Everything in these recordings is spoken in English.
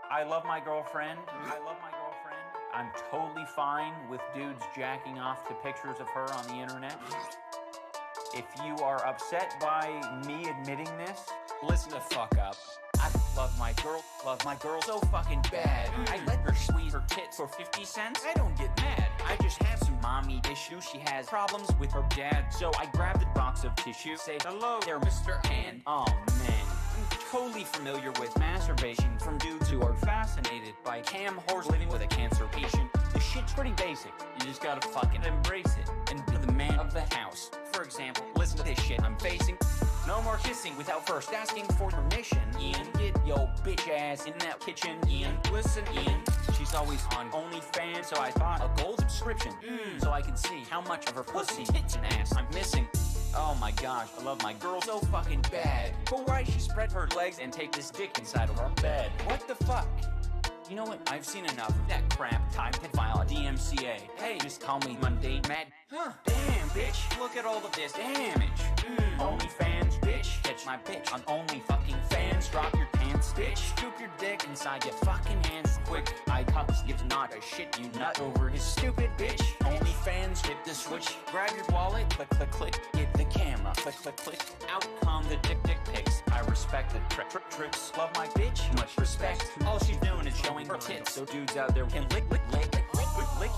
I love my girlfriend. I'm totally fine with dudes jacking off to pictures of her on the internet. If you are upset by me admitting this, listen the fuck up. I love my girl so fucking bad. I let her squeeze her tits for 50 cents. I don't get mad. I just have some mommy issues. She has problems with her dad. So I grab the box of tissue, say, hello there, Mr. And oh man, I'm totally familiar with masturbation from dudes who are fascinated by cam whores living with a cancer patient. This shit's pretty basic. You just gotta fucking embrace it and be the man of the house. For example, listen to this shit I'm facing. No more kissing without first asking for permission. Ian, get yo bitch ass in that kitchen. Ian, listen, Ian. She's always on OnlyFans, so I bought a gold subscription so I can see how much of her pussy, tits, and ass I'm missing. Oh my gosh, I love my girl so fucking bad. But why she spread her legs and take this dick inside of our bed? What the fuck? You know what? I've seen enough of that crap. Time to file a DMCA. Hey, just call me mundane mad. Huh? Damn, bitch. Look at all of this damage. OnlyFans, bitch. Catch my bitch on Only fucking fans. Drop your pants, bitch. Scoop your dick inside your fucking hands. Quick, I cups gives not a shit. You nut over his stupid bitch. OnlyFans, hit the switch. Grab your wallet. Click, click, click. Get the camera. Click, click, click. Out come the dick pics. I respect the tricks. Love my bitch. Much respect. All she's doing is showing her tits, so dudes out there can lick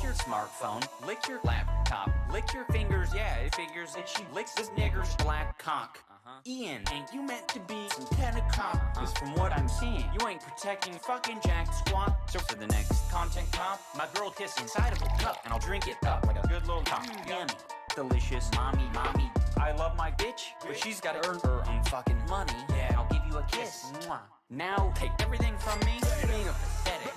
your smartphone, lick your laptop, lick your fingers. Yeah, it figures that she licks this nigger's black cock. Ian, ain't you meant to be some kind of cop? Cause from what I'm seeing, you ain't protecting fucking jack squat. So for the next content cop, my girl kiss inside of a cup, and I'll drink it up like a good little cop. Yummy, delicious, mommy. I love my bitch, but she's gotta earn her own fucking money. Yeah, I'll give you a kiss. Mwah. Now take everything from me, being a pathetic.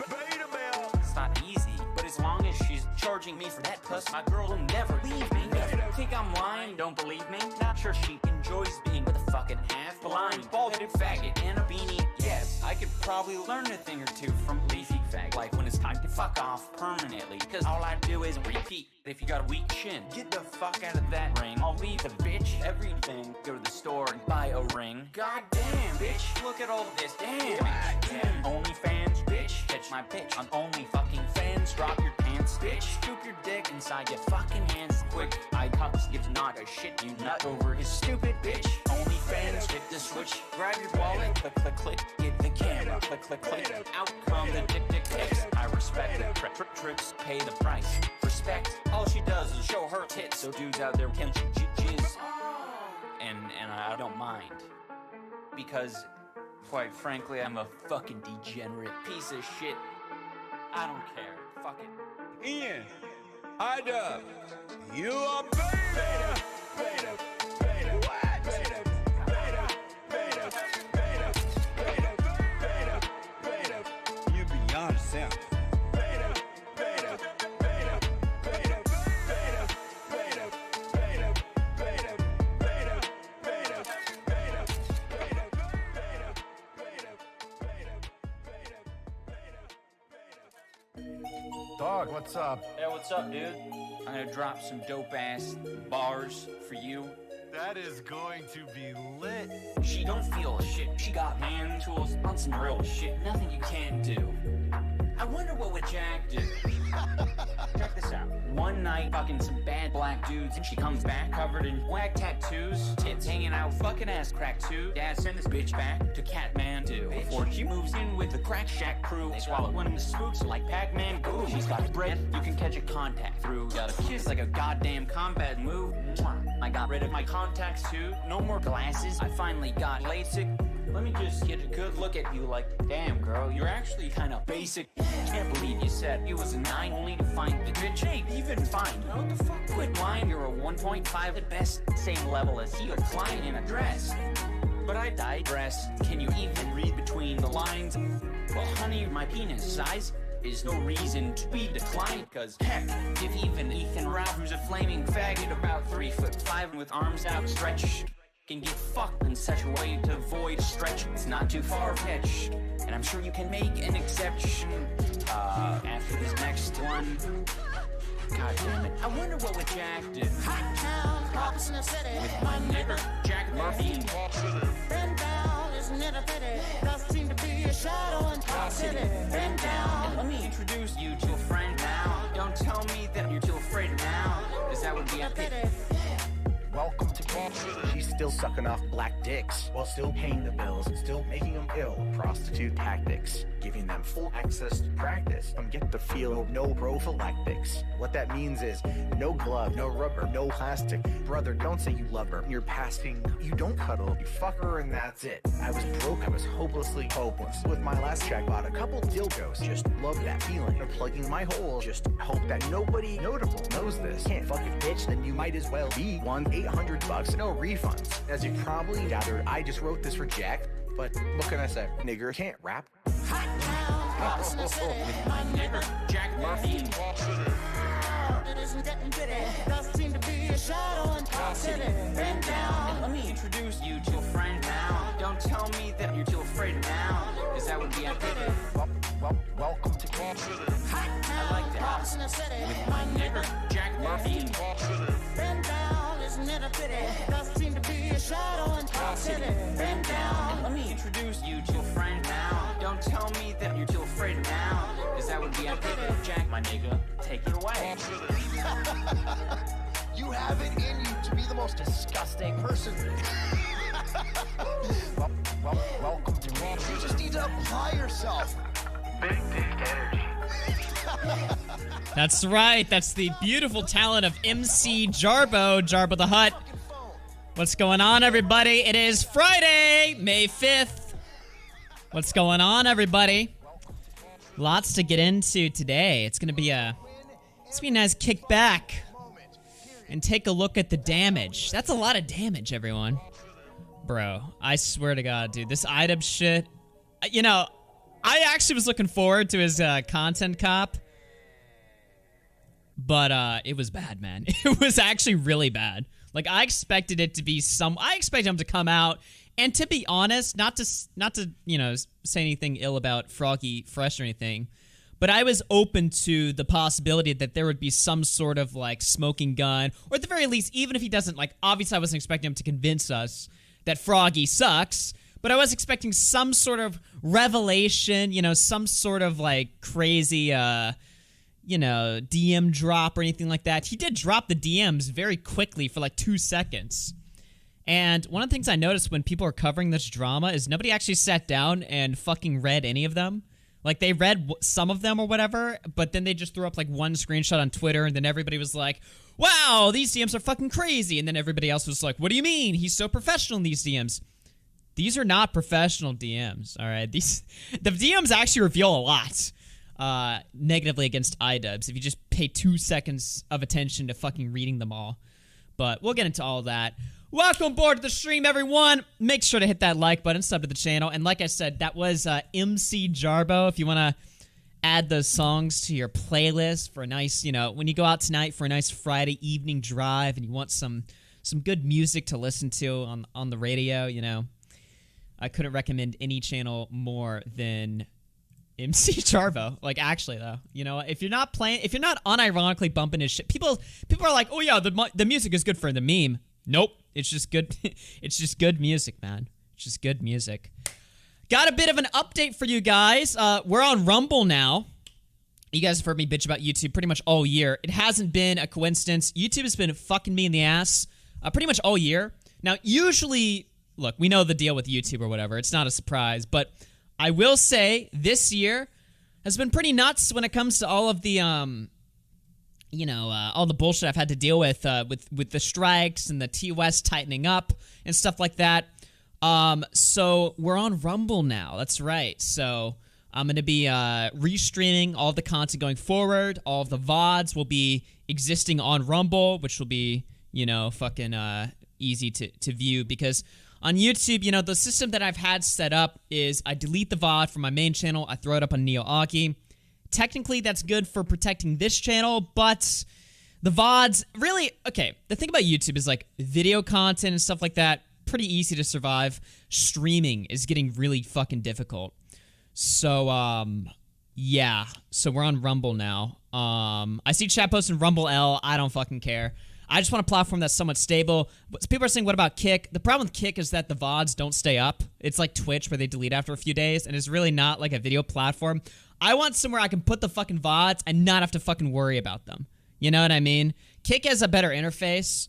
It's not easy, but as long as she's charging me for that puss, my girl will never leave me. Think I'm lying? Don't believe me? Not sure she enjoys being with a fucking half-blind, bald-headed faggot and a beanie. Yes, I could probably learn a thing or two from leafy fag, like when it's time to fuck off permanently, cause all I do is repeat. If you got a weak chin, get the fuck out of that ring. I'll leave the bitch everything. Go to the store and buy a ring. God damn, bitch, look at all of this damage. Damn, OnlyFans, bitch. Catch my bitch on Only fucking fans. Drop your pants, bitch. Scoop your dick inside your fucking hands. Quick, I cups gives not a shit. You nut over his stupid bitch. OnlyFans, hit the switch. Grab your wallet, click, click, click. Get the camera, click, click, click. Out come the dick pics. I respect the tricks, pay the price. Respect. All she does is show her tits, so dudes out there can jizz. And I don't mind. Because, quite frankly, I'm a fucking degenerate piece of shit. I don't care. Fuck it. Ian, IDUBBBZ, you are beta. What? Beta. You beyond yourself. Dog, what's up? Hey, what's up, dude? I'm gonna drop some dope-ass bars for you. That is going to be lit. She don't feel shit. She got hand tools on some real shit. Nothing you can't do. I wonder what would Jack do. Check this out. One night, fucking some bad black dudes, and she comes back covered in black tattoos, tits hanging out, fucking ass crack too. Dad, send this bitch back to Kathmandu before she moves in with the crack shack crew. They swallow one of the spooks like Pac-Man. Goo. She's got breath you can catch a contact through. Got a kiss like a goddamn combat move. I got rid of my contacts too. No more glasses. I finally got LASIK. Let me just get a good look at you like, damn girl, you're actually kinda basic. Can't believe you said you was a 9 only to find the bitch ain't even fine. What the fuck? Quit lying, you're a 1.5 at best. Same level as he Klein in a dress. But I digress. Can you even read between the lines? Well honey, my penis size is no reason to be declined. Cause heck, if even Ethan Ralph, who's a flaming faggot about 3'5" with arms outstretched, can get fucked in such a way to avoid stretch, it's not too far-fetched. And I'm sure you can make an exception. After this next one, god damn it, I wonder what would Jack do. Hot town, cops in the city. With my nigger, Jack Murphy. Been down, Let me introduce you to a friend now. Don't tell me that you're too afraid now, cause that would be a pity. Welcome to She's still sucking off black dicks while still paying the bills, still making them ill. Prostitute tactics, giving them full access to practice. Get the feel, no prophylactics. What that means is no glove, no rubber, no plastic. Brother, don't say you love her. You're passing, you don't cuddle, you fuck her and that's it. I was broke, I was hopelessly hopeless. With my last check, bought a couple dildos. Just love that feeling of plugging my hole. Just hope that nobody notable knows this. Can't fuck a bitch, then you might as well be one. $800, no refunds. As you probably gathered, I just wrote this for Jack, but what can I say? Nigger can't rap. My nigger, Jack Murphy. Let me introduce you to a friend now. Don't tell me that you're too afraid now, cause that would be a pity. Welcome to I like that. With my nigger, Jack Murphy. Let me introduce you to a friend now. Don't tell me that you're too afraid now, cause that would be a pity. Jack, my nigga, take it away. You have it in you to be the most disgusting person. welcome to me. You just need to apply yourself. Big dick energy. That's right. That's the beautiful talent of MC Jarbo, Jarbo the Hutt. What's going on, everybody? It is Friday, May 5th. What's going on, everybody? Lots to get into today. It's gonna be a nice kick back and take a look at the damage. That's a lot of damage, everyone. Bro, I swear to God, dude, this IDUBBBZ shit. You know, I actually was looking forward to his content cop, but it was bad, man. It was actually really bad. Like, I expected it to be I expected him to come out, and to be honest, not to you know, say anything ill about Froggy Fresh or anything, but I was open to the possibility that there would be some sort of, like, smoking gun, or at the very least, even if he doesn't, like, obviously I wasn't expecting him to convince us that Froggy sucks, but I was expecting some sort of revelation, you know, some sort of, like, crazy, you know, DM drop or anything like that. He did drop the DMs very quickly for like 2 seconds. And one of the things I noticed when people are covering this drama is nobody actually sat down and fucking read any of them. Like, they read some of them or whatever, but then they just threw up like one screenshot on Twitter, and then everybody was like, wow, these DMs are fucking crazy. And then everybody else was like, what do you mean? He's so professional in these DMs. These are not professional DMs, all right? The DMs actually reveal a lot. Negatively against IDUBBBZ if you just pay 2 seconds of attention to fucking reading them all. But we'll get into all that. Welcome aboard to the stream, everyone. Make sure to hit that like button, sub to the channel. And like I said, that was MC Jarbo. If you want to add those songs to your playlist for a nice, you know, when you go out tonight for a nice Friday evening drive and you want some good music to listen to on the radio, you know, I couldn't recommend any channel more than MC Jarbo. Like, actually, though, you know, if you're not unironically bumping his shit, people are like, oh yeah, the music is good for the meme. Nope, it's just good. It's just good music, man. It's just good music. Got a bit of an update for you guys. We're on Rumble now. You guys have heard me bitch about YouTube pretty much all year. It hasn't been a coincidence. YouTube has been fucking me in the ass pretty much all year. Now, usually, look, we know the deal with YouTube or whatever. It's not a surprise, but I will say this year has been pretty nuts when it comes to all of the, you know, all the bullshit I've had to deal with the strikes and the TOS tightening up and stuff like that. So we're on Rumble now. That's right. So I'm going to be restreaming all the content going forward. All of the VODs will be existing on Rumble, which will be, you know, fucking easy to view because on YouTube, you know, the system that I've had set up is I delete the VOD from my main channel, I throw it up on Augie. Technically, that's good for protecting this channel, but the VODs, really, okay, the thing about YouTube is, like, video content and stuff like that, pretty easy to survive. Streaming is getting really fucking difficult. So, yeah, so we're on Rumble now. I see chat posting Rumble L, I don't fucking care. I just want a platform that's somewhat stable. But people are saying, what about Kick? The problem with Kick is that the VODs don't stay up. It's like Twitch where they delete after a few days, and it's really not like a video platform. I want somewhere I can put the fucking VODs and not have to fucking worry about them. You know what I mean? Kick has a better interface.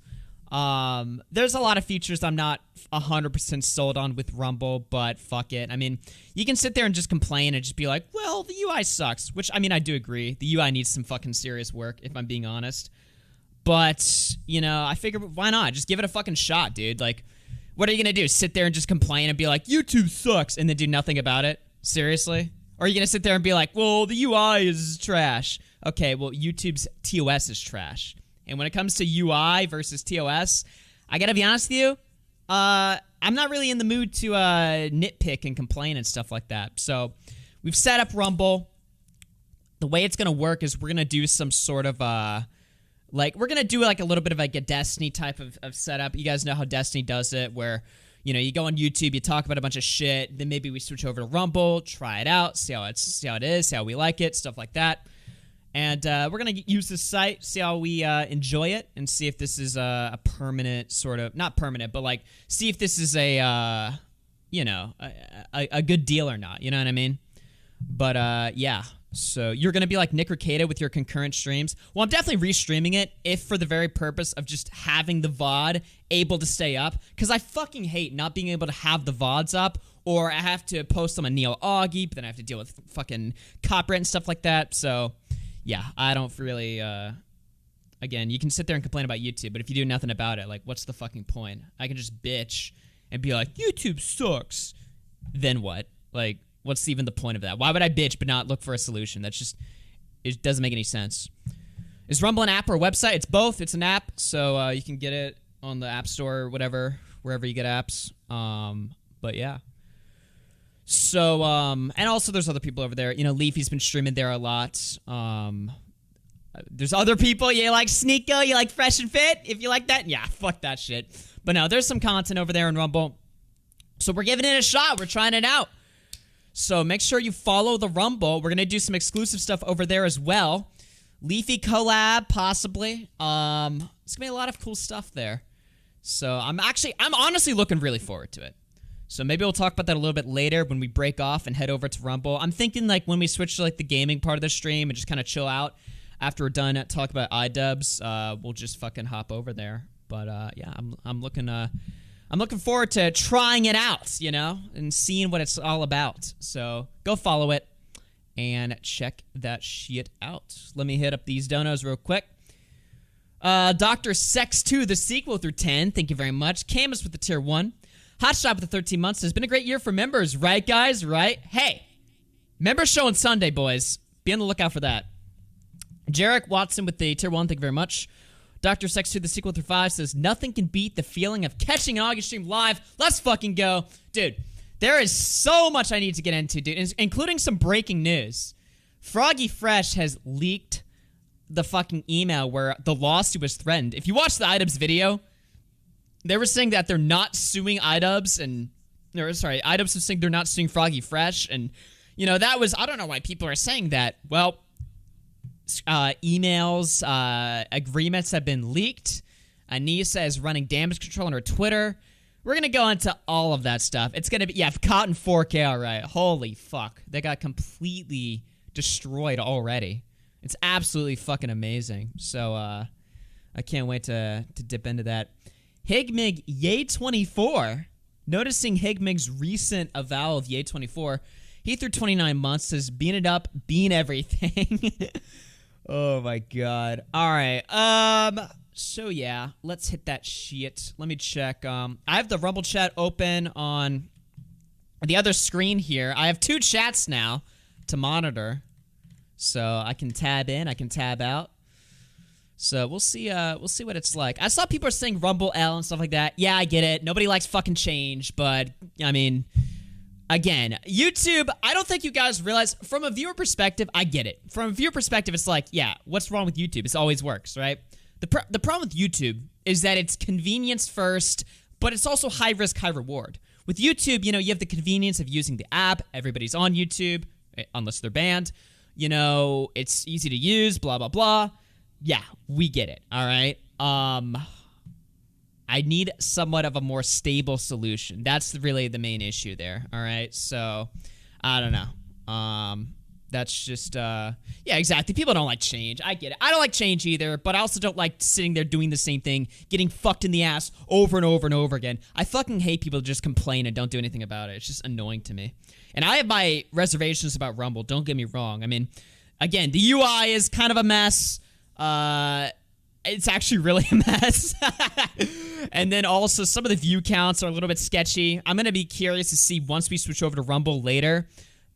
There's a lot of features I'm not 100% sold on with Rumble, but fuck it. I mean, you can sit there and just complain and just be like, well, the UI sucks, which, I mean, I do agree. The UI needs some fucking serious work, if I'm being honest. But, you know, I figure, why not? Just give it a fucking shot, dude. Like, what are you going to do? Sit there and just complain and be like, YouTube sucks, and then do nothing about it? Seriously? Or are you going to sit there and be like, well, the UI is trash? Okay, well, YouTube's TOS is trash. And when it comes to UI versus TOS, I got to be honest with you, I'm not really in the mood to nitpick and complain and stuff like that. So we've set up Rumble. The way it's going to work is we're going to do some sort of... we're going to do like a little bit of like a Destiny type of setup. You guys know how Destiny does it, where, you know, you go on YouTube, you talk about a bunch of shit, then maybe we switch over to Rumble, try it out, see how it is, see how we like it, stuff like that. And we're going to use this site, see how we enjoy it, and see if this is a permanent sort of, not permanent, but like, see if this is a good deal or not, you know what I mean? But yeah. So you're going to be like Nick Rekieta with your concurrent streams. Well, I'm definitely restreaming it if for the very purpose of just having the VOD able to stay up. Because I fucking hate not being able to have the VODs up, or I have to post them on Neo Augie, but then I have to deal with fucking copyright and stuff like that. So yeah, I don't really... Again, you can sit there and complain about YouTube, but if you do nothing about it, like, what's the fucking point? I can just bitch and be like, YouTube sucks. Then what? Like... What's even the point of that? Why would I bitch but not look for a solution? That's just, it doesn't make any sense. Is Rumble an app or a website? It's both. It's an app, so you can get it on the App Store or whatever, wherever you get apps. But yeah. So, and also there's other people over there. You know, Leafy's been streaming there a lot. There's other people. You like Sneeko? You like Fresh and Fit? If you like that, yeah, fuck that shit. But no, there's some content over there in Rumble. So we're giving it a shot. We're trying it out. So make sure you follow the Rumble. We're going to do some exclusive stuff over there as well. Leafy collab, possibly. It's going to be a lot of cool stuff there. So I'm honestly looking really forward to it. So maybe we'll talk about that a little bit later when we break off and head over to Rumble. I'm thinking like when we switch to like the gaming part of the stream and just kind of chill out after we're done at talk about IDUBBBZ, we'll just fucking hop over there. But yeah, I'm looking forward to trying it out, you know, and seeing what it's all about. So go follow it and check that shit out. Let me hit up these donos real quick. Dr. Sex 2, the sequel through 10. Thank you very much. Camus with the tier 1. Hotshot with the 13 months. It's been a great year for members, right, guys? Right? Hey, member show on Sunday, boys. Be on the lookout for that. Jarek Watson with the tier 1. Thank you very much. Dr. Sex 2, the sequel through 5 says, nothing can beat the feeling of catching an Augie stream live. Let's fucking go. Dude, there is so much I need to get into, dude, including some breaking news. Froggy Fresh has leaked the fucking email where the lawsuit was threatened. If you watch the IDUBBBZ video, they were saying that they're not suing IDUBBBZ and... IDUBBBZ was saying they're not suing Froggy Fresh, and, you know, that was... I don't know why people are saying that. Well... emails, agreements have been leaked. Anissa is running damage control on her Twitter. We're going to go into all of that stuff. It's going to be, yeah, caught in 4K, all right. Holy fuck. They got completely destroyed already. It's absolutely fucking amazing. So, I can't wait to dip into that. Higmig Yay24. Noticing Higmig's recent avowal of Yay24. He, through 29 months, has bean it up, bean everything. Oh, my God. All right. So, yeah. Let's hit that shit. Let me check. I have the Rumble chat open on the other screen here. I have 2 chats now to monitor. So, I can tab in. I can tab out. So, we'll see what it's like. I saw people are saying Rumble L and stuff like that. Yeah, I get it. Nobody likes fucking change. But, I mean... Again, YouTube, I don't think you guys realize, from a viewer perspective, I get it. From a viewer perspective, it's like, yeah, what's wrong with YouTube? It always works, right? The problem with YouTube is that it's convenience first, but it's also high risk, high reward. With YouTube, you know, you have the convenience of using the app. Everybody's on YouTube, unless they're banned. You know, it's easy to use, blah, blah, blah. Yeah, we get it, all right? I need somewhat of a more stable solution. That's really the main issue there. All right, so I don't know. That's just yeah, exactly. People don't like change. I get it. I don't like change either, but I also don't like sitting there doing the same thing, getting fucked in the ass over and over and over again. I fucking hate people who just complain and don't do anything about it. It's just annoying to me. And I have my reservations about Rumble. Don't get me wrong. I mean, again, the UI is kind of a mess. It's actually really a mess. And then also some of the view counts are a little bit sketchy. I'm going to be curious to see once we switch over to Rumble later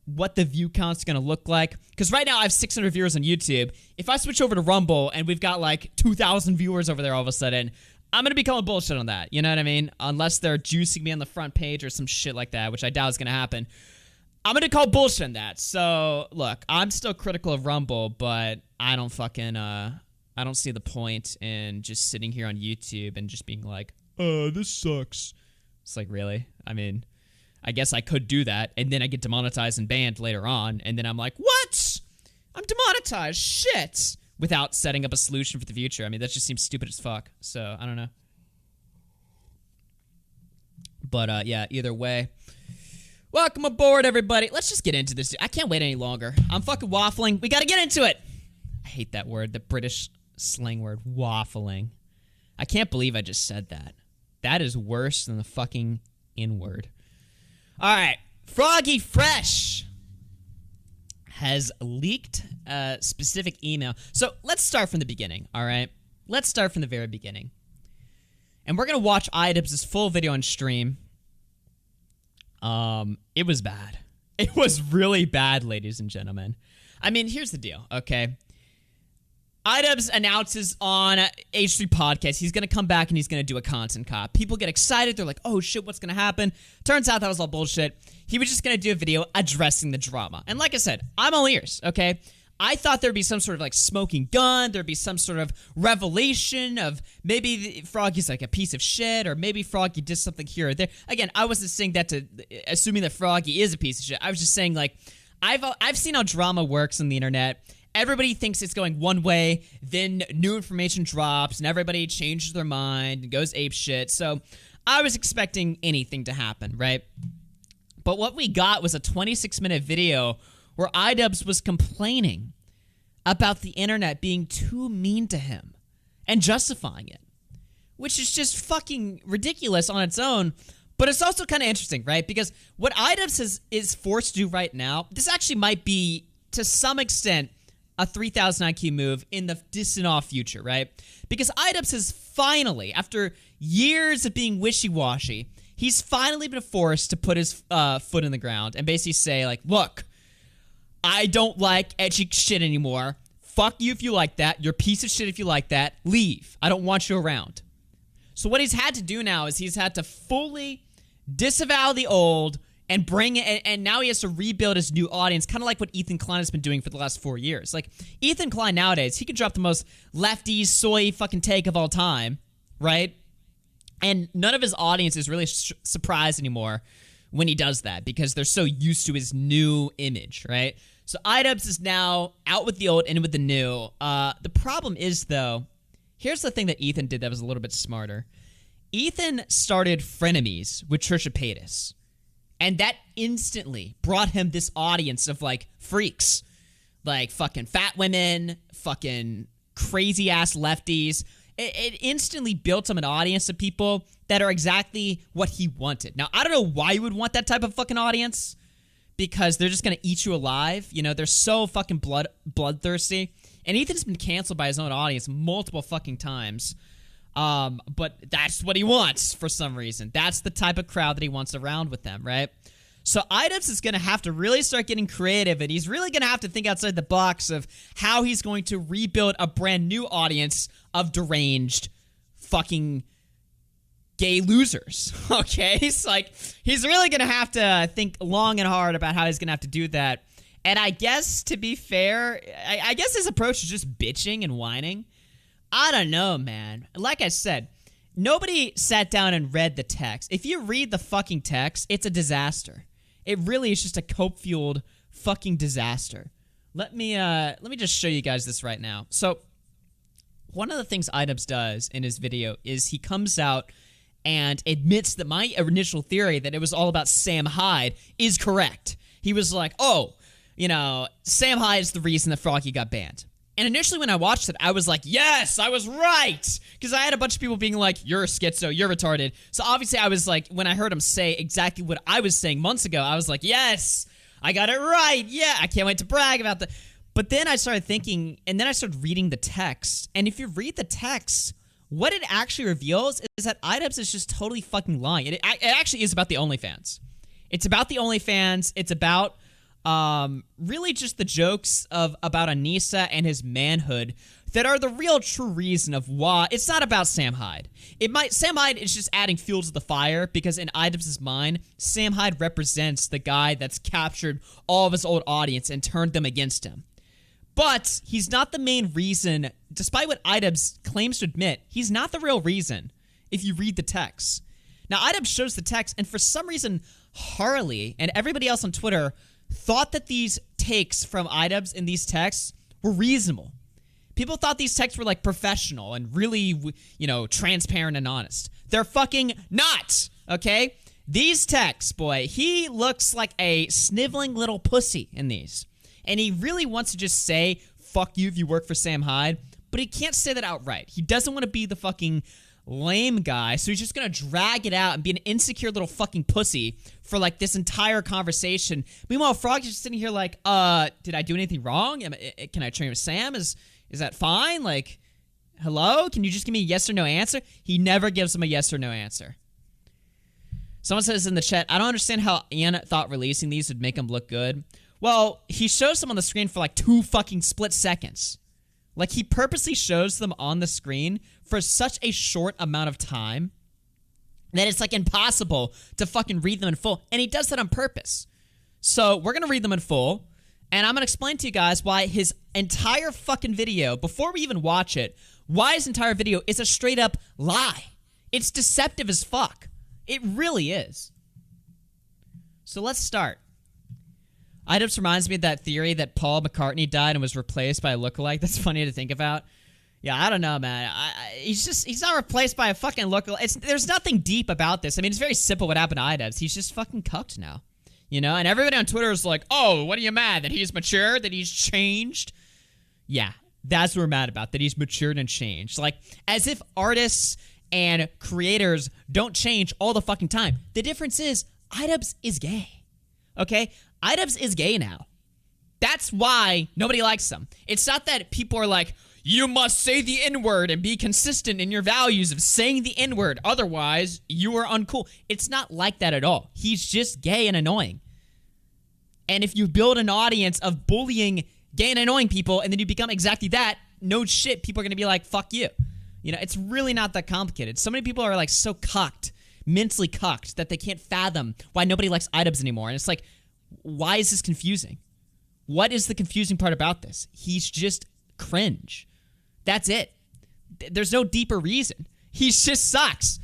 what the view count's going to look like. Because right now I have 600 viewers on YouTube. If I switch over to Rumble and we've got like 2,000 viewers over there all of a sudden, I'm going to be calling bullshit on that. You know what I mean? Unless they're juicing me on the front page or some shit like that, which I doubt is going to happen. I'm going to call bullshit on that. So, look, I'm still critical of Rumble, but I don't fucking, I don't see the point in just sitting here on YouTube and just being like, this sucks. It's like, really? I mean, I guess I could do that, and then I get demonetized and banned later on, and then I'm like, what? I'm demonetized, shit! Without setting up a solution for the future. I mean, that just seems stupid as fuck, so I don't know. But, yeah, either way. Welcome aboard, everybody. Let's just get into this. I can't wait any longer. I'm fucking waffling. We gotta get into it! I hate that word, the British slang word, waffling. I can't believe I just said that. That is worse than the fucking N-word. All right, Froggy Fresh has leaked a specific email. So let's start from the beginning, all right? Let's start from the very beginning. And we're going to watch IDUBBBZ's full video on stream. It was bad. It was really bad, ladies and gentlemen. I mean, here's the deal, okay? IDUBBBZ announces on H3 Podcast he's going to come back and he's going to do a content cop. People get excited. They're like, oh, shit, what's going to happen? Turns out that was all bullshit. He was just going to do a video addressing the drama. And like I said, I'm all ears, okay? I thought there'd be some sort of, like, smoking gun. There'd be some sort of revelation of maybe Froggy's, like, a piece of shit, or maybe Froggy did something here or there. Again, I wasn't saying that to assuming that Froggy is a piece of shit. I was just saying, like, I've seen how drama works on the internet. Everybody thinks it's going one way, then new information drops, and everybody changes their mind and goes apeshit. So I was expecting anything to happen, right? But what we got was a 26-minute video where IDUBBBZ was complaining about the internet being too mean to him and justifying it, which is just fucking ridiculous on its own. But it's also kind of interesting, right? Because what IDUBBBZ is forced to do right now, this actually might be, to some extent, a 3,000 IQ move in the distant off future, right? Because IDUBBBZ has finally, after years of being wishy-washy, he's finally been forced to put his foot in the ground and basically say, like, look, I don't like edgy shit anymore. Fuck you if you like that. You're a piece of shit if you like that. Leave. I don't want you around. So what he's had to do now is he's had to fully disavow the old and bring it, and now he has to rebuild his new audience, kind of like what Ethan Klein has been doing for the last 4 years. Like, Ethan Klein nowadays, he can drop the most lefty, soy fucking take of all time, right? And none of his audience is really surprised anymore when he does that, because they're so used to his new image, right? So IDUBBBZ is now out with the old, in with the new. The problem is, though, here's the thing that Ethan did that was a little bit smarter. Ethan started frenemies with Trisha Paytas. And that instantly brought him this audience of, like, freaks. Like, fucking fat women, fucking crazy-ass lefties. It instantly built him an audience of people that are exactly what he wanted. Now, I don't know why you would want that type of fucking audience, because they're just going to eat you alive. You know, they're so fucking bloodthirsty. And Ethan's been canceled by his own audience multiple fucking times. But that's what he wants for some reason. That's the type of crowd that he wants around with them, right? So IDUBBBZ is going to have to really start getting creative, and he's really going to have to think outside the box of how he's going to rebuild a brand new audience of deranged fucking gay losers, okay? It's like, he's really going to have to think long and hard about how he's going to have to do that. And I guess, to be fair, I guess his approach is just bitching and whining. I don't know, man. Like I said, nobody sat down and read the text. If you read the fucking text, it's a disaster. It really is just a cope-fueled fucking disaster. Let me just show you guys this right now. So, one of the things IDUBBBZ does in his video is he comes out and admits that my initial theory that it was all about Sam Hyde is correct. He was like, oh, you know, Sam Hyde is the reason that Froggy got banned. And initially when I watched it, I was like, yes, I was right. Because I had a bunch of people being like, you're a schizo, you're retarded. So obviously I was like, when I heard him say exactly what I was saying months ago, I was like, yes, I got it right. Yeah, I can't wait to brag about that. But then I started thinking, and then I started reading the text. And if you read the text, what it actually reveals is that IDUBBBZ is just totally fucking lying. It actually is about the OnlyFans. It's about the OnlyFans. It's about really just the jokes about Anissa and his manhood that are the real true reason of why. It's not about Sam Hyde. Sam Hyde is just adding fuel to the fire because in IDUBBBZ's mind, Sam Hyde represents the guy that's captured all of his old audience and turned them against him. But he's not the main reason, despite what IDUBBBZ claims to admit, he's not the real reason if you read the text. Now, IDUBBBZ shows the text, and for some reason, Harley and everybody else on Twitter thought that these takes from IDUBBBZ in these texts were reasonable. People thought these texts were, like, professional and really, you know, transparent and honest. They're fucking not, okay? These texts, boy, he looks like a sniveling little pussy in these. And he really wants to just say, fuck you if you work for Sam Hyde, but he can't say that outright. He doesn't want to be the fucking lame guy, so he's just gonna drag it out and be an insecure little fucking pussy for, like, this entire conversation. Meanwhile, Frog's just sitting here like, did I do anything wrong? Can I train with Sam? Is that fine? Like, hello? Can you just give me a yes or no answer? He never gives him a yes or no answer. Someone says in the chat, I don't understand how Ian thought releasing these would make him look good. Well, he shows them on the screen for like 2 fucking split seconds. Like, he purposely shows them on the screen for such a short amount of time that it's, like, impossible to fucking read them in full. And he does that on purpose. So, we're going to read them in full. And I'm going to explain to you guys why his entire fucking video, before we even watch it, why his entire video is a straight-up lie. It's deceptive as fuck. It really is. So, let's start. IDUBBBZ reminds me of that theory that Paul McCartney died and was replaced by a lookalike. That's funny to think about. Yeah, I don't know, man. He's not replaced by a fucking lookalike. There's nothing deep about this. I mean, it's very simple what happened to IDUBBBZ. He's just fucking cucked now. You know? And everybody on Twitter is like, oh, what are you mad? That he's matured? That he's changed? Yeah, that's what we're mad about. That he's matured and changed. Like, as if artists and creators don't change all the fucking time. The difference is, IDUBBBZ is gay. Okay? IDUBBBZ is gay now. That's why nobody likes him. It's not that people are like, you must say the N-word and be consistent in your values of saying the N-word. Otherwise, you are uncool. It's not like that at all. He's just gay and annoying. And if you build an audience of bullying gay and annoying people and then you become exactly that, no shit, people are going to be like, fuck you. You know, it's really not that complicated. So many people are like so cucked, mentally cucked, that they can't fathom why nobody likes IDUBBBZ anymore. And it's like, why is this confusing? What is the confusing part about this? He's just cringe. That's it. There's no deeper reason. He just sucks.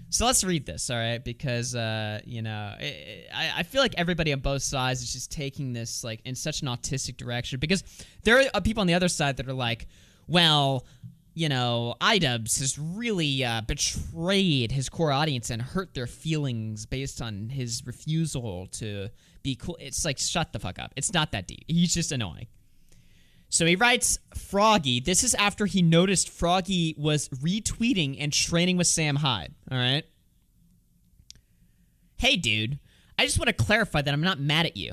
So let's read this, all right? Because, you know, I feel like everybody on both sides is just taking this, like, in such an autistic direction. Because there are people on the other side that are like, well, you know, IDUBBBZ has really betrayed his core audience and hurt their feelings based on his refusal to be cool. It's like, shut the fuck up. It's not that deep. He's just annoying. So he writes, Froggy. This is after he noticed Froggy was retweeting and training with Sam Hyde. All right? Hey, dude. I just want to clarify that I'm not mad at you.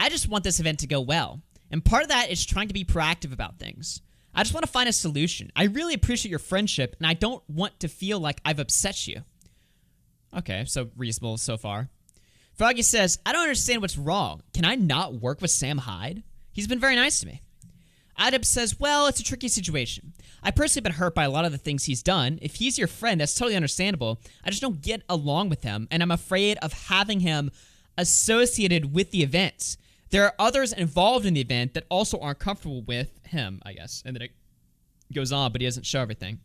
I just want this event to go well. And part of that is trying to be proactive about things. I just want to find a solution. I really appreciate your friendship, and I don't want to feel like I've upset you. Okay, so reasonable so far. Froggy says, I don't understand what's wrong. Can I not work with Sam Hyde? He's been very nice to me. IDUBBBZ says, well, it's a tricky situation. I personally been hurt by a lot of the things he's done. If he's your friend, that's totally understandable. I just don't get along with him, and I'm afraid of having him associated with the event. There are others involved in the event that also aren't comfortable with him, I guess. And then it goes on, but he doesn't show everything.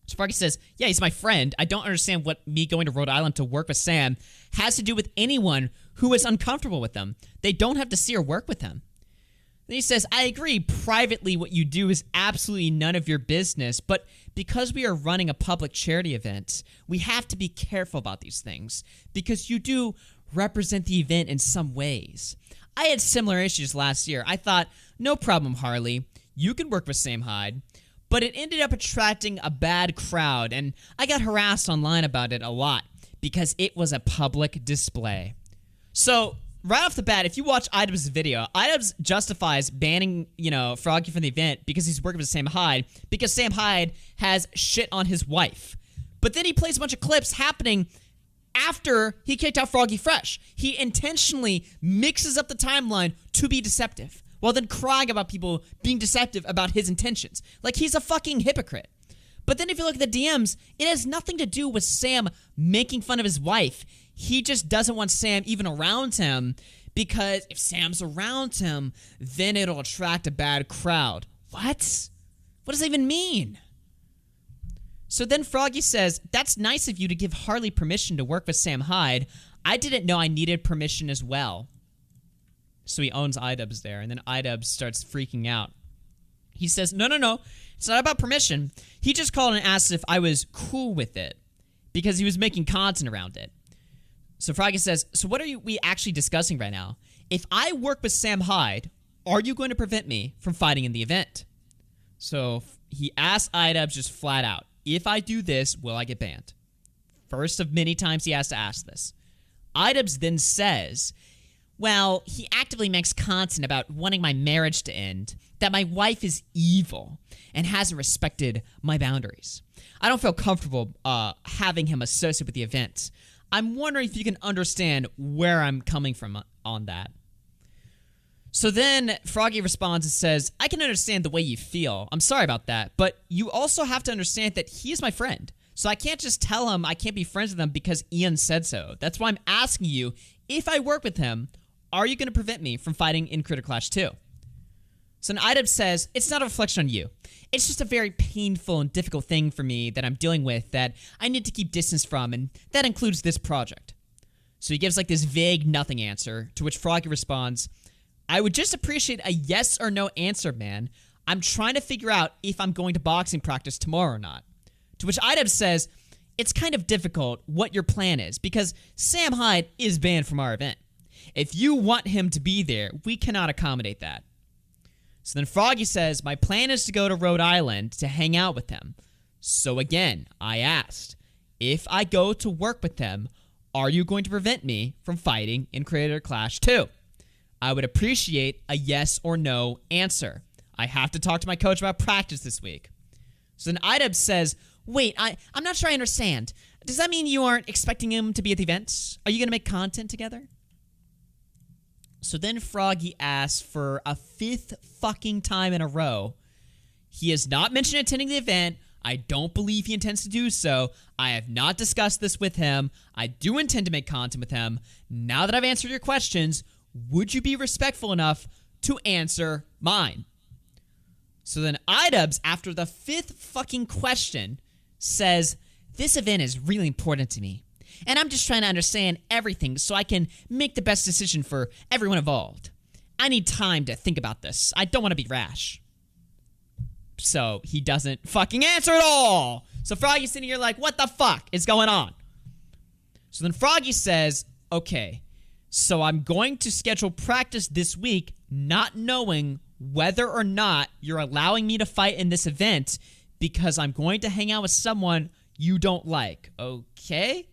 So Froggy says, yeah, he's my friend. I don't understand what me going to Rhode Island to work with Sam has to do with anyone who is uncomfortable with him. They don't have to see or work with him. Then he says, I agree, privately what you do is absolutely none of your business, but because we are running a public charity event, we have to be careful about these things, because you do represent the event in some ways. I had similar issues last year. I thought, no problem, Harley, you can work with Sam Hyde, but it ended up attracting a bad crowd, and I got harassed online about it a lot, because it was a public display. So, right off the bat, if you watch IDUBBBZ's video, IDUBBBZ justifies banning, Froggy from the event because he's working with Sam Hyde, because Sam Hyde has shit on his wife. But then he plays a bunch of clips happening after he kicked out Froggy Fresh. He intentionally mixes up the timeline to be deceptive, while then crying about people being deceptive about his intentions. Like, he's a fucking hypocrite. But then if you look at the DMs, it has nothing to do with Sam making fun of his wife. He just doesn't want Sam even around him, because if Sam's around him, then it'll attract a bad crowd. What? What does that even mean? So then Froggy says, that's nice of you to give Harley permission to work with Sam Hyde. I didn't know I needed permission as well. So he owns IDUBBBZ there, and then IDUBBBZ starts freaking out. He says, no, it's not about permission. He just called and asked if I was cool with it, because he was making content around it. So Froggy says, so what are we actually discussing right now? If I work with Sam Hyde, are you going to prevent me from fighting in the event? So he asked IDUBBBZ just flat out, if I do this, will I get banned? First of many times he has to ask this. IDUBBBZ then says, well, he actively makes content about wanting my marriage to end, that my wife is evil and hasn't respected my boundaries. I don't feel comfortable having him associated with the event. I'm wondering if you can understand where I'm coming from on that. So then Froggy responds and says, I can understand the way you feel. I'm sorry about that, but you also have to understand that he is my friend. So I can't just tell him I can't be friends with him because Ian said so. That's why I'm asking you, if I work with him, are you going to prevent me from fighting in Critter Clash 2? So then IDUBBBZ says, it's not a reflection on you. It's just a very painful and difficult thing for me that I'm dealing with that I need to keep distance from, and that includes this project. So he gives like this vague nothing answer, to which Froggy responds, I would just appreciate a yes or no answer, man. I'm trying to figure out if I'm going to boxing practice tomorrow or not. To which IDUBBBZ says, it's kind of difficult what your plan is, because Sam Hyde is banned from our event. If you want him to be there, we cannot accommodate that. So then Froggy says, my plan is to go to Rhode Island to hang out with him. So again, I asked, if I go to work with him, are you going to prevent me from fighting in Critter Clash 2? I would appreciate a yes or no answer. I have to talk to my coach about practice this week. So then IDUBBBZ says, wait, I'm not sure I understand. Does that mean you aren't expecting him to be at the event? Are you going to make content together? So then Froggy asks for a 5th fucking time in a row. He has not mentioned attending the event. I don't believe he intends to do so. I have not discussed this with him. I do intend to make content with him. Now that I've answered your questions, would you be respectful enough to answer mine? So then IDUBBBZ, after the 5th fucking question, says, this event is really important to me, and I'm just trying to understand everything so I can make the best decision for everyone involved. I need time to think about this. I don't want to be rash. So he doesn't fucking answer at all. So Froggy's sitting here like, what the fuck is going on? So then Froggy says, okay, so I'm going to schedule practice this week, not knowing whether or not you're allowing me to fight in this event, because I'm going to hang out with someone you don't like. Okay?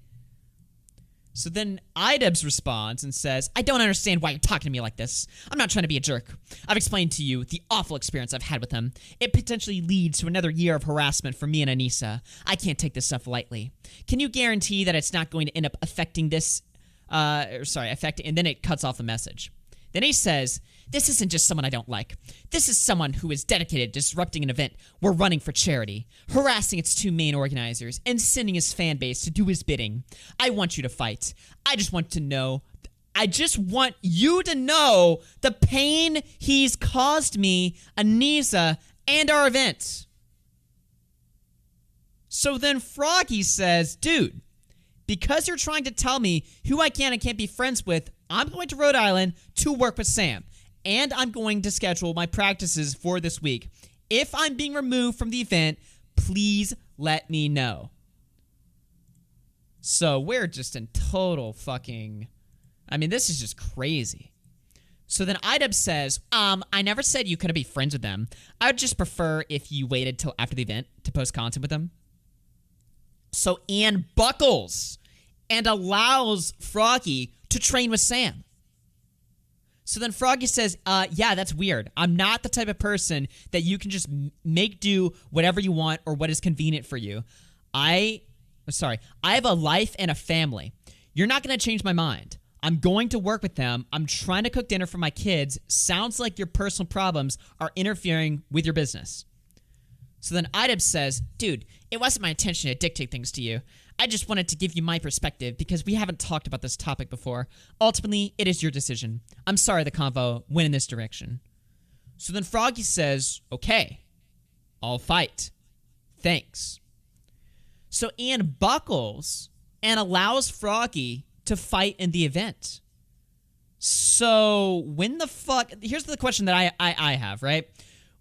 So then IDUBBBZ responds and says, I don't understand why you're talking to me like this. I'm not trying to be a jerk. I've explained to you the awful experience I've had with him. It potentially leads to another year of harassment for me and Anissa. I can't take this stuff lightly. Can you guarantee that it's not going to end up affecting this? And then it cuts off the message. Then he says, this isn't just someone I don't like. This is someone who is dedicated to disrupting an event we're running for charity, harassing its 2 main organizers, and sending his fan base to do his bidding. I want you to fight. I just want you to know the pain he's caused me, Anissa, and our event. So then Froggy says, dude, because you're trying to tell me who I can and can't be friends with, I'm going to Rhode Island to work with Sam. and I'm going to schedule my practices for this week. If I'm being removed from the event, please let me know. So we're just in total fucking... I mean, this is just crazy. So then IDUBBBZ says, I never said you couldn't be friends with them. I would just prefer if you waited till after the event to post content with them. So Ian buckles and allows Froggy to train with Sam. So then Froggy says, yeah, that's weird. I'm not the type of person that you can just make do whatever you want or what is convenient for you. I have a life and a family. You're not going to change my mind. I'm going to work with them. I'm trying to cook dinner for my kids. Sounds like your personal problems are interfering with your business. So then IDUBBBZ says, dude, it wasn't my intention to dictate things to you. I just wanted to give you my perspective because we haven't talked about this topic before. Ultimately, it is your decision. I'm sorry the convo went in this direction. So then Froggy says, okay, I'll fight. Thanks. So Ian buckles and allows Froggy to fight in the event. So when the fuck... Here's the question that I have, right?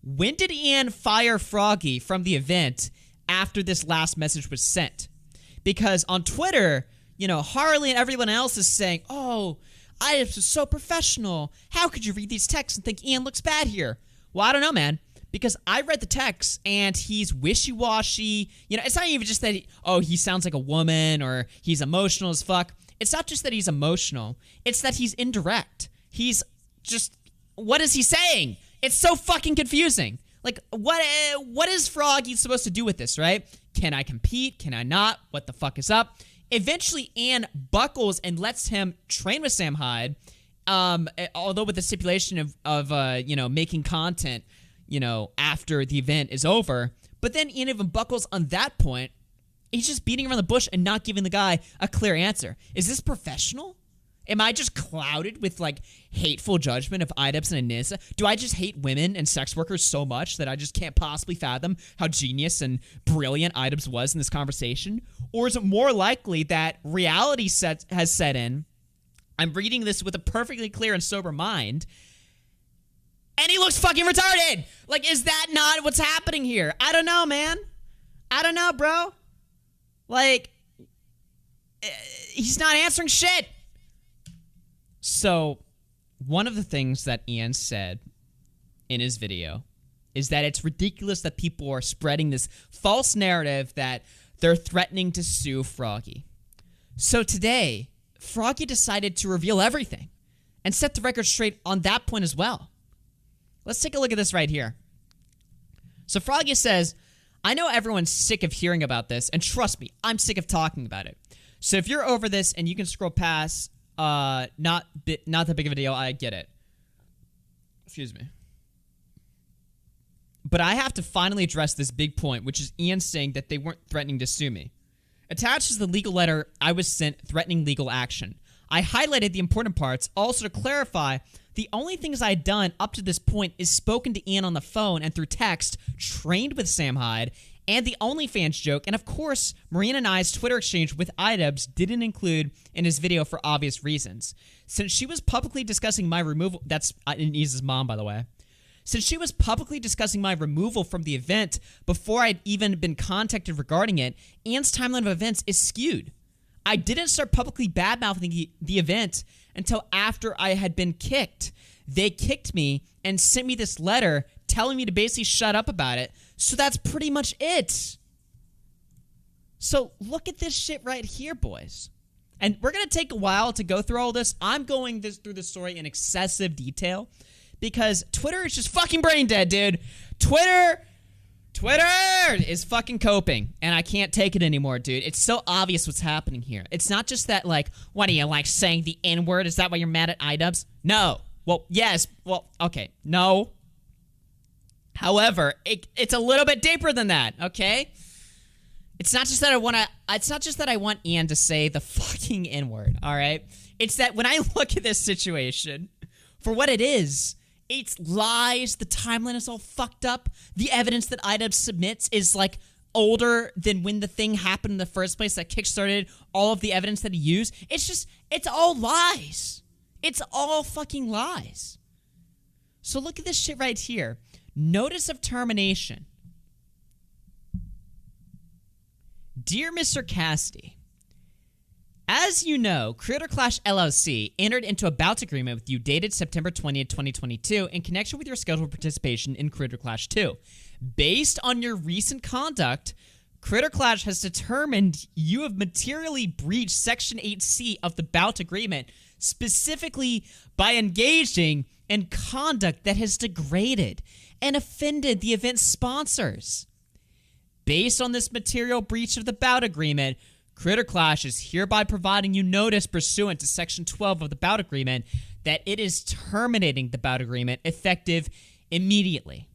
When did Ian fire Froggy from the event after this last message was sent? Because on Twitter, you know, Harley and everyone else is saying, oh, IDUBBBZ was so professional. How could you read these texts and think Ian looks bad here? Well, I don't know, man. Because I read the text and he's wishy-washy. You know, it's not even just that, he sounds like a woman or he's emotional as fuck. It's not just that he's emotional. It's that he's indirect. He's just, what is he saying? It's so fucking confusing. Like, what is Froggy supposed to do with this, right? Can I compete? Can I not? What the fuck is up? Eventually, Ann buckles and lets him train with Sam Hyde, although with the stipulation of making content, after the event is over. But then Ian even buckles on that point. He's just beating around the bush and not giving the guy a clear answer. Is this professional? Am I just clouded with, hateful judgment of IDUBBBZ and Anissa? Do I just hate women and sex workers so much that I just can't possibly fathom how genius and brilliant IDUBBBZ was in this conversation? Or is it more likely that reality has set in? I'm reading this with a perfectly clear and sober mind, and he looks fucking retarded! Is that not what's happening here? I don't know, man. I don't know, bro. He's not answering shit. So, one of the things that Ian said in his video is that it's ridiculous that people are spreading this false narrative that they're threatening to sue Froggy. So today, Froggy decided to reveal everything and set the record straight on that point as well. Let's take a look at this right here. So Froggy says, I know everyone's sick of hearing about this, and trust me, I'm sick of talking about it. So if you're over this and you can scroll past, not that big of a deal, I get it. Excuse me. But I have to finally address this big point, which is Ian saying that they weren't threatening to sue me. Attached is the legal letter I was sent threatening legal action. I highlighted the important parts. Also to clarify, the only things I had done up to this point is spoken to Ian on the phone and through text, trained with Sam Hyde, and the OnlyFans joke, and of course, Marina and I's Twitter exchange with IDUBBBZ didn't include in his video for obvious reasons. Since she was publicly discussing my removal, that's Iz's mom, by the way. Since she was publicly discussing my removal from the event before I'd even been contacted regarding it, Ian's timeline of events is skewed. I didn't start publicly bad-mouthing the event until after I had been kicked. They kicked me and sent me this letter telling me to basically shut up about it. So that's pretty much it. So look at this shit right here, boys. And we're going to take a while to go through all this. I'm going through the story in excessive detail because Twitter is just fucking brain dead, dude. Twitter is fucking coping, and I can't take it anymore, dude. It's so obvious what's happening here. It's not just that, what are you, saying the N-word? Is that why you're mad at IDUBBBZ? No. Well, yes. Well, okay. No. However, it's a little bit deeper than that, okay? It's not just that I want Ian to say the fucking N-word, all right? It's that when I look at this situation, for what it is, it's lies, the timeline is all fucked up, the evidence that IDUBBBZ submits is, older than when the thing happened in the first place that kickstarted all of the evidence that he used. It's all lies. It's all fucking lies. So look at this shit right here. Notice of termination. Dear Mr. Cassidy, as you know, Creator Clash LLC entered into a bout agreement with you dated September 20th, 2022 in connection with your scheduled participation in Creator Clash 2. Based on your recent conduct, Creator Clash has determined you have materially breached Section 8C of the bout agreement, specifically by engaging in conduct that has degraded and offended the event's sponsors. Based on this material breach of the bout agreement, Creator Clash is hereby providing you notice pursuant to Section 12 of the bout agreement that it is terminating the bout agreement effective immediately.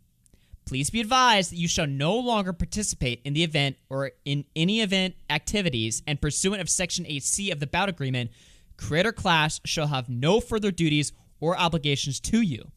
Please be advised that you shall no longer participate in the event or in any event activities, and pursuant of Section 8C of the bout agreement, Creator Clash shall have no further duties or obligations to you.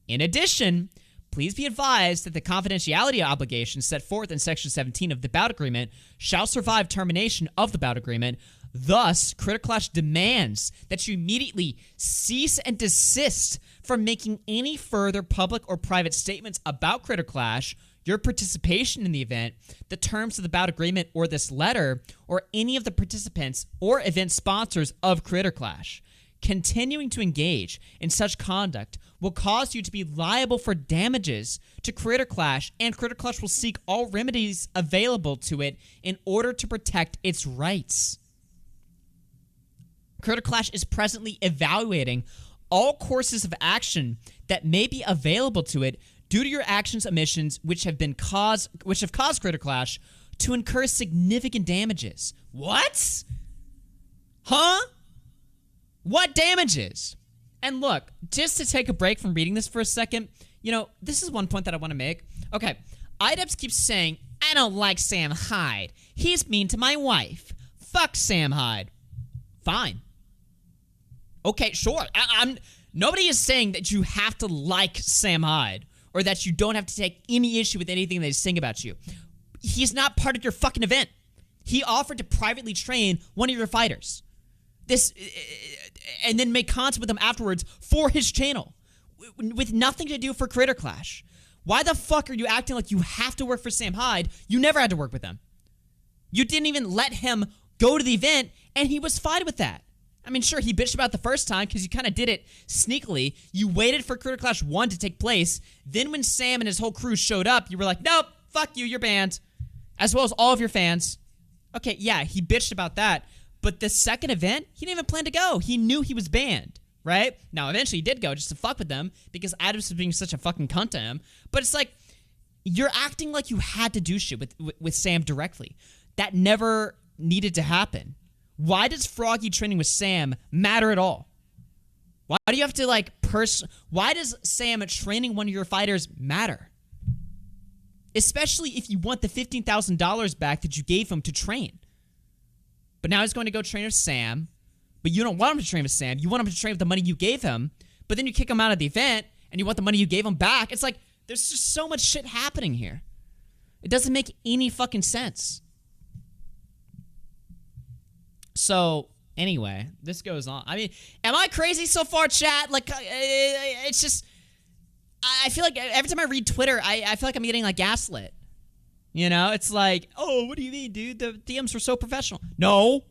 In addition, please be advised that the confidentiality obligations set forth in Section 17 of the bout agreement shall survive termination of the bout agreement. Thus, Creator Clash demands that you immediately cease and desist from making any further public or private statements about Creator Clash, your participation in the event, the terms of the bout agreement or this letter, or any of the participants or event sponsors of Creator Clash. Continuing to engage in such conduct will cause you to be liable for damages to Creator Clash, and Creator Clash will seek all remedies available to it in order to protect its rights. Creator Clash is presently evaluating all courses of action that may be available to it due to your actions, omissions, which have caused Creator Clash to incur significant damages. What? Huh? What damages? And look, just to take a break from reading this for a second, this is one point that I want to make. Okay, IDUBBBZ keeps saying, I don't like Sam Hyde. He's mean to my wife. Fuck Sam Hyde. Fine. Okay, sure. Nobody is saying that you have to like Sam Hyde or that you don't have to take any issue with anything they sing about you. He's not part of your fucking event. He offered to privately train one of your fighters. And then make content with him afterwards for his channel with nothing to do for Creator Clash. Why the fuck are you acting like you have to work for Sam Hyde? You never had to work with him. You didn't even let him go to the event, and he was fine with that. I mean, sure, he bitched about it the first time because you kind of did it sneakily. You waited for Creator Clash 1 to take place. Then when Sam and his whole crew showed up, you were like, nope, fuck you, you're banned. As well as all of your fans. Okay, yeah, he bitched about that. But the second event, he didn't even plan to go. He knew he was banned, right? Now, eventually he did go just to fuck with them because Adams was being such a fucking cunt to him. But it's like, you're acting like you had to do shit with Sam directly. That never needed to happen. Why does Froggy training with Sam matter at all? Why do you have to, why does Sam training one of your fighters matter? Especially if you want the $15,000 back that you gave him to train. But now he's going to go train with Sam, but you don't want him to train with Sam. You want him to train with the money you gave him, but then you kick him out of the event, and you want the money you gave him back. It's like, there's just so much shit happening here. It doesn't make any fucking sense. So, anyway, this goes on. I mean, am I crazy so far, chat? It's just, I feel like every time I read Twitter, I feel like I'm getting, gaslit. It's like, oh, what do you mean, dude? The DMs were so professional. No.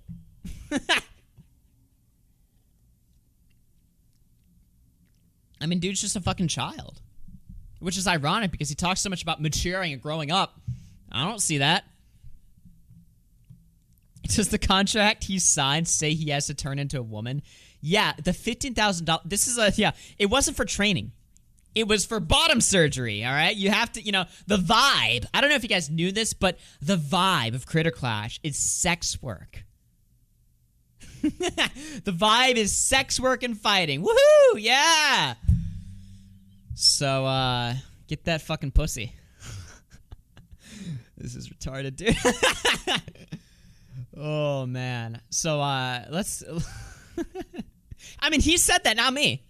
I mean, dude's just a fucking child. Which is ironic because he talks so much about maturing and growing up. I don't see that. Does the contract he signed say he has to turn into a woman? Yeah, the $15,000. This is it wasn't for training. It was for bottom surgery, all right? You have to, the vibe. I don't know if you guys knew this, but the vibe of Creator Clash is sex work. The vibe is sex work and fighting. Woohoo! Yeah! So, get that fucking pussy. This is retarded, dude. Oh, man. So, let's... I mean, he said that, not me.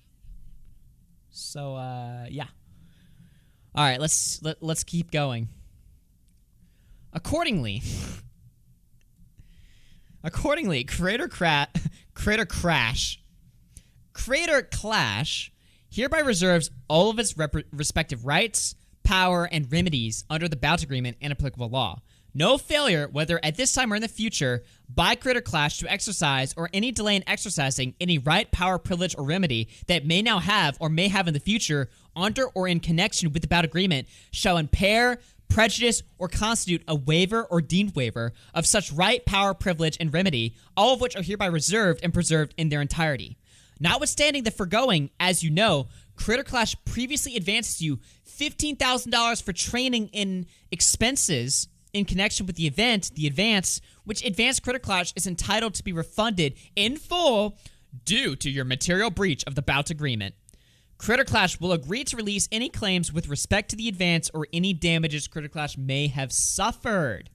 So, yeah. All right, let's keep going. Accordingly, Creator Clash hereby reserves all of its respective rights, power, and remedies under the bout agreement and applicable law. No failure, whether at this time or in the future, by Critter Clash to exercise or any delay in exercising any right, power, privilege, or remedy that may now have or may have in the future under or in connection with the bout agreement shall impair, prejudice, or constitute a waiver or deemed waiver of such right, power, privilege, and remedy, all of which are hereby reserved and preserved in their entirety. Notwithstanding the foregoing, as you know, Critter Clash previously advances you $15,000 for training in expenses in connection with the advance, which Advanced Critter Clash is entitled to be refunded in full due to your material breach of the bout agreement. Critter Clash will agree to release any claims with respect to the advance or any damages Critter Clash may have suffered.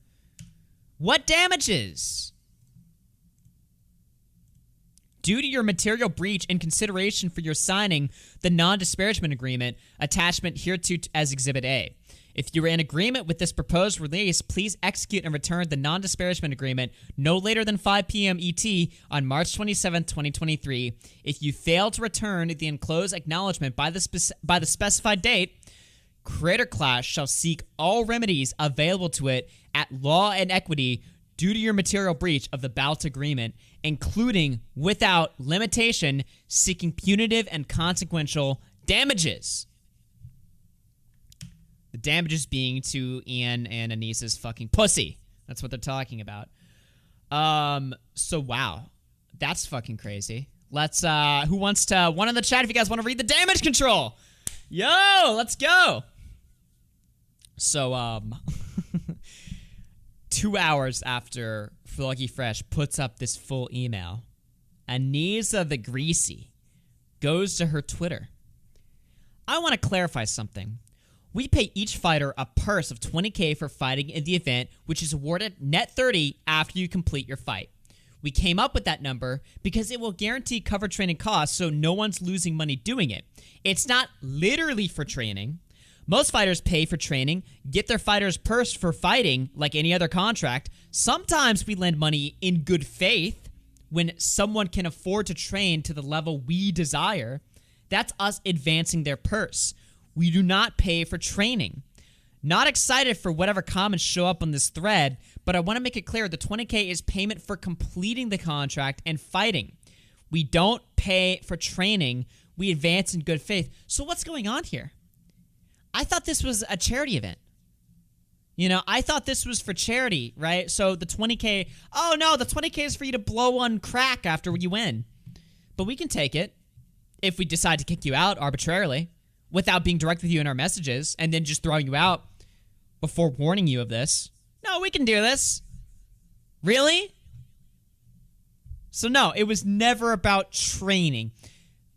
What damages? Due to your material breach in consideration for your signing the non-disparagement agreement, attachment hereto as Exhibit A. If you are in agreement with this proposed release, please execute and return the non-disparagement agreement no later than 5 p.m. ET on March 27, 2023. If you fail to return the enclosed acknowledgement by the specified date, Critter Clash shall seek all remedies available to it at law and equity due to your material breach of the bout agreement, including, without limitation, seeking punitive and consequential damages. The damages being to Ian and Anissa's fucking pussy. That's what they're talking about. So wow. That's fucking crazy. Let's, who wants to, one in the chat if you guys want to read the damage control. Yo, let's go. So, 2 hours after Froggy Fresh puts up this full email, Anissa the Greasy goes to her Twitter. I want to clarify something. We pay each fighter a purse of $20K for fighting in the event, which is awarded net 30 after you complete your fight. We came up with that number because it will guarantee cover training costs so no one's losing money doing it. It's not literally for training. Most fighters pay for training, get their fighter's purse for fighting like any other contract. Sometimes we lend money in good faith when someone can afford to train to the level we desire. That's us advancing their purse. We do not pay for training. Not excited for whatever comments show up on this thread, but I want to make it clear the $20K is payment for completing the contract and fighting. We don't pay for training. We advance in good faith. So what's going on here? I thought this was a charity event. You know, I thought this was for charity, right? So the $20K, oh no, the $20K is for you to blow on crack after you win. But we can take it if we decide to kick you out arbitrarily without being direct with you in our messages and then just throwing you out before warning you of this. No, we can do this. Really? So no, it was never about training.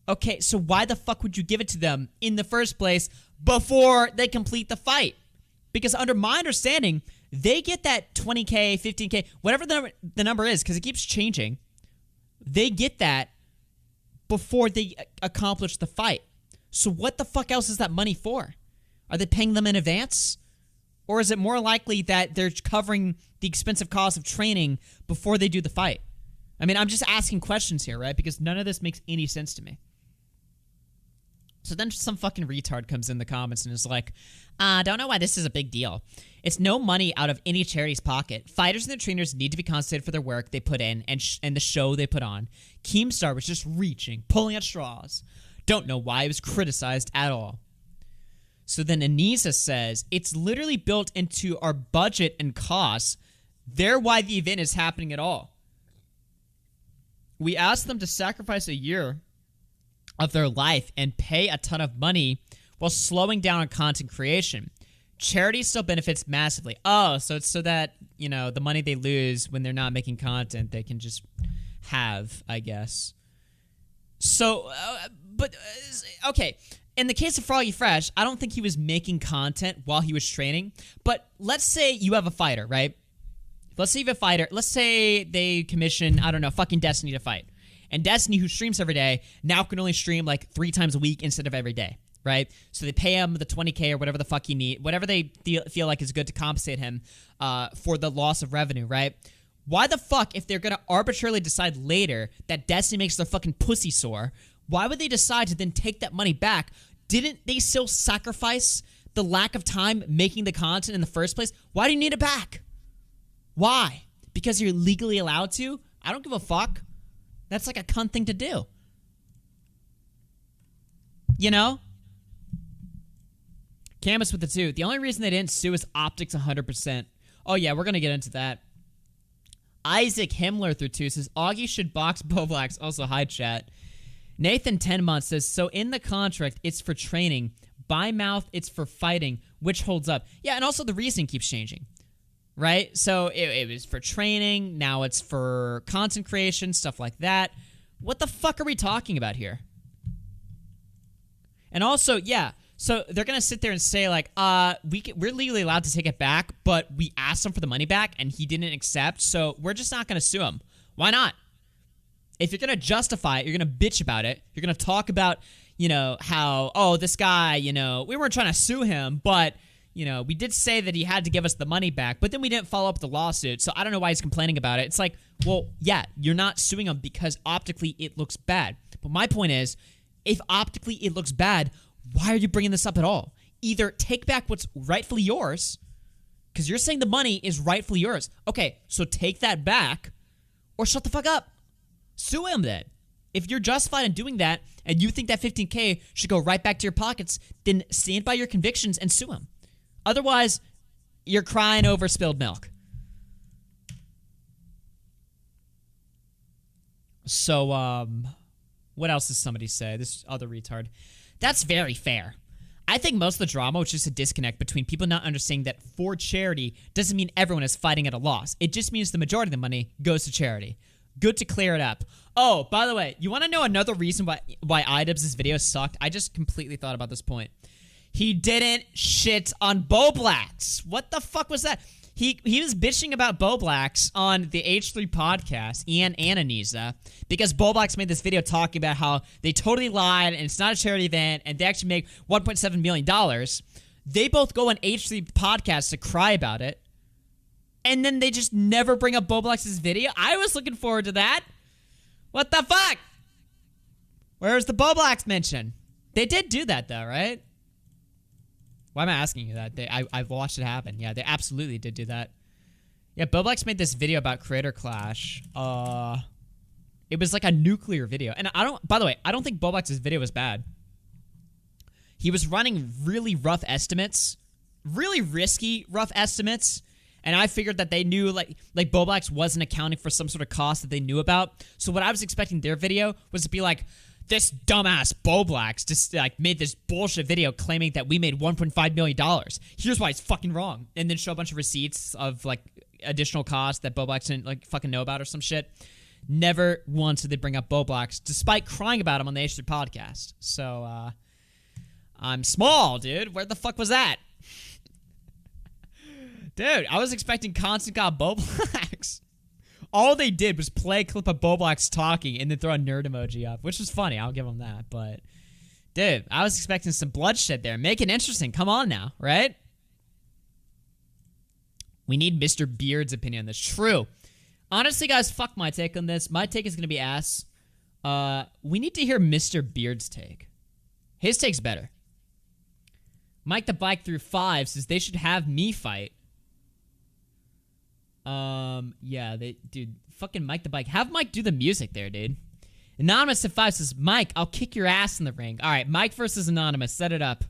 Okay, so why the fuck would you give it to them in the first place before they complete the fight? Because under my understanding, they get that 20K, 15K, whatever the number is, because it keeps changing. They get that before they accomplish the fight. So what the fuck else is that money for? Are they paying them in advance? Or is it more likely that they're covering the expensive cost of training before they do the fight? I mean, I'm just asking questions here, right? Because none of this makes any sense to me. So then some fucking retard comes in the comments and is like, don't know why this is a big deal. It's no money out of any charity's pocket. Fighters and their trainers need to be compensated for their work they put in and the show they put on. Keemstar was just reaching, pulling at straws. Don't know why it was criticized at all. So then Anissa says, it's literally built into our budget and costs. They're why the event is happening at all. We asked them to sacrifice a year of their life and pay a ton of money while slowing down on content creation. Charity still benefits massively. Oh, so it's so that, you know, the money they lose when they're not making content, they can just have, I guess. So, okay. In the case of Froggy Fresh, I don't think he was making content while he was training. But let's say you have a fighter, right? Let's say you have a fighter. Let's say they commission, I don't know, fucking Destiny to fight. And Destiny, who streams every day, now can only stream like 3 times a week instead of every day, right? So they pay him the $20K or whatever the fuck he need, whatever they feel like is good to compensate him for the loss of revenue, right? Why the fuck, if they're going to arbitrarily decide later that Destiny makes their fucking pussy sore, Why would they decide to then take that money back? Didn't they still sacrifice the lack of time making the content in the first place? Why do you need it back? Why? Because you're legally allowed to? I don't give a fuck. That's like a cunt thing to do. You know? Camus with the 2. The only reason they didn't sue is optics 100%. Oh yeah, we're going to get into that. Isaac Himmler through 2 says, Augie should box Boblax. Also, hi, chat. Nathan 10 months says, so in the contract, it's for training. By mouth, it's for fighting. Which holds up? Yeah, and also the reasoning keeps changing. Right? So it was for training. Now it's for content creation, stuff like that. What the fuck are we talking about here? And also, yeah, so they're going to sit there and say, like, we're legally allowed to take it back, but we asked him for the money back, and he didn't accept, so we're just not going to sue him. Why not? If you're going to justify it, you're going to bitch about it, you're going to talk about, you know, how, oh, this guy, you know, we weren't trying to sue him, but, you know, we did say that he had to give us the money back, but then we didn't follow up the lawsuit, so I don't know why he's complaining about it. It's like, well, yeah, you're not suing him because optically it looks bad. But my point is, if optically it looks bad, why are you bringing this up at all? Either take back what's rightfully yours, because you're saying the money is rightfully yours. Okay, so take that back, or shut the fuck up. Sue him then. If you're justified in doing that, and you think that $15K should go right back to your pockets, then stand by your convictions and sue him. Otherwise, you're crying over spilled milk. So, what else does somebody say? This other retard. That's very fair. I think most of the drama was just a disconnect between people not understanding that for charity doesn't mean everyone is fighting at a loss. It just means the majority of the money goes to charity. Good to clear it up. Oh, by the way, you want to know another reason why IDUBBBZ's video sucked? I just completely thought about this point. He didn't shit on Boblax. What the fuck was that? He was bitching about Boblax on the H3 podcast, Ian Ananiza, because Boblax made this video talking about how they totally lied and it's not a charity event and they actually make $1.7 million. They both go on H3 podcast to cry about it, and then they just never bring up Boblax's video. I was looking forward to that. What the fuck? Where's the Boblax mention? They did do that though, right? Why am I asking you that? I've watched it happen. Yeah, they absolutely did do that. Yeah, Boblax made this video about Creator Clash. It was like a nuclear video. And by the way, I don't think Boblax's video was bad. He was running really rough estimates. Really risky rough estimates. And I figured that they knew, like Boblax wasn't accounting for some sort of cost that they knew about. So what I was expecting their video was to be like, this dumbass Boblax just like made this bullshit video claiming that we made $1.5 million. Here's why it's fucking wrong. And then show a bunch of receipts of like additional costs that Boblax didn't like fucking know about or some shit. Never once did they bring up Boblax, despite crying about him on the H3 podcast. So, I'm small, dude. Where the fuck was that? Dude, I was expecting constant God Boblax. All they did was play a clip of Boblax talking and then throw a nerd emoji up, which was funny. I'll give them that. But, dude, I was expecting some bloodshed there. Make it interesting. Come on now, right? We need Mr. Beard's opinion on this. True. Honestly, guys, fuck my take on this. My take is going to be ass. We need to hear Mr. Beard's take. His take's better. Mike the Bike through 5 says they should have me fight. Yeah, dude, fucking Mike the Bike. Have Mike do the music there, dude. Anonymous at 5 says, Mike, I'll kick your ass in the ring. All right, Mike versus Anonymous. Set it up.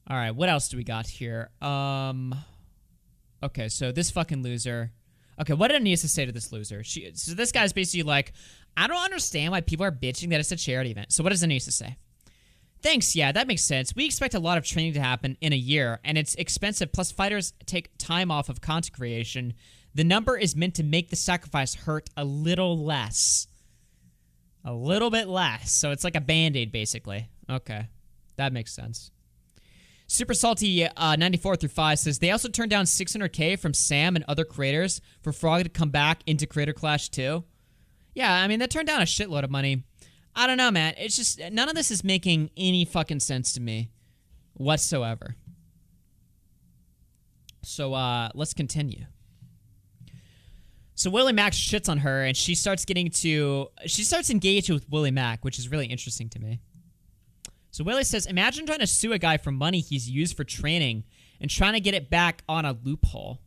All right, what else do we got here? Okay, so this fucking loser. Okay, what did Anissa say to this loser? So this guy's basically like, I don't understand why people are bitching that it's a charity event. So what does Anissa say? Thanks, yeah, that makes sense. We expect a lot of training to happen in a year, and it's expensive, plus fighters take time off of content creation. The number is meant to make the sacrifice hurt a little less. A little bit less. So it's like a Band-Aid, basically. Okay, that makes sense. Super Salty 94 through 5 says, they also turned down $600K from Sam and other creators for Frog to come back into Creator Clash 2. Yeah, I mean, they turned down a shitload of money. I don't know, man. It's just, none of this is making any fucking sense to me whatsoever. So, let's continue. So Willie Mack shits on her, and she starts engaging with Willie Mack, which is really interesting to me. So Willie says, imagine trying to sue a guy for money he's used for training and trying to get it back on a loophole.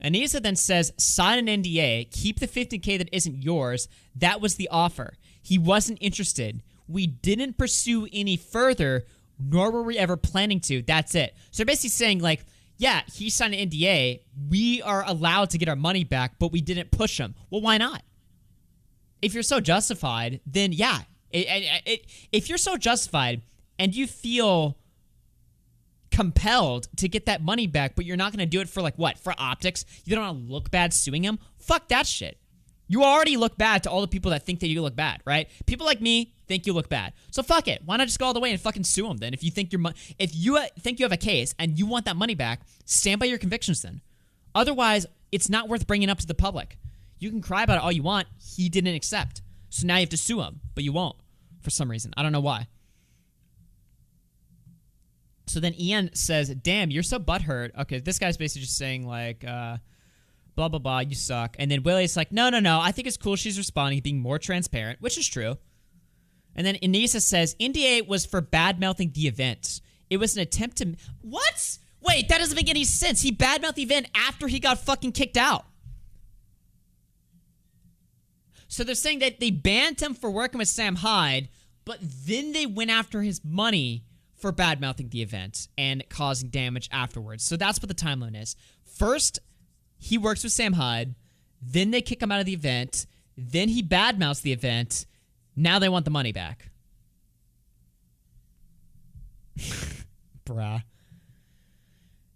Anissa then says, sign an NDA, keep the $15K that isn't yours. That was the offer. He wasn't interested. We didn't pursue any further, nor were we ever planning to. That's it. So they're basically saying, like, yeah, he signed an NDA. We are allowed to get our money back, but we didn't push him. Well, why not? If you're so justified, then yeah. If you're so justified and you feel compelled to get that money back, but you're not going to do it for, like, what? For optics? You don't want to look bad suing him? Fuck that shit. You already look bad to all the people that think that you look bad, right? People like me think you look bad. So fuck it. Why not just go all the way and fucking sue him then? If you think if you think you have a case and you want that money back, stand by your convictions then. Otherwise, it's not worth bringing up to the public. You can cry about it all you want. He didn't accept. So now you have to sue him, but you won't for some reason. I don't know why. So then Ian says, damn, you're so butthurt. Okay, this guy's basically just saying, like, blah, blah, blah, you suck. And then Willie's like, no, I think it's cool she's responding, being more transparent, which is true. And then Anissa says, NDA was for bad-mouthing the event. It was an attempt to... What? Wait, that doesn't make any sense. He bad-mouthed the event after he got fucking kicked out. So they're saying that they banned him for working with Sam Hyde, but then they went after his money for bad-mouthing the event and causing damage afterwards. So that's what the timeline is. First, he works with Sam Hyde. Then they kick him out of the event. Then he bad-mouths the event. Now they want the money back. Bruh.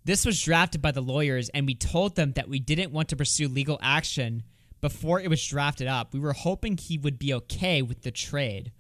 This was drafted by the lawyers, and we told them that we didn't want to pursue legal action before it was drafted up. We were hoping he would be okay with the trade.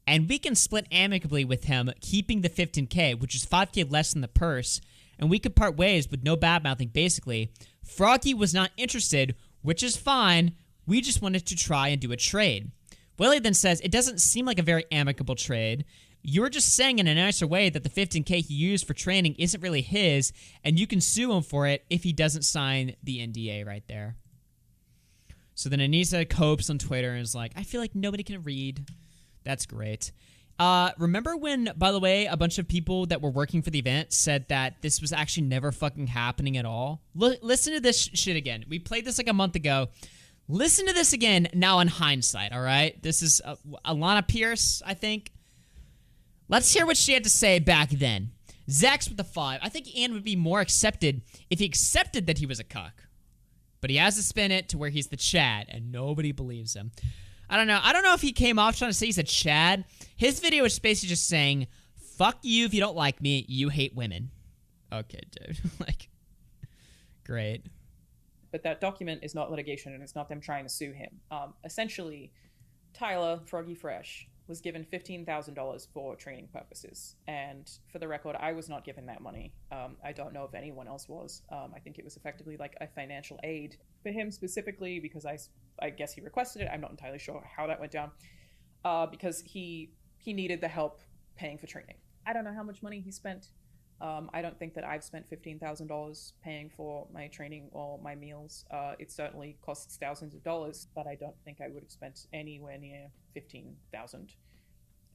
And we can split amicably with him, keeping the $15K, which is $5K less than the purse, and we could part ways with no bad-mouthing, basically. Froggy was not interested, which is fine. We just wanted to try and do a trade. Willie then says, it doesn't seem like a very amicable trade. You're just saying in a nicer way that the $15K he used for training isn't really his, and you can sue him for it if he doesn't sign the NDA right there. So then Anissa copes on Twitter and is like, I feel like nobody can read. That's great. Remember when, by the way, a bunch of people that were working for the event said that this was actually never fucking happening at all? Listen to this shit again. We played this like a month ago. Listen to this again now in hindsight, all right? This is Alana Pierce, I think. Let's hear what she had to say back then. Zax with the 5. I think Ian would be more accepted if he accepted that he was a cuck. But he has to spin it to where he's the Chad, and nobody believes him. I don't know. I don't know if he came off trying to say he's a Chad. His video was basically just saying, fuck you if you don't like me, you hate women. Okay, dude. Like, great. But that document is not litigation, and it's not them trying to sue him. Essentially, Tyler, Froggy Fresh, was given $15,000 for training purposes. And for the record, I was not given that money. I don't know if anyone else was. I think it was effectively like a financial aid for him specifically because I guess he requested it. I'm not entirely sure how that went down because he needed the help paying for training. I don't know how much money he spent. I don't think that I've spent $15,000 paying for my training or my meals. It certainly costs thousands of dollars, but I don't think I would have spent anywhere near $15,000.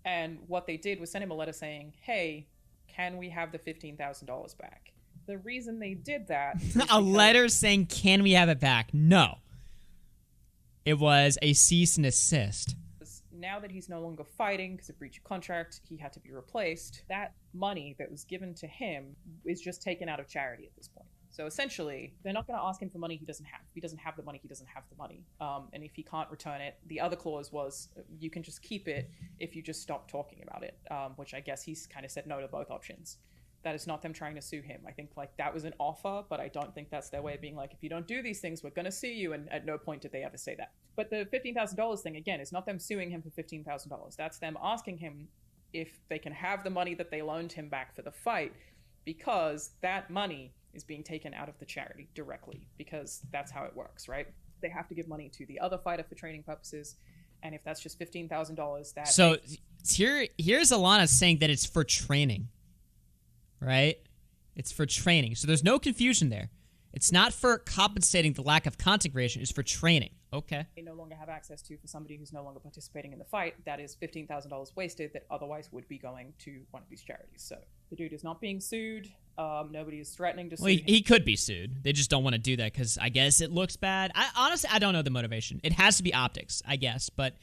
And what they did was send him a letter saying, hey, can we have the $15,000 back? The reason they did that... A letter saying, can we have it back? No. It was a cease and desist. Now that he's no longer fighting because of breach of contract, he had to be replaced. That money that was given to him is just taken out of charity at this point. So essentially, they're not going to ask him for money he doesn't have. If he doesn't have the money, he doesn't have the money. And if he can't return it, the other clause was you can just keep it if you just stop talking about it, which I guess he's kind of said no to both options. That is not them trying to sue him. I think like that was an offer, but I don't think that's their way of being like, if you don't do these things, we're going to sue you. And at no point did they ever say that. But the $15,000 thing, again, is not them suing him for $15,000. That's them asking him if they can have the money that they loaned him back for the fight, because that money is being taken out of the charity directly, because that's how it works, right? They have to give money to the other fighter for training purposes. And if that's just $15,000, that... So here's Alana saying that it's for training. Right? It's for training. So there's no confusion there. It's not for compensating the lack of content creation. It's for training. Okay. They no longer have access to for somebody who's no longer participating in the fight. That is $15,000 wasted that otherwise would be going to one of these charities. So the dude is not being sued. Nobody is threatening to sue him. He could be sued. They just don't want to do that because I guess it looks bad. Honestly, I don't know the motivation. It has to be optics, I guess. But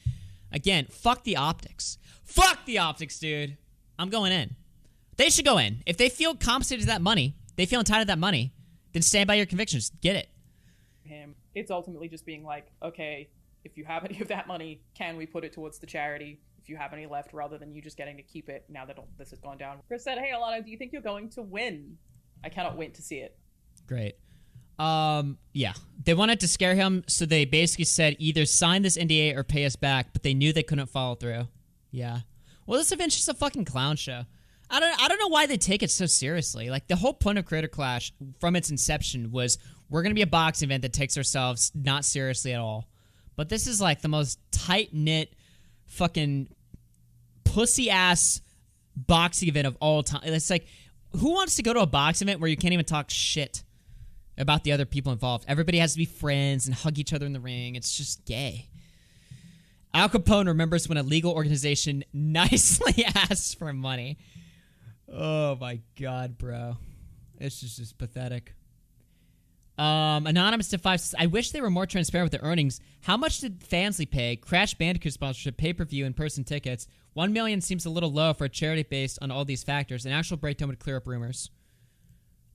again, fuck the optics. Fuck the optics, dude. I'm going in. They should go in. If they feel compensated to that money, they feel entitled to that money, then stand by your convictions. Get it. Him. It's ultimately just being like, okay, if you have any of that money, can we put it towards the charity? If you have any left, rather than you just getting to keep it now that all this has gone down. Chris said, hey, Alana, do you think you're going to win? I cannot wait to see it. Great. Yeah. They wanted to scare him, so they basically said either sign this NDA or pay us back, but they knew they couldn't follow through. Yeah. Well, this event's just a fucking clown show. I don't know why they take it so seriously. Like, the whole point of Creator Clash from its inception was we're going to be a boxing event that takes ourselves not seriously at all. But this is like the most tight-knit fucking pussy-ass boxing event of all time. It's like, who wants to go to a boxing event where you can't even talk shit about the other people involved? Everybody has to be friends and hug each other in the ring. It's just gay. Al Capone remembers when a legal organization nicely asked for money. Oh my god, bro. It's just pathetic. Anonymous to 5 says, I wish they were more transparent with their earnings. How much did Fansly pay? Crash Bandicoot sponsorship, pay-per-view, in-person tickets. $1 million seems a little low for a charity based on all these factors. An actual breakdown would clear up rumors.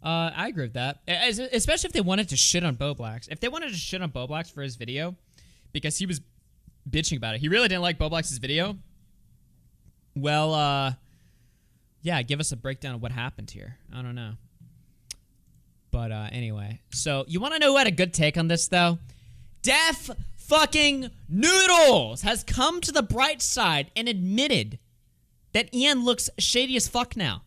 I agree with that. Especially if they wanted to shit on Bo Blacks. If they wanted to shit on Bo Blacks for his video, because he was bitching about it. He really didn't like Bo Blacks' video. Well, yeah, give us a breakdown of what happened here. I don't know. But anyway. So, you want to know who had a good take on this, though? Def fucking Noodles has come to the bright side and admitted that Ian looks shady as fuck now.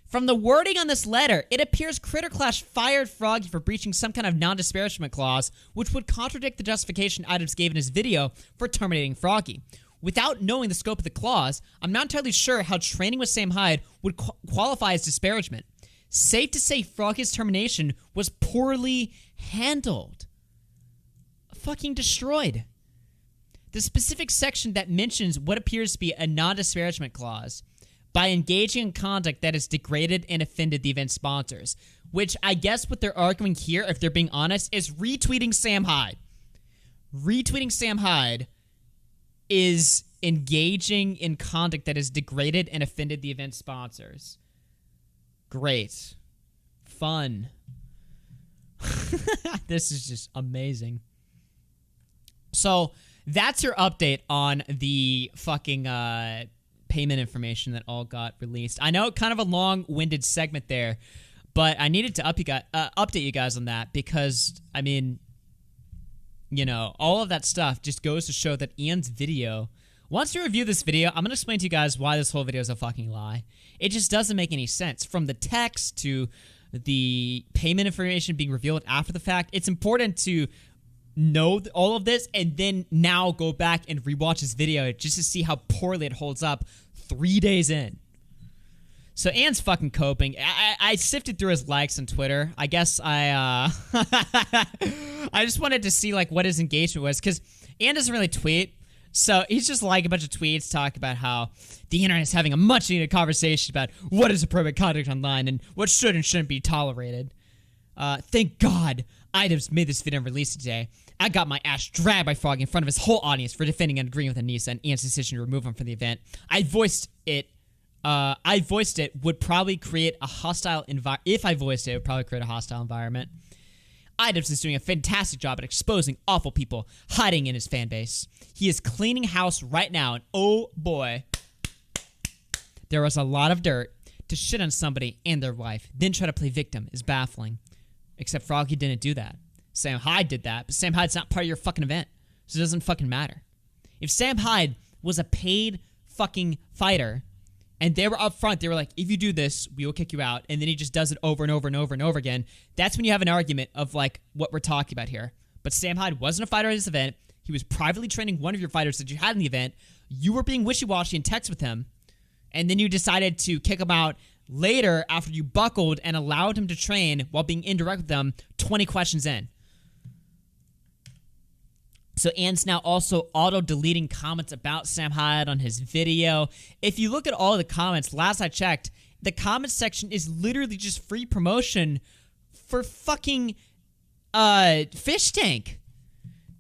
From the wording on this letter, it appears Critter Clash fired Froggy for breaching some kind of non-disparagement clause, which would contradict the justification Items gave in his video for terminating Froggy. Without knowing the scope of the clause, I'm not entirely sure how training with Sam Hyde would qualify as disparagement. Safe to say Froggy's termination was poorly handled. Fucking destroyed. The specific section that mentions what appears to be a non-disparagement clause by engaging in conduct that has degraded and offended the event sponsors, which I guess what they're arguing here, if they're being honest, is retweeting Sam Hyde. Retweeting Sam Hyde is engaging in conduct that has degraded and offended the event sponsors. Great. Fun. This is just amazing. So, that's your update on the fucking payment information that all got released. I know kind of a long-winded segment there, but I needed to update you guys on that because, I mean, you know, all of that stuff just goes to show that Ian's video... Once you review this video, I'm going to explain to you guys why this whole video is a fucking lie. It just doesn't make any sense. From the text to the payment information being revealed after the fact, it's important to know all of this and then now go back and rewatch this video just to see how poorly it holds up 3 days in. So Ian's fucking coping. I sifted through his likes on Twitter. I guess I just wanted to see like what his engagement was because Ian doesn't really tweet. So he's just like a bunch of tweets talking about how the internet is having a much needed conversation about what is appropriate conduct online and what should and shouldn't be tolerated. Thank God Items made this video and released it today. I got my ass dragged by Frog in front of his whole audience for defending and agreeing with Anissa and Ian's decision to remove him from the event. I voiced it would probably create a hostile environment. If I voiced it, it would probably create a hostile environment. Items is doing a fantastic job at exposing awful people hiding in his fan base. He is cleaning house right now, and oh boy, there was a lot of dirt. To shit on somebody and their wife, then try to play victim is baffling. Except Froggy didn't do that. Sam Hyde did that, but Sam Hyde's not part of your fucking event, so it doesn't fucking matter. If Sam Hyde was a paid fucking fighter, and they were up front, they were like, if you do this, we will kick you out. And then he just does it over and over and over and over again. That's when you have an argument of, like, what we're talking about here. But Sam Hyde wasn't a fighter at this event. He was privately training one of your fighters that you had in the event. You were being wishy-washy in text with him. And then you decided to kick him out Later, after you buckled and allowed him to train while being indirect with them, 20 questions in. So Ann's now also auto-deleting comments about Sam Hyde on his video. If you look at all of the comments, last I checked, the comments section is literally just free promotion for fucking Fish Tank.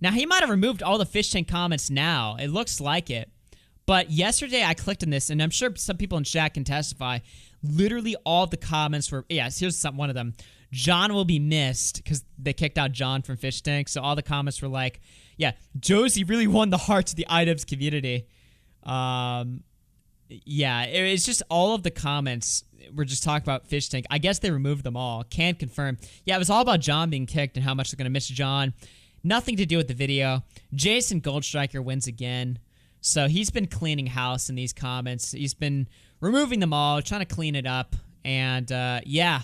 Now, he might have removed all the Fish Tank comments now. It looks like it. But yesterday I clicked on this, and I'm sure some people in chat can testify. Literally all the comments were, yes, here's one of them. John will be missed, because they kicked out John from Fish Tank. So all the comments were like, yeah, Josie really won the hearts of the IDUBBBZ community. Yeah, it's just all of the comments were just talking about Fish Tank. I guess they removed them all. Can't confirm. Yeah, it was all about John being kicked and how much they're going to miss John. Nothing to do with the video. Jason Goldstriker wins again. So he's been cleaning house in these comments. He's been removing them all, trying to clean it up. And, yeah,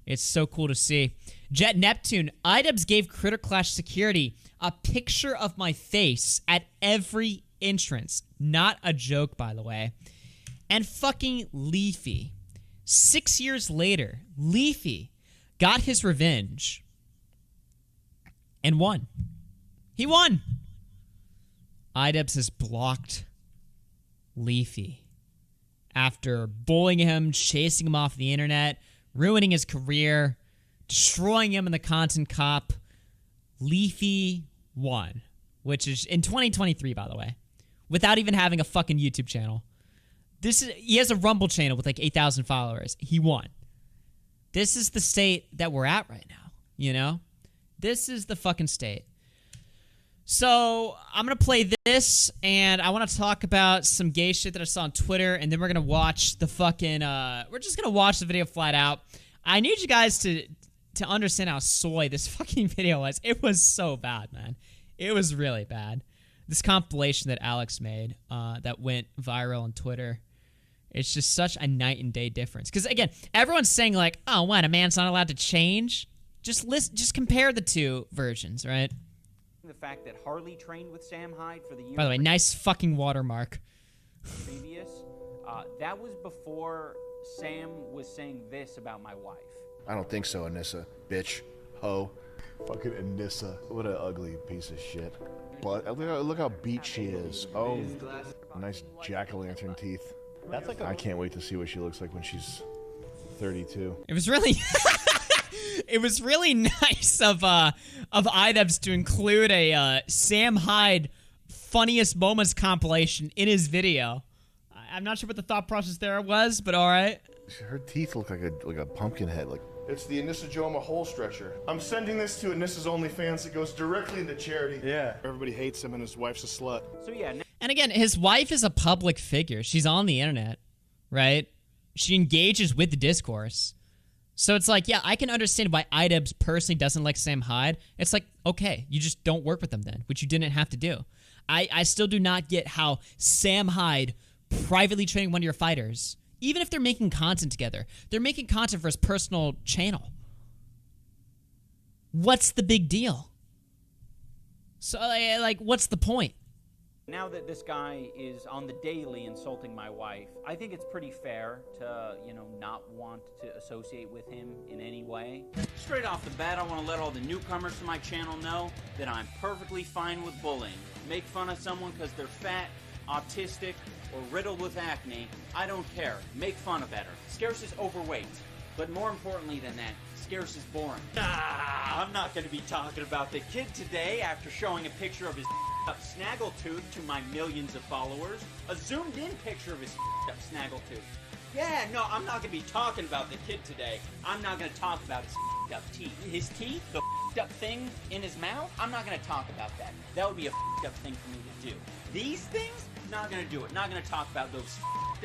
it's so cool to see. Jet Neptune, IDUBBBZ gave Critter Clash Security a picture of my face at every entrance. Not a joke, by the way. And fucking Leafy. 6 years later, Leafy got his revenge and won. He won. IDUBBBZ has blocked Leafy after bullying him, chasing him off the internet, ruining his career, destroying him in the Content Cop. Leafy won, which is in 2023, by the way, without even having a fucking YouTube channel. He has a Rumble channel with like 8,000 followers. He won. This is the state that we're at right now, you know? This is the fucking state. So I'm going to play this, and I want to talk about some gay shit that I saw on Twitter, and then we're going to watch the fucking, we're just going to watch the video flat out. I need you guys to understand how soy this fucking video was. It was so bad, man. It was really bad. This compilation that Alex made that went viral on Twitter, it's just such a night and day difference. Because, again, everyone's saying, like, oh, what, a man's not allowed to change? Just compare the two versions, right? The fact that Harley trained with Sam Hyde for the year. By the way, nice fucking watermark. Previous, that was before Sam was saying this about my wife. I don't think so, Anissa. Bitch. Ho. Fucking Anissa. What an ugly piece of shit. But look how beat she is. Oh, nice jack-o'-lantern teeth. That's like I can't wait to see what she looks like when she's 32. It was really... It was really nice of IDUBBBZ to include a Sam Hyde funniest moments compilation in his video. I'm not sure what the thought process there was, but all right. Her teeth look like a pumpkin head. Like it's the Anissa Joma hole stretcher. I'm sending this to Anissa's OnlyFans. It goes directly into charity. Yeah. Everybody hates him and his wife's a slut. So yeah. And again, his wife is a public figure. She's on the internet, right? She engages with the discourse. So it's like, yeah, I can understand why IDUBBBZ personally doesn't like Sam Hyde. It's like, okay, you just don't work with them then, which you didn't have to do. I still do not get how Sam Hyde privately training one of your fighters, even if they're making content together, they're making content for his personal channel. What's the big deal? So, like, what's the point? Now that this guy is on the daily insulting my wife, I think it's pretty fair to, not want to associate with him in any way. Straight off the bat, I want to let all the newcomers to my channel know that I'm perfectly fine with bullying. Make fun of someone because they're fat, autistic, or riddled with acne. I don't care. Make fun of better. Scarce is overweight. But more importantly than that, Scarce is boring. I'm not going to be talking about the kid today after showing a picture of his up snaggletooth to my millions of followers. A zoomed-in picture of his up snaggletooth. Yeah, no, I'm not going to be talking about the kid today. I'm not going to talk about his up teeth. His teeth, the up thing in his mouth, I'm not going to talk about that. That would be a up thing for me to do. These things, not going to do it. Not going to talk about those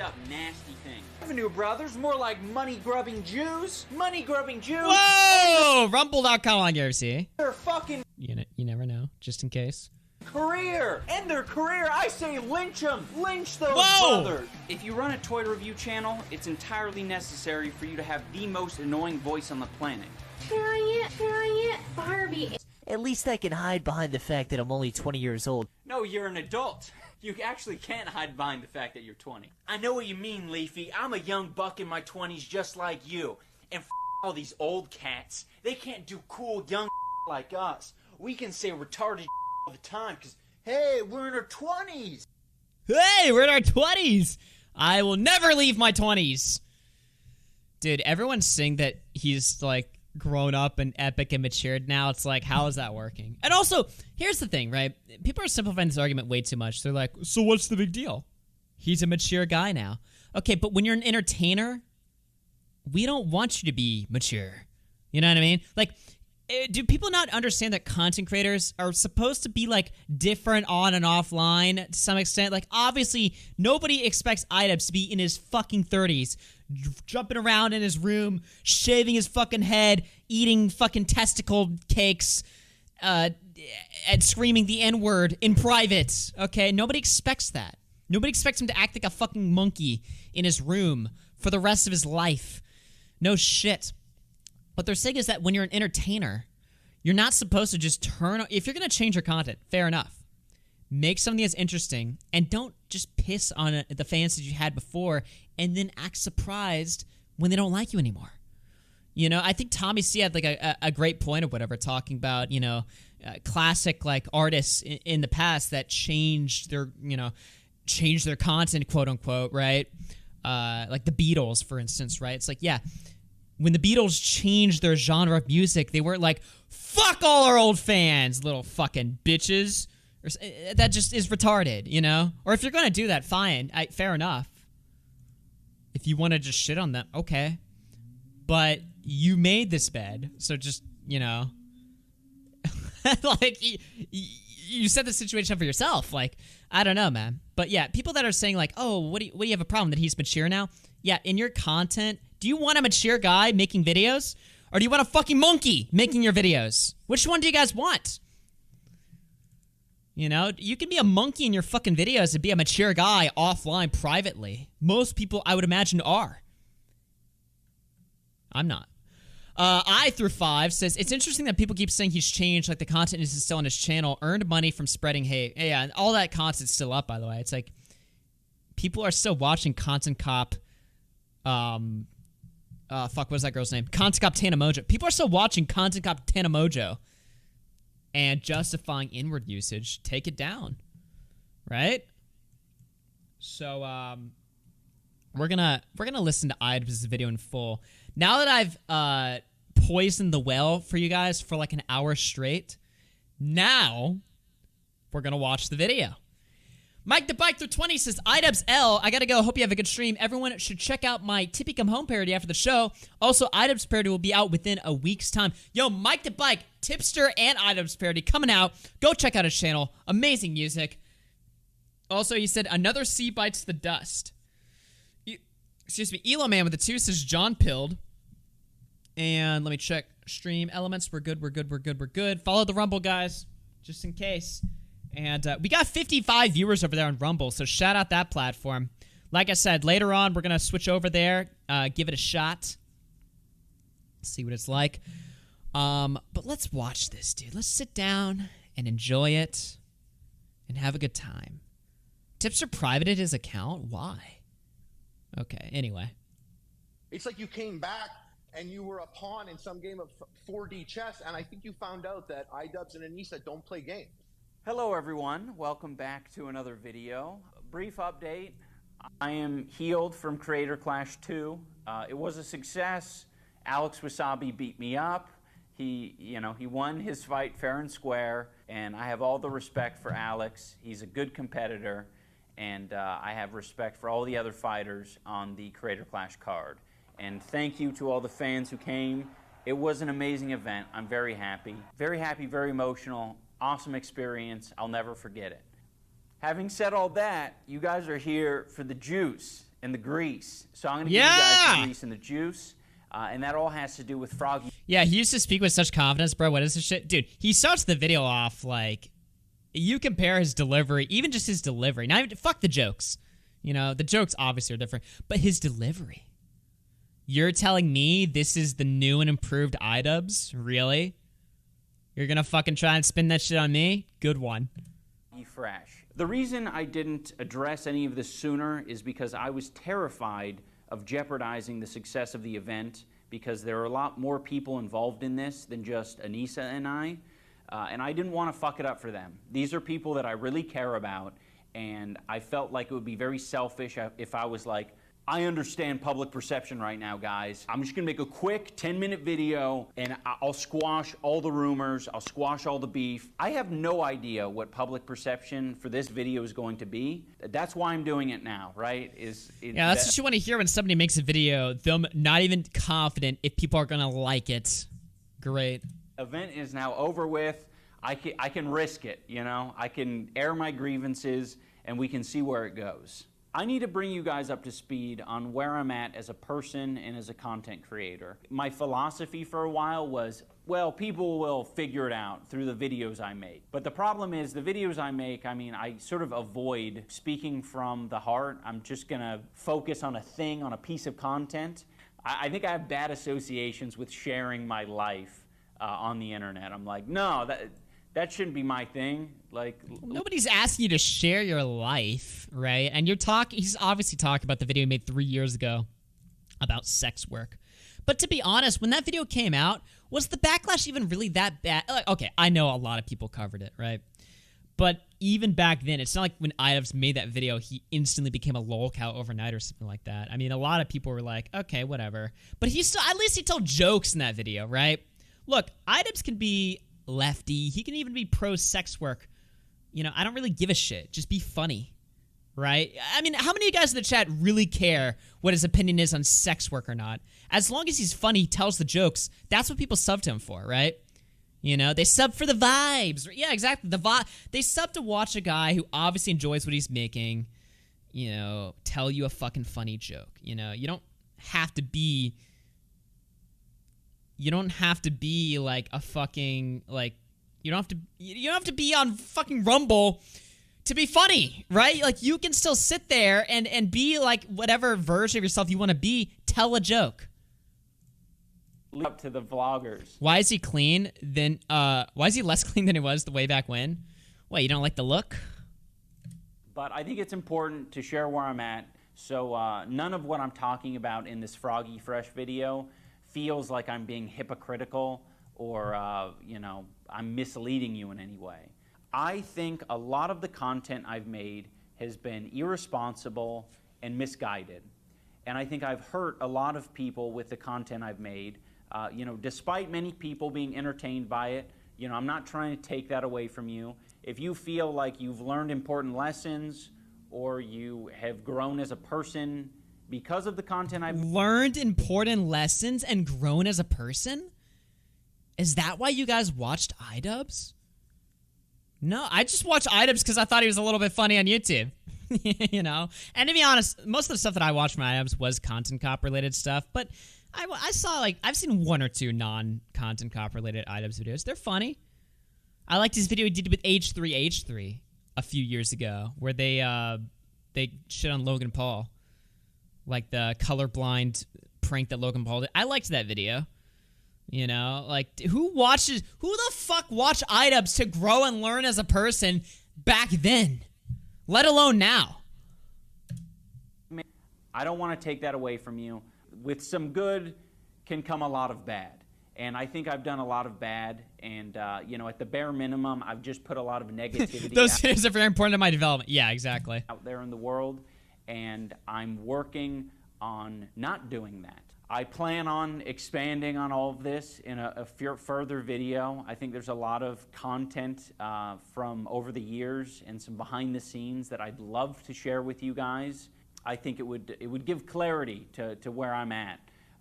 up nasty things. Revenue brothers, more like money-grubbing Jews. Money-grubbing Jews. Whoa! Rumble.com on AugieRFC. Their fucking... You never know, just in case. Career! End their career! I say lynch them! Lynch those brothers! If you run a toy review channel, it's entirely necessary for you to have the most annoying voice on the planet. Try it, Barbie. At least I can hide behind the fact that I'm only 20 years old. No, you're an adult. You actually can't hide behind the fact that you're 20. I know what you mean, Leafy. I'm a young buck in my 20s just like you. And all these old cats. They can't do cool young like us. We can say retarded all the time because, hey, we're in our 20s. Hey, we're in our 20s. I will never leave my 20s. Dude, everyone's saying that he's, like, grown up and epic and matured now. It's like, how is that working? And also, here's the thing, right? People are simplifying this argument way too much. They're like, so what's the big deal? He's a mature guy now. Okay, but when you're an entertainer, we don't want you to be mature. You know what I mean? Like, do people not understand that content creators are supposed to be, like, different on and offline to some extent? Like, obviously, nobody expects IDUBBBZ to be in his fucking 30s, jumping around in his room, shaving his fucking head, eating fucking testicle cakes, and screaming the N-word in private, okay? Nobody expects that. Nobody expects him to act like a fucking monkey in his room for the rest of his life. No shit. What they're saying is that when you're an entertainer, you're not supposed to just turn... If you're going to change your content, fair enough. Make something that's interesting, and don't just piss on the fans that you had before and then act surprised when they don't like you anymore. You know, I think Tommy C had like a great point or whatever, talking about, you know, classic like artists in the past that changed their content, quote unquote, right? Like the Beatles, for instance, right? It's like, yeah, when the Beatles changed their genre of music, they weren't like, fuck all our old fans, little fucking bitches. That just is retarded, you know? Or if you're going to do that, fine. Fair enough. If you want to just shit on them, okay. But you made this bed, so just, you know. Like, you set the situation up for yourself. Like, I don't know, man. But yeah, people that are saying like, oh, what do you have a problem that he's mature now? Yeah, in your content, do you want a mature guy making videos? Or do you want a fucking monkey making your videos? Which one do you guys want? You know, you can be a monkey in your fucking videos and be a mature guy offline privately. Most people, I would imagine, are. I'm not. I5 says, it's interesting that people keep saying he's changed, like the content is still on his channel, earned money from spreading hate. Yeah, and all that content's still up, by the way. It's like, people are still watching Content Cop, fuck, what's that girl's name? Content Cop Tana Mojo. People are still watching Content Cop Tana Mojo and justifying inward usage. Take it down, right? So, we're gonna listen to IDUBBBZ's video in full. Now that I've poisoned the well for you guys for like an hour straight, now we're gonna watch the video. Mike the Bike through 20 says, IDUBBBZ L, I gotta go. Hope you have a good stream. Everyone should check out my Tippy Come Home parody after the show. Also, IDUBBBZ parody will be out within a week's time. Yo, Mike the Bike, Tipster, and IDUBBBZ parody coming out. Go check out his channel. Amazing music. Also, he said, another C bites the dust. Excuse me, Elo Man with the 2 says John Pilled. And let me check stream elements. We're good. Follow the Rumble, guys, just in case. And we got 55 viewers over there on Rumble, so shout out that platform. Like I said, later on, we're going to switch over there, give it a shot, see what it's like. But let's watch this, dude. Let's sit down and enjoy it and have a good time. Tipster privated his account? Why? Okay, anyway. It's like you came back and you were a pawn in some game of 4D chess, and I think you found out that IDUBBBZ and Anissa don't play games. Hello everyone, welcome back to another video. Brief update, I am healed from Creator Clash 2. It was a success. Alex Wasabi beat me up. He won his fight fair and square, and I have all the respect for Alex. He's a good competitor, and I have respect for all the other fighters on the Creator Clash card. And thank you to all the fans who came. It was an amazing event. I'm very happy, very emotional. Awesome experience. I'll never forget it. Having said all that, you guys are here for the juice and the grease. So I'm going to give you guys the grease and the juice. And that all has to do with Froggy. Yeah, he used to speak with such confidence, bro. What is this shit? Dude, he starts the video off like, you compare his delivery, even just his delivery. Not even, fuck the jokes. You know, the jokes obviously are different. But his delivery. You're telling me this is the new and improved IDUBBBZ? Really? You're gonna fucking try and spin that shit on me? Good one. Fresh. The reason I didn't address any of this sooner is because I was terrified of jeopardizing the success of the event, because there are a lot more people involved in this than just Anissa and I didn't want to fuck it up for them. These are people that I really care about, and I felt like it would be very selfish if I was like, I understand public perception right now, guys. I'm just gonna make a quick 10-minute video and I'll squash all the rumors, I'll squash all the beef. I have no idea what public perception for this video is going to be. That's why I'm doing it now, right? Yeah, that's what you want to hear when somebody makes a video, them not even confident if people are gonna like it. Great. Event is now over with. I can risk it, you know? I can air my grievances and we can see where it goes. I need to bring you guys up to speed on where I'm at as a person and as a content creator. My philosophy for a while was, well, people will figure it out through the videos I make. But the problem is the videos I make, I mean, I sort of avoid speaking from the heart. I'm just gonna focus on a thing, on a piece of content. I think I have bad associations with sharing my life on the internet. I'm like, no, that shouldn't be my thing. Like, nobody's asking you to share your life, right? And he's obviously talking about the video he made 3 years ago about sex work. But to be honest, when that video came out, was the backlash even really that bad? Like, okay, I know a lot of people covered it, right? But even back then, it's not like when IDUBBBZ made that video, he instantly became a lolcow overnight or something like that. I mean, a lot of people were like, okay, whatever. But at least he told jokes in that video, right? Look, IDUBBBZ can be lefty. He can even be pro-sex work. You know, I don't really give a shit. Just be funny, right? I mean, how many of you guys in the chat really care what his opinion is on sex work or not? As long as he's funny, he tells the jokes, that's what people sub to him for, right? You know, they sub for the vibes. Yeah, exactly. They sub to watch a guy who obviously enjoys what he's making, you know, tell you a fucking funny joke. You know, you don't have to be like a fucking, like, you don't have to be on fucking Rumble to be funny, right? Like, you can still sit there and be like whatever version of yourself you want to be, tell a joke. Up to the vloggers. Why is he clean? Why is he less clean than he was the way back when? What, you don't like the look? But I think it's important to share where I'm at, so none of what I'm talking about in this Froggy Fresh video feels like I'm being hypocritical or, you know, I'm misleading you in any way. I think a lot of the content I've made has been irresponsible and misguided. And I think I've hurt a lot of people with the content I've made. You know, despite many people being entertained by it, you know, I'm not trying to take that away from you. If you feel like you've learned important lessons or you have grown as a person because of the content I've learned important lessons and grown as a person? Is that why you guys watched IDUBBBZ? No, I just watched IDUBBBZ because I thought he was a little bit funny on YouTube. You know? And to be honest, most of the stuff that I watched from IDUBBBZ was content cop related stuff, but I saw, like, I've seen one or two non-content cop related IDUBBBZ videos. They're funny. I liked his video he did with H3H3 a few years ago where they shit on Logan Paul. Like the colorblind prank that Logan Paul did. I liked that video. You know, like, who the fuck watched IDUBBBZ to grow and learn as a person back then? Let alone now. I don't want to take that away from you. With some good can come a lot of bad. And I think I've done a lot of bad. And, you know, at the bare minimum, I've just put a lot of negativity Those videos are very important to my development. Yeah, exactly. Out there in the world. And I'm working on not doing that. I plan on expanding on all of this in a further video. I think there's a lot of content from over the years and some behind the scenes that I'd love to share with you guys. I think it would give clarity to where I'm at.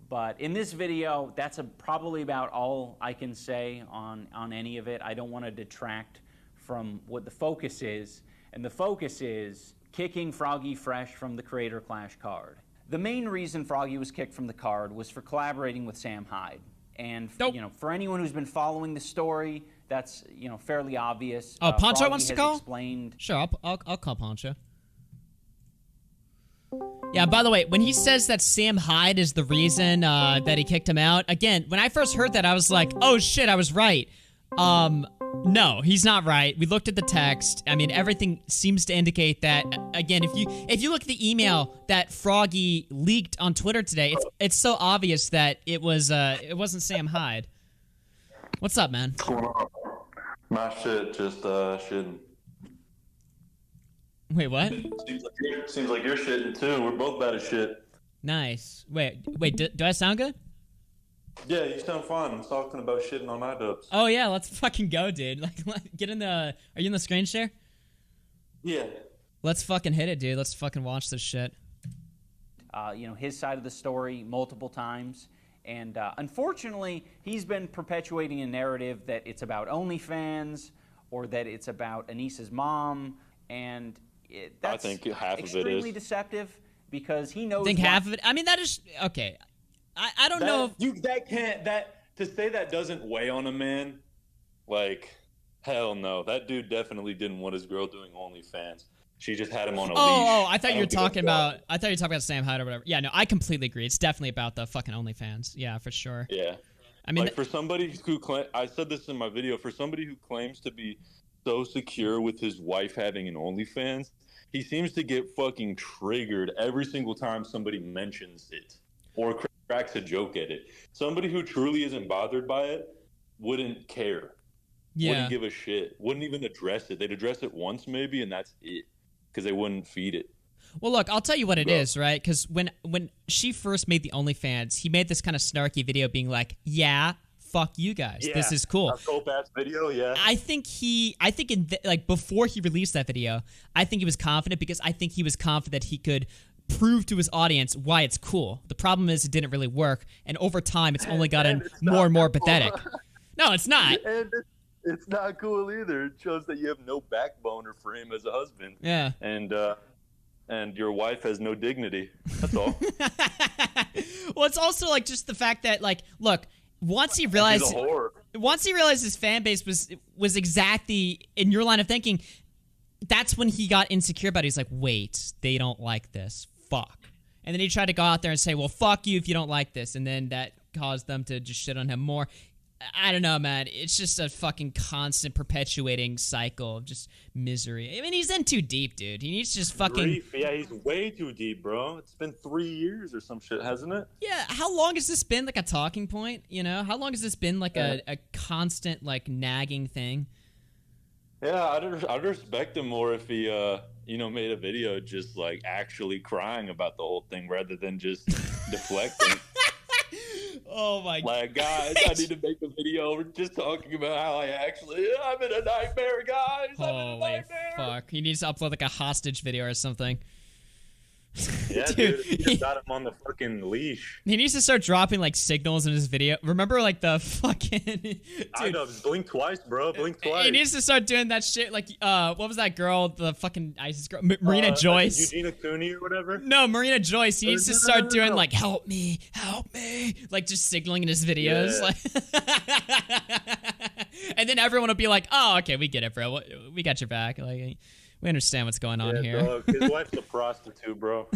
But in this video, that's probably about all I can say on any of it. I don't want to detract from what the focus is. And the focus is kicking Froggy Fresh from the Creator Clash card. The main reason Froggy was kicked from the card was for collaborating with Sam Hyde. And, you know, for anyone who's been following the story, that's, you know, fairly obvious. Oh, Poncho Froggy wants to has call? Explained... Sure, I'll call Poncho. Yeah, by the way, when he says that Sam Hyde is the reason that he kicked him out, again, when I first heard that, I was like, oh shit, I was right. No, he's not right. We looked at the text. I mean, everything seems to indicate that. Again, if you look at the email that Froggy leaked on Twitter today, it's so obvious that it wasn't Sam Hyde. What's up, man? What's going on? My shit, just shitting. Wait, what? Seems like you're shitting too. We're both bad as shit. Nice. Wait. Do I sound good? Yeah, you sound fine. I'm talking about shitting on IDUBBBZ. Oh yeah, let's fucking go, dude. Like, get in the. Are you in the screen share? Yeah. Let's fucking hit it, dude. Let's fucking watch this shit. His side of the story multiple times. And unfortunately, he's been perpetuating a narrative that it's about OnlyFans or that it's about Anissa's mom. And that's I think half of it is extremely deceptive because he knows. I think half of it. I mean, that is okay. I don't know if to say that doesn't weigh on a man. Like, hell no. That dude definitely didn't want his girl doing OnlyFans. She just had him on a leash. Oh, I thought you were talking about. I thought you were talking about Sam Hyde or whatever. Yeah, no, I completely agree. It's definitely about the fucking OnlyFans. Yeah, for sure. Yeah. I mean, like for somebody who I said this in my video. For somebody who claims to be so secure with his wife having an OnlyFans, he seems to get fucking triggered every single time somebody mentions it or cracks a joke at it. Somebody who truly isn't bothered by it wouldn't care. Yeah. Wouldn't give a shit. Wouldn't even address it. They'd address it once maybe, and that's it. Because they wouldn't feed it. Well, look, I'll tell you what it is, right? Because when she first made the OnlyFans, he made this kind of snarky video being like, yeah, fuck you guys. Yeah, this is cool. A dope-ass video, yeah. I think before he released that video, I think he was confident because I think he was confident he could prove to his audience why it's cool. The problem is it didn't really work, and over time, it's only gotten more and more pathetic. No, it's not. And it's not cool either. It shows that you have no backbone or frame as a husband. Yeah. And your wife has no dignity. That's all. Well, it's also like just the fact that like, look, once he realized his fan base was exactly in your line of thinking, that's when he got insecure about it. He's like, wait, they don't like this. Fuck. And then he tried to go out there and say, well, fuck you if you don't like this. And then that caused them to just shit on him more. I don't know, man. It's just a fucking constant perpetuating cycle of just misery. I mean, he's in too deep, dude. He needs to just fucking... Grief. Yeah, he's way too deep, bro. It's been 3 years or some shit, hasn't it? Yeah, how long has this been like a talking point, you know? How long has this been like a constant, like, nagging thing? Yeah, I'd respect him more if he, made a video just, like, actually crying about the whole thing rather than just deflecting. Oh my god. Like, guys, I need to make a video just talking about how I'm in a nightmare, guys. I'm in a nightmare. Fuck. He needs to upload like a hostage video or something. Yeah, dude. He just got him on the fucking leash. He needs to start dropping like signals in his video. Remember like the fucking... I know, blink twice, bro. Blink twice. He needs to start doing that shit like, what was that girl? The fucking ISIS girl? Marina Joyce. Eugenia Cooney or whatever? No, Marina Joyce. He needs to start doing like, help me. Like just signaling in his videos. Yeah. And then everyone will be like, oh, okay, we get it, bro. We got your back. Like, we understand what's going on here. Dog. His wife's a prostitute, bro.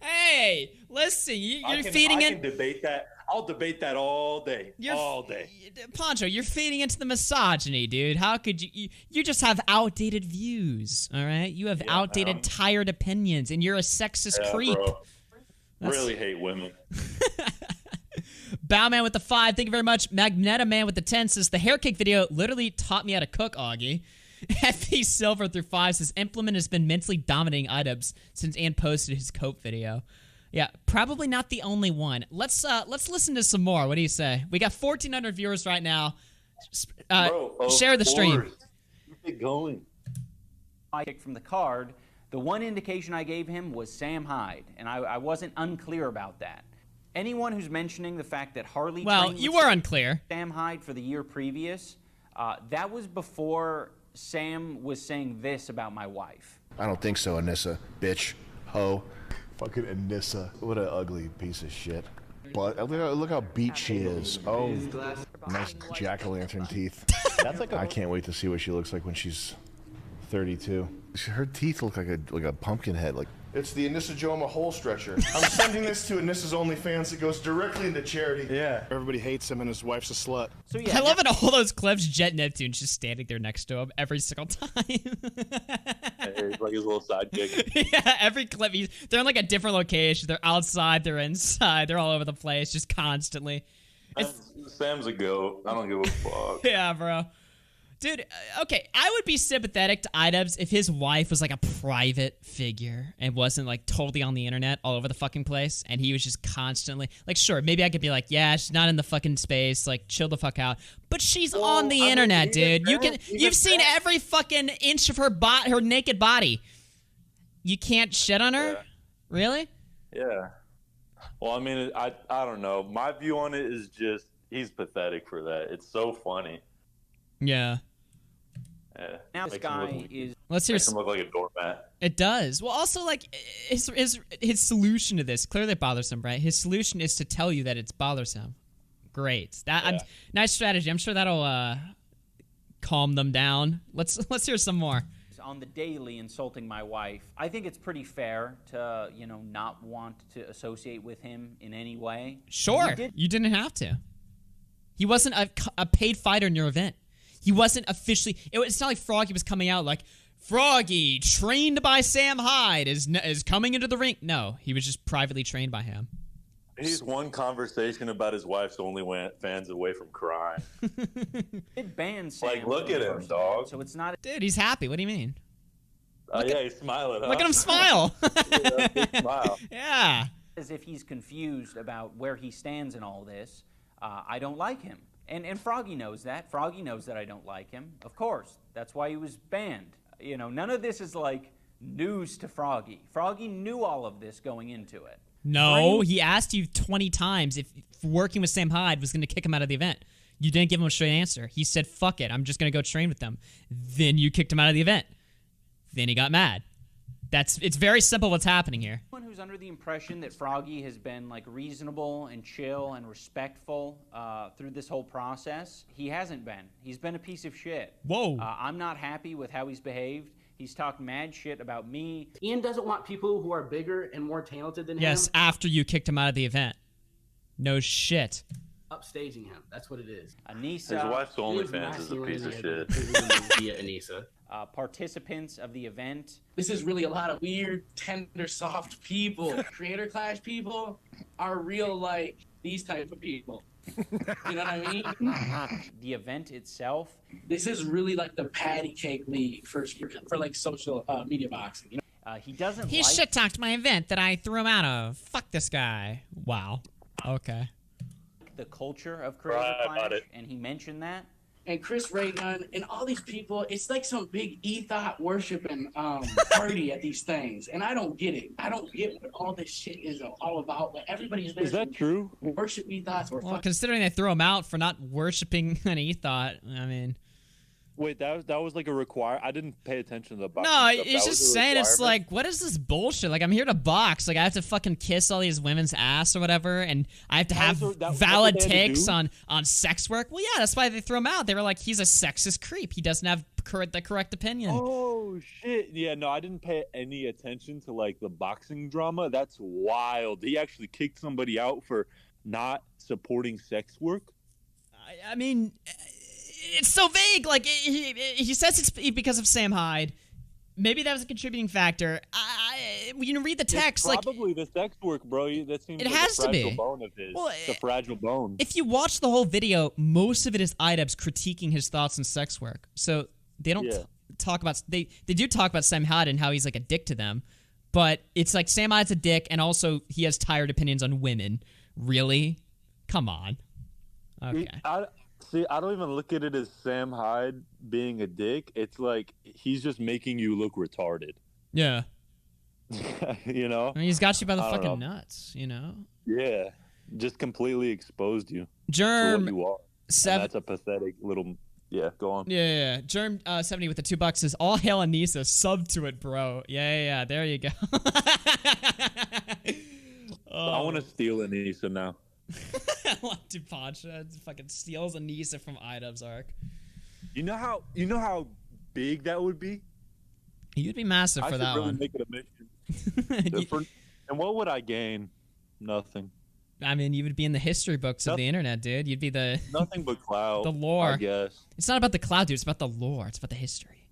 Hey, listen, you're feeding in. I can debate that. I'll debate that all day. All day. Poncho, you're feeding into the misogyny, dude. How could you? You just have outdated views, all right? You have outdated, tired opinions, and you're a sexist creep. Bro. Really hate women. Bowman with the 5, thank you very much. Magneta Man with the 10 says, the hair cake video literally taught me how to cook, Augie. FP Silver through 5 says, Implement has been mentally dominating IDUBBBZ since Ann posted his cope video. Yeah, probably not the only one. Let's listen to some more. What do you say? We got 1,400 viewers right now. Share the stream. Keep it going. I kicked from the card. The one indication I gave him was Sam Hyde, and I wasn't unclear about that. Anyone who's mentioning the fact that Harley... Well, you were unclear. Sam Hyde for the year previous, that was before Sam was saying this about my wife. I don't think so, Anissa. Bitch. Ho. Fucking Anissa. What an ugly piece of shit. But look how beat she is. Oh, nice jack-o'-lantern teeth. I can't wait to see what she looks like when she's 32. Her teeth look like a pumpkin head, like It's the Anissa Joma hole stretcher. I'm sending this to Anissa's OnlyFans. It goes directly into charity. Yeah. Everybody hates him and his wife's a slut. So yeah, I love in all those clips, Jet Neptune's just standing there next to him every single time. It's like his little sidekick. Yeah, every clip, they're in like a different location. They're outside, they're inside, they're all over the place, just constantly. Sam's a goat. I don't give a fuck. Yeah, bro. Dude, okay, I would be sympathetic to IDUBBZ if his wife was like a private figure and wasn't like totally on the internet all over the fucking place, and he was just constantly like, sure, maybe I could be like, yeah, she's not in the fucking space, like chill the fuck out, but she's on the internet, dude. You've seen every fucking inch of her naked body. You can't shit on her, really? Yeah. Well, I mean, I don't know. My view on it is just he's pathetic for that. It's so funny. Yeah. Now this guy is. Let's hear. Makes him look like a doormat. It does. Well, also like his solution to this, clearly it bothers him, right? His solution is to tell you that it's bothersome. Great. Nice strategy. I'm sure that'll calm them down. Let's hear some more. On the daily insulting my wife. I think it's pretty fair to, not want to associate with him in any way. Sure. You didn't have to. He wasn't a paid fighter in your event. He wasn't officially. It's not like Froggy was coming out like, Froggy, trained by Sam Hyde, is coming into the ring. No, he was just privately trained by him. He's one conversation about his wife's OnlyFans away from crying. It bans Sam. Like, look at him, dog. So it's not. Dude, he's happy. What do you mean? Yeah, he's smiling. Huh? Look at him smile. Yeah, big smile. Yeah. As if he's confused about where he stands in all this. I don't like him. And Froggy knows that. Froggy knows that I don't like him. Of course. That's why he was banned. None of this is like news to Froggy. Froggy knew all of this going into it. No, he asked you 20 times if working with Sam Hyde was going to kick him out of the event. You didn't give him a straight answer. He said, fuck it, I'm just going to go train with them. Then you kicked him out of the event. Then he got mad. It's very simple what's happening here. Anyone who's under the impression that Froggy has been like reasonable and chill and respectful through this whole process, he hasn't been. He's been a piece of shit. Whoa. I'm not happy with how he's behaved. He's talked mad shit about me. Ian doesn't want people who are bigger and more talented than him. Yes, after you kicked him out of the event. No shit. Upstaging him. That's what it is. Anissa. His wife's OnlyFans is a piece of shit. Via Anissa. Participants of the event. This is really a lot of weird, tender, soft people. Creator Clash people are real like these type of people. You know what I mean? The event itself. This is really like the patty cake league for like social media boxing. You know? He doesn't. He shit talked my event that I threw him out of. Fuck this guy. Wow. Okay. The culture of Creator Clash, and he mentioned that. And Chris Ray Gunn and all these people, it's like some big ethot worshiping party at these things. And I don't get it. I don't get what all this shit is all about. But everybody's there. Is that true? Worship ethos. Well, considering they threw him out for not worshiping an ethot, I mean. Wait, that was like a require. I didn't pay attention to the boxing No, stuff. it's just saying it's like, what is this bullshit? Like, I'm here to box. Like, I have to fucking kiss all these women's ass or whatever, and I have to have valid takes on sex work. Well, yeah, that's why they threw him out. They were like, he's a sexist creep. He doesn't have the correct opinion. Oh shit! Yeah, no, I didn't pay any attention to like the boxing drama. That's wild. He actually kicked somebody out for not supporting sex work. I mean. It's so vague. Like, he says it's because of Sam Hyde. Maybe that was a contributing factor. When you read the text, it's probably the sex work, bro. That seems it like has a fragile to be. Bone of his. Well, it's a fragile bone. If you watch the whole video, most of it is IDUBBZ critiquing his thoughts on sex work. So they don't talk about. They do talk about Sam Hyde and how he's like a dick to them, but it's like Sam Hyde's a dick, and also he has tired opinions on women. Really? Come on. Okay. See, I don't even look at it as Sam Hyde being a dick. It's like he's just making you look retarded. Yeah. You know? I mean, he's got you by the fucking nuts, you know? Yeah. Just completely exposed you. Germ. To what you are. And that's a pathetic little... Yeah, go on. Yeah. Germ 70 with the $2 says, all hail Anissa, sub to it, bro. Yeah. There you go. I want to steal Anissa now. Dupancha fucking steals Anissa from IDUBBBZ arc. You know how big that would be? You'd be massive for that really one. Make it a mission. And what would I gain? Nothing. I mean, you would be in the history books of the internet, dude. You'd be the nothing but clout. the lore. I guess it's not about the clout, dude. It's about the lore. It's about the history.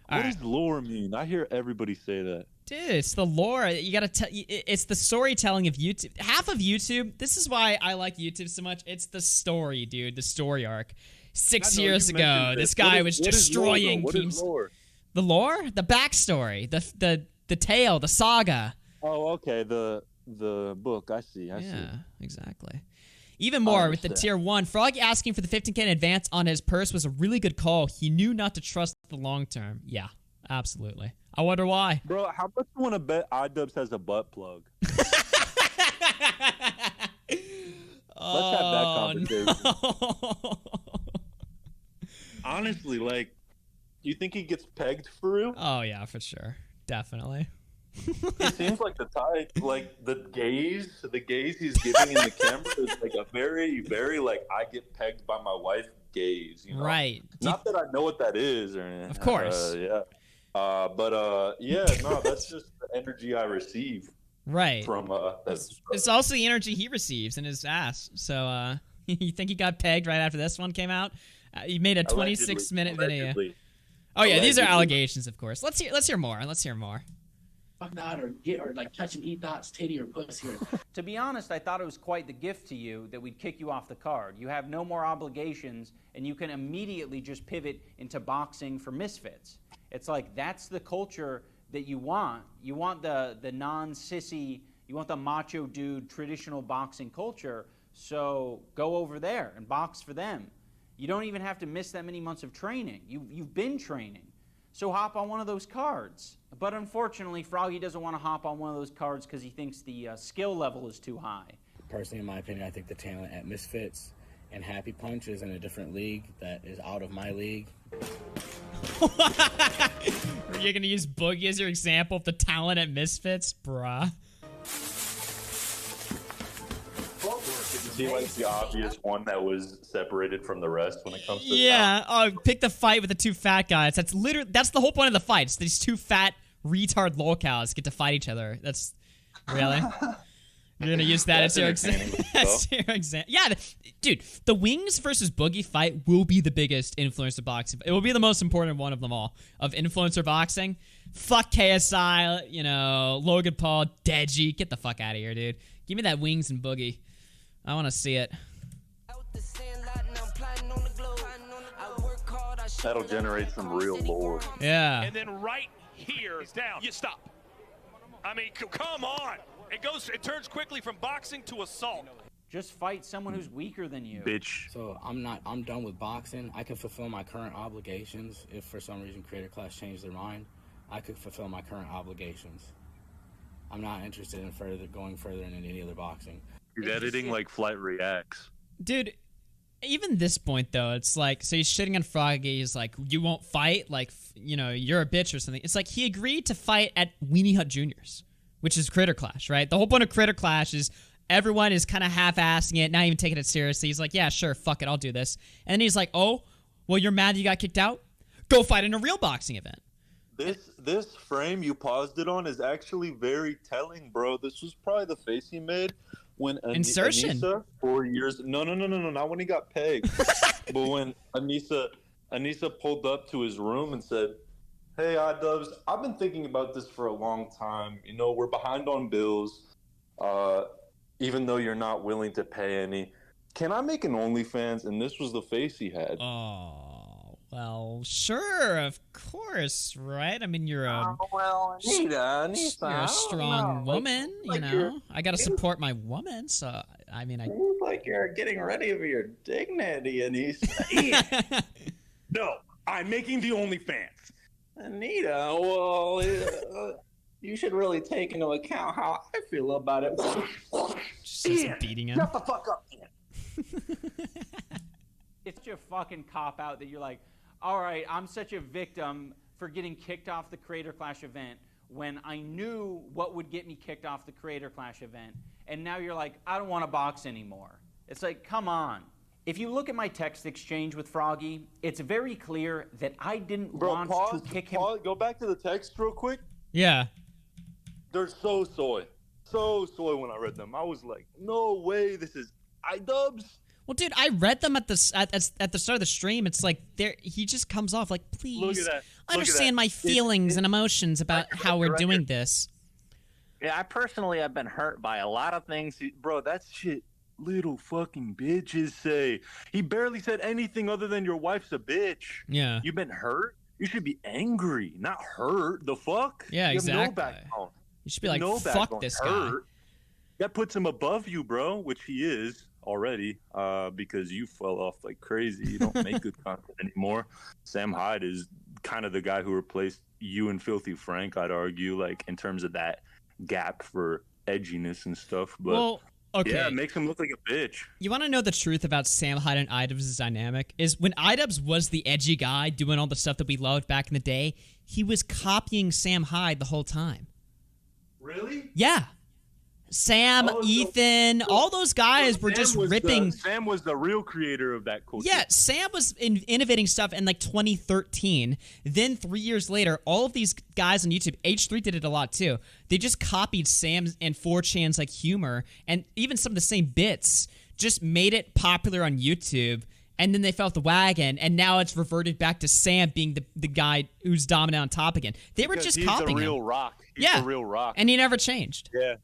What does lore mean? I hear everybody say that. Dude, it's the lore. You gotta tell. It's the storytelling of YouTube. Half of YouTube. This is why I like YouTube so much. It's the story, dude. The story arc. 6 years ago, this guy was destroying teams. The lore, the backstory, the tale, the saga. Oh, okay. The book. I see. I see. Yeah, exactly. Even more with the tier 1, Froggy asking for the 15K in advance on his purse was a really good call. He knew not to trust the long term. Yeah, absolutely. I wonder why. Bro, how much do you want to bet IDUBBBZ has a butt plug? Let's have that conversation. No. Honestly, like, you think he gets pegged for real? Oh, yeah, for sure. Definitely. He seems like the type, like the gaze he's giving in the camera is like a very, very like I get pegged by my wife gaze, you know? Right. Not that I know what that is or anything. Of course. Yeah. No, that's just the energy I receive. Right. From it's also the energy he receives in his ass. So you think he got pegged right after this one came out? He made a 26-minute video. Oh yeah, these are allegations, of course. Let's hear more. Fuck that, or like touching E-Thot's titty or pussy. To be honest, I thought it was quite the gift to you that we'd kick you off the card. You have no more obligations, and you can immediately just pivot into boxing for misfits. It's like that's the culture that you want. You want the non-sissy, you want the macho dude traditional boxing culture. So go over there and box for them. You don't even have to miss that many months of training. You've been training. So hop on one of those cards. But unfortunately, Froggy doesn't want to hop on one of those cards because he thinks the skill level is too high. Personally, in my opinion, I think the talent at Misfits and Happy Punch is in a different league that is out of my league. Are you going to use Boogie as your example of the talent at Misfits? Bruh. Is he like the obvious one that was separated from the rest when it comes to pick the fight with the two fat guys. That's the whole point of the fight. It's these two fat retard locals get to fight each other. That's really you're gonna use that as your example. Yeah, dude, the Wings versus Boogie fight will be the biggest influencer boxing. It will be the most important one of them all of influencer boxing. Fuck KSI, Logan Paul, Deji. Get the fuck out of here, dude. Give me that Wings and Boogie. I want to see it. That'll generate some real lore. Yeah. And then right here, down. You stop. I mean, come on. It turns quickly from boxing to assault. Just fight someone who's weaker than you. Bitch. So I'm done with boxing. I can fulfill my current obligations. If for some reason Creator Class changed their mind, I could fulfill my current obligations. I'm not interested in going further in any other boxing. He's editing like Flight Reacts. Dude, even this point, though, it's like, so he's shitting on Froggy. He's like, you won't fight? Like, you're a bitch or something. It's like he agreed to fight at Weenie Hut Juniors, which is Critter Clash, right? The whole point of Critter Clash is everyone is kind of half-assing it, not even taking it seriously. He's like, yeah, sure, fuck it, I'll do this. And then he's like, oh, well, you're mad you got kicked out? Go fight in a real boxing event. This frame you paused it on is actually very telling, bro. This was probably the face he made when Insertion. Anissa 4 years. No, not when he got pegged, but when Anissa pulled up to his room and said, "Hey, IDUBBBZ, I've been thinking about this for a long time. We're behind on bills. Even though you're not willing to pay any, can I make an OnlyFans?" And this was the face he had. Oh. Well, sure, of course, right? I mean, you're a Anita, you're a strong woman, I gotta support my woman, so I mean, seems like you're getting ready for your dignity, Anita. No, I'm making the OnlyFans. Anita, well, you should really take into account how I feel about it. Just beating him. Shut the fuck up, Ian. It's your fucking cop-out that you're like, all right, I'm such a victim for getting kicked off the Creator Clash event when I knew what would get me kicked off the Creator Clash event, and now you're like, I don't want to box anymore. It's like, come on. If you look at my text exchange with Froggy, it's very clear that I didn't want to kick him. Go back to the text real quick. Yeah. They're so soy. So soy when I read them. I was like, no way, this is IDUBBBZ. Well, dude, I read them at the start of the stream. It's like he just comes off like, please understand my feelings and emotions about how we're doing this. Yeah, I personally have been hurt by a lot of things. Bro, that's shit little fucking bitches say. He barely said anything other than your wife's a bitch. Yeah. You've been hurt? You should be angry, not hurt. The fuck? Yeah, you exactly. have no backbone. You should be like, no fuck backbone. this guy. Hurt. That puts him above you, bro, which he is already, because you fell off like crazy. You don't make good content anymore. Sam Hyde is kind of the guy who replaced you and Filthy Frank, I'd argue, like in terms of that gap for edginess and stuff. But well, okay. Yeah, it makes him look like a bitch. You want to know the truth about Sam Hyde and IDUBBBZ's dynamic? Is when IDUBBBZ was the edgy guy doing all the stuff that we loved back in the day, he was copying Sam Hyde the whole time. Really? Yeah. Sam, Ethan, all those guys were just ripping. Sam was the real creator of that culture. Yeah, Sam was innovating stuff in like 2013. Then 3 years later, all of these guys on YouTube, H3 did it a lot too. They just copied Sam's and 4chan's like humor and even some of the same bits, just made it popular on YouTube. And then they fell off the wagon, and now it's reverted back to Sam being the guy who's dominant on top again. They were just copying him. He's the real rock. He's the real rock. And he never changed. Yeah.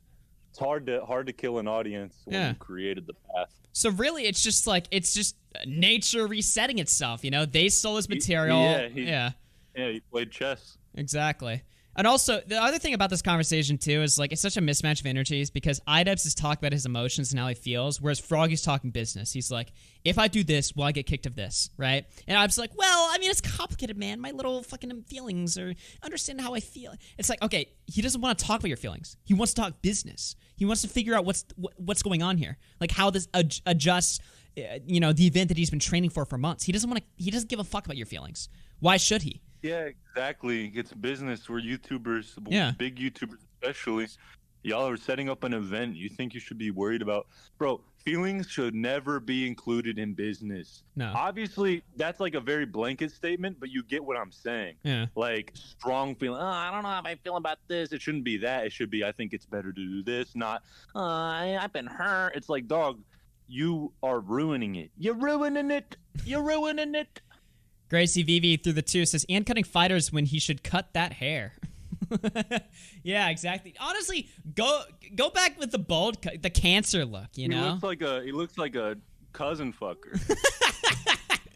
It's hard to kill an audience when you created the path. So really, it's just nature resetting itself. You know, they stole his material. He played chess. Exactly. And also, the other thing about this conversation, too, is like it's such a mismatch of energies because IDUBBBZ is talking about his emotions and how he feels, whereas Froggy's talking business. He's like, if I do this, will I get kicked of this, right? And I was like, well, I mean, it's complicated, man. My little fucking feelings or understand how I feel. It's like, okay, he doesn't want to talk about your feelings. He wants to talk business. He wants to figure out what's going on here, like how this adjusts, the event that he's been training for months. He doesn't give a fuck about your feelings. Why should he? Yeah, exactly. It's business. We're YouTubers, big YouTubers especially. Y'all are setting up an event. You think you should be worried about... Bro, feelings should never be included in business. No. Obviously, that's like a very blanket statement, but you get what I'm saying. Yeah. Like, strong feeling, I don't know how I feel about this. It shouldn't be that. It should be, I think it's better to do this, not, I've been hurt. It's like, dog, you are ruining it. You're ruining it. You're ruining it. Gracie Vivi through the 2 says, and cutting fighters when he should cut that hair. Yeah, exactly. Honestly, go back with the bald, the cancer look, you know? He looks like a cousin fucker.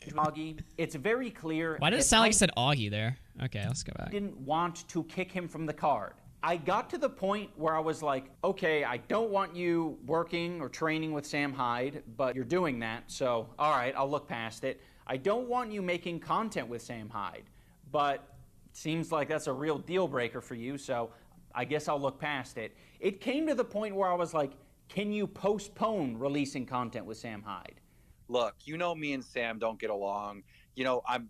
Augie, it's very clear. Why did it sound like it said Augie there? Okay, let's go back. Didn't want to kick him from the card. I got to the point where I was like, okay, I don't want you working or training with Sam Hyde, but you're doing that, so all right, I'll look past it. I don't want you making content with Sam Hyde, but it seems like that's a real deal breaker for you, so I guess I'll look past it. It came to the point where I was like, can you postpone releasing content with Sam Hyde? Look, me and Sam don't get along.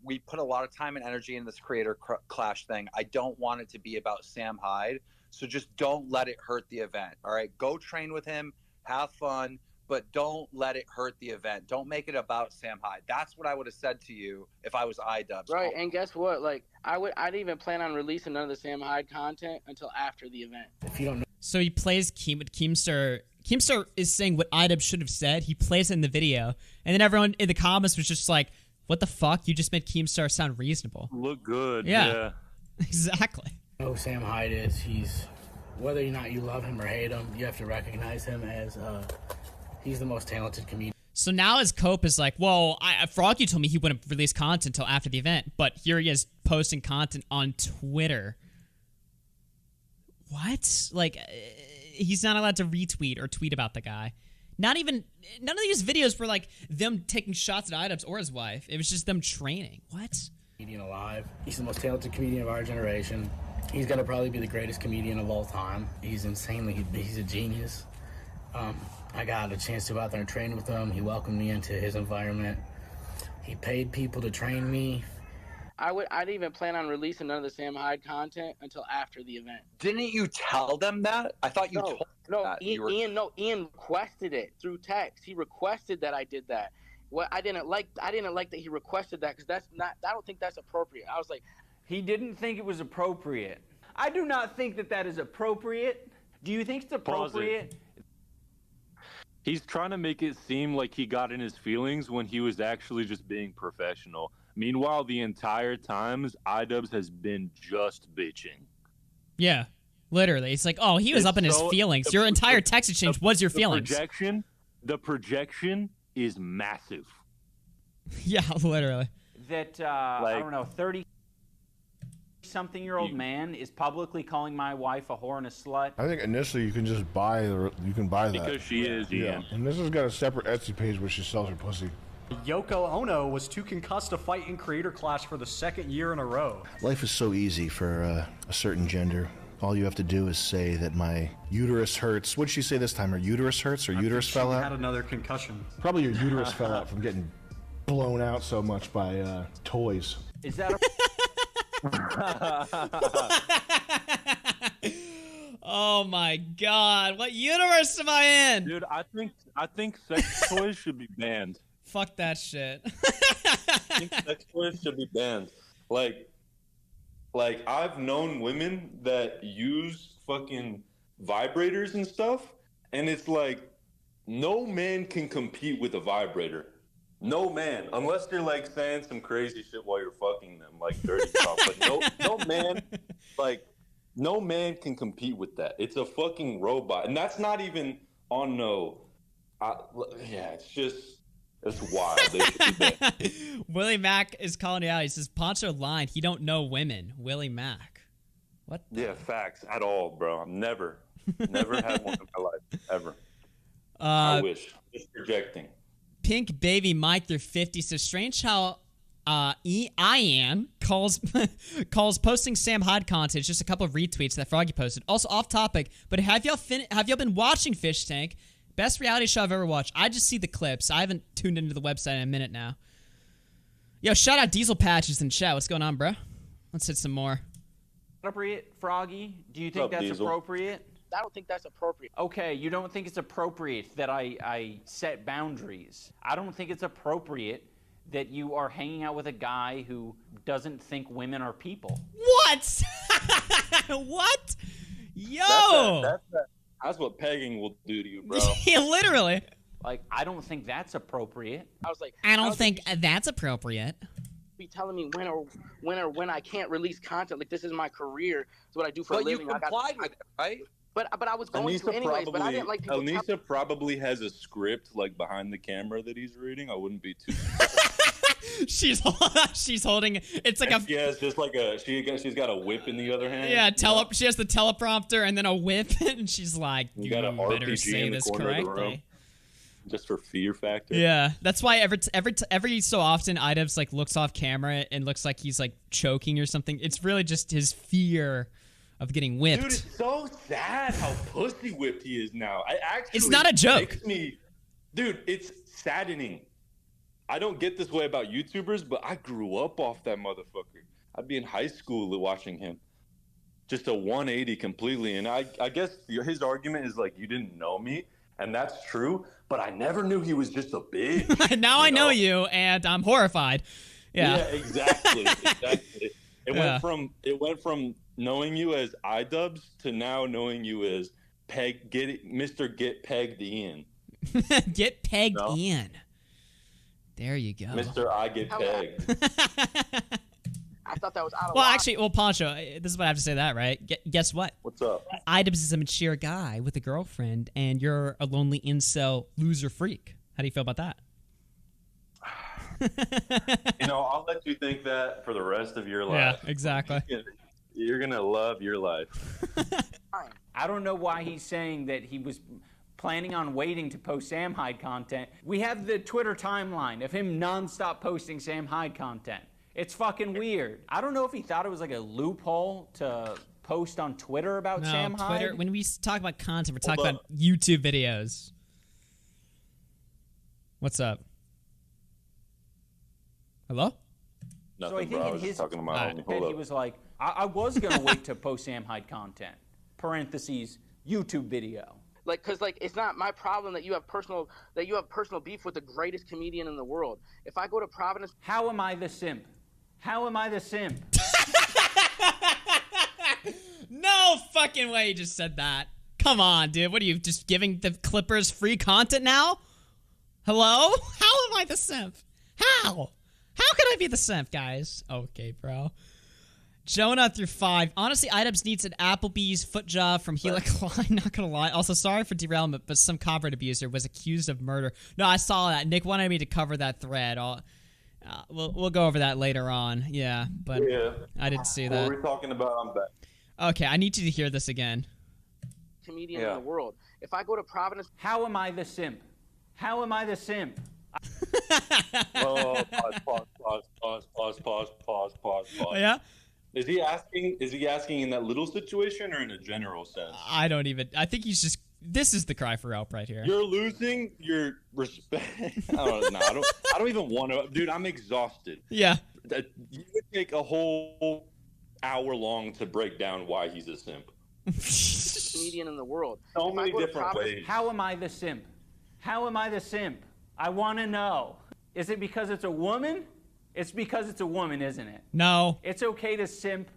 We put a lot of time and energy in this creator clash thing. I don't want it to be about Sam Hyde, so just don't let it hurt the event, all right? Go train with him, have fun, but don't let it hurt the event. Don't make it about Sam Hyde. That's what I would have said to you if I was IDUBBBZ. Right, and guess what? Like, I didn't even plan on releasing none of the Sam Hyde content until after the event. If you don't know. So he plays Keemstar. Keemstar is saying what IDUBBBZ should have said. He plays it in the video, and then everyone in the comments was just like, what the fuck? You just made Keemstar sound reasonable. Look good. Yeah. Exactly. Sam Hyde is, whether or not you love him or hate him, you have to recognize him as he's the most talented comedian. So now his cope is like, well, Froggy told me he wouldn't release content until after the event, but here he is posting content on Twitter. What? Like, he's not allowed to retweet or tweet about the guy. None of these videos were like them taking shots at IDUBBBZ or his wife. It was just them training. What? Comedian alive. He's the most talented comedian of our generation. He's gonna probably be the greatest comedian of all time. He's he's a genius. I got a chance to go out there and train with him. He welcomed me into his environment. He paid people to train me. I didn't even plan on releasing none of the Sam Hyde content until after the event. Didn't you tell them that? I thought you told them that. Ian requested it through text. He requested that I did that. What I didn't like that he requested that because I don't think that's appropriate. I was like, he didn't think it was appropriate. I do not think that is appropriate. Do you think it's appropriate? He's trying to make it seem like he got in his feelings when he was actually just being professional. Meanwhile, the entire times, IDUBBZ has been just bitching. Yeah, literally. It's like, oh, he was up in his feelings. Your entire text exchange was your feelings. The projection is massive. Yeah, literally. That, I don't know, 30-something-year-old man is publicly calling my wife a whore and a slut. I think initially you can just buy that. Because she is, yeah. And this has got a separate Etsy page where she sells her pussy. Yoko Ono was too concussed to fight in Creator Clash for the second year in a row. Life is so easy for a certain gender. All you have to do is say that my uterus hurts. What'd she say this time? Her uterus hurts? Or uterus fell out? She had another concussion. Probably your uterus fell out from getting blown out so much by toys. Is that Oh my God! What universe am I in? Dude, I think sex toys should be banned. Fuck that shit. I think sex toys should be banned. Like I've known women that use fucking vibrators and stuff, and it's like no man can compete with a vibrator. No man, unless they're like saying some crazy shit while you're fucking them, like dirty stuff. But no man, like no man can compete with that. It's a fucking robot, and that's not even on it's wild. They should be banned. Willie Mack is calling it out. He says, Poncho lied. He don't know women. Willie Mack. What? Yeah, facts at all, bro. I've never had one in my life, ever. I wish. Just projecting. Pink Baby Mike, they're 50, says, strange how Ian calls posting Sam Hyde content just a couple of retweets that Froggy posted. Also off topic, but have y'all been watching Fish Tank? Best reality show I've ever watched. I just see the clips. I haven't tuned into the website in a minute now. Yo, shout out Diesel Patches in chat. What's going on, bro? Let's hit some more. Appropriate, Froggy? Do you think that's Diesel? Appropriate? I don't think that's appropriate. Okay, you don't think it's appropriate that I set boundaries. I don't think it's appropriate that you are hanging out with a guy who doesn't think women are people. What? What? Yo! That's what pegging will do to you, bro. Yeah, literally. Like, I don't think that's appropriate. I was like, I don't think that's appropriate. Be telling me when I can't release content. Like, this is my career. It's what I do for a living. But you complied with it, right? But I was going to anyways. But I didn't like people. Anissa probably has a script like behind the camera that he's reading. I wouldn't be too. she's holding. It's like it's just like she's got a whip in the other hand. Yeah, she has the teleprompter and then a whip, and she's like, "You got an better RPG say in the this corner of the correctly." room. Just for fear factor. Yeah, that's why every so often IDUBBBZ like looks off camera and looks like he's like choking or something. It's really just his fear of getting whipped. Dude, it's so sad how pussy whipped he is now. It's not a joke. Dude, it's saddening. I don't get this way about YouTubers, but I grew up off that motherfucker. I'd be in high school watching him. Just a 180 completely. And I guess his argument is like, you didn't know me. And that's true, but I never knew he was just a bitch. Now I know you, and I'm horrified. Yeah, exactly. It went from knowing you as IDUBBBZ to now knowing you as Mr. Get Pegged Ian. Get pegged Ian. There you go, Mr. I Get Pegged. I thought that was out of Well, line. actually, Poncho, this is what I have to say to that, right? Guess what? What's up? IDUBBBZ is a mature guy with a girlfriend, and you're a lonely incel loser freak. How do you feel about that? I'll let you think that for the rest of your life. Yeah, exactly. You're going to love your life. I don't know why he's saying that he was planning on waiting to post Sam Hyde content. We have the Twitter timeline of him nonstop posting Sam Hyde content. It's fucking weird. I don't know if he thought it was like a loophole to post on Twitter about Sam Hyde. Twitter, when we talk about content, we're talking about YouTube videos. What's up? Hello? Nothing, so I think bro. I in was his just talking to my homie. head, he was like, I was going to wait to post Sam Hyde content. Parentheses, YouTube video. Because it's not my problem that you have personal beef with the greatest comedian in the world. If I go to Providence, how am I the simp? How am I the simp? No fucking way you just said that. Come on, dude. What are you, just giving the Clippers free content now? Hello? How am I the simp? How? How could I be the simp, guys? Okay, bro. Jonah through 5. Honestly, IDUBBBZ needs an Applebee's foot job from Gila Klein. Not gonna lie. Also, sorry for derailment, but some convert abuser was accused of murder. No, I saw that. Nick wanted me to cover that thread. We'll go over that later on. Yeah, but I didn't see that. What were we talking about? I'm back. Okay, I need you to hear this again. Comedian in the world. If I go to Providence, How am I the simp? How am I the simp? Oh, pause. Yeah? Is he asking in that little situation or in a general sense? I think he's just, this is the cry for help right here. You're losing your respect. I don't even want to. Dude, I'm exhausted. Yeah. You would take a whole hour long to break down why he's a simp. comedian in the world. So many different ways. How am I the simp? How am I the simp? I want to know. Is it because it's a woman? It's because it's a woman, isn't it? No. It's okay to simp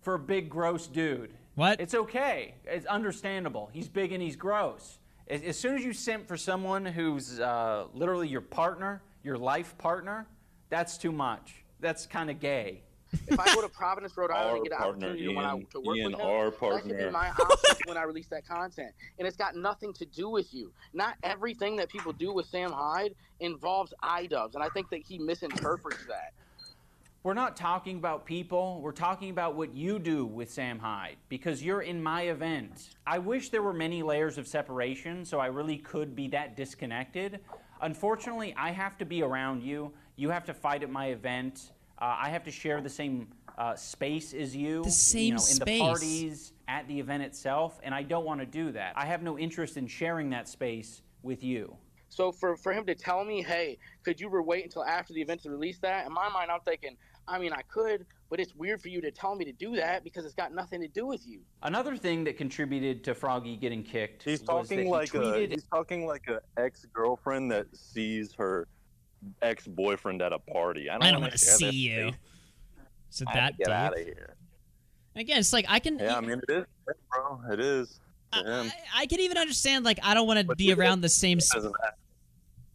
for a big, gross dude. What? It's okay. It's understandable. He's big and he's gross. As soon as you simp for someone who's literally your partner, your life partner, that's too much. That's kind of gay. If I go to Providence, Rhode Island, and get an opportunity to work with him, that should be my option when I release that content. And it's got nothing to do with you. Not everything that people do with Sam Hyde involves IDUBBBZ, and I think that he misinterprets that. We're not talking about people. We're talking about what you do with Sam Hyde, because you're in my event. I wish there were many layers of separation so I really could be that disconnected. Unfortunately, I have to be around you. You have to fight at my event. I have to share the same space as you. The same in space. the parties, at the event itself, and I don't want to do that. I have no interest in sharing that space with you. So for him to tell me, hey, could you wait until after the event to release that? In my mind, I'm thinking, I mean, I could, but it's weird for you to tell me to do that because it's got nothing to do with you. Another thing that contributed to Froggy getting kicked He's was that talking he like tweeted... he's talking like a ex-girlfriend that sees her ex-boyfriend at a party. I don't want to see you. So that get deep? out of here. Again, it's like I can. Yeah, I mean it is, bro. It is. I can even understand, like, I don't want to be around the same.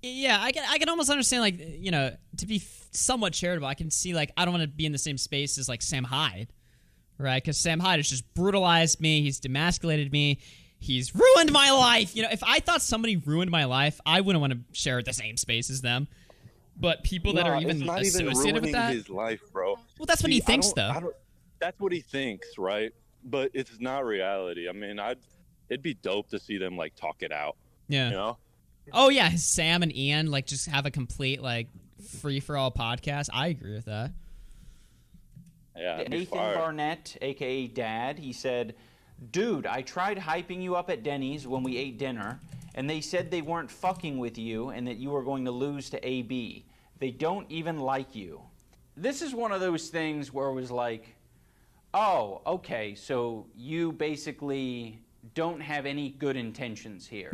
Yeah, I can almost understand, like, you know, to be somewhat charitable. I can see, like, I don't want to be in the same space as, like, Sam Hyde, right? Because Sam Hyde has just brutalized me. He's demasculated me. He's ruined my life. You know, if I thought somebody ruined my life, I wouldn't want to share the same space as them. But people that are even associated with that, his life, bro. Well, that's what he thinks, though. That's what he thinks, right? But it's not reality. I mean, it'd be dope to see them like talk it out. Yeah. You know? Oh yeah, Sam and Ian like just have a complete like free for all podcast. I agree with that. Yeah. Nathan Barnett, aka Dad, he said, "Dude, I tried hyping you up at Denny's when we ate dinner, and they said they weren't fucking with you and that you were going to lose to AB. They don't even like you." This is one of those things where it was like, oh, okay, so you basically don't have any good intentions here.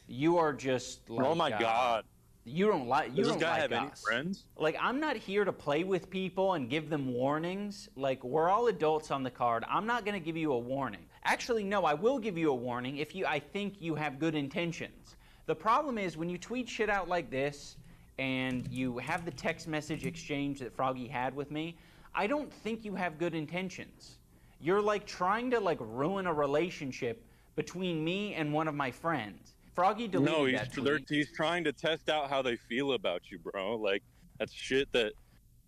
You are just like, oh my God. You don't like Does this guy have us. any friends? Like, I'm not here to play with people and give them warnings. Like, we're all adults on the card. I'm not going to give you a warning. Actually, no, I will give you a warning if I think you have good intentions. The problem is when you tweet shit out like this and you have the text message exchange that Froggy had with me, I don't think you have good intentions. You're like trying to like ruin a relationship between me and one of my friends. Froggy deleted that tweet. He's trying to test out how they feel about you, bro. Like, that's shit that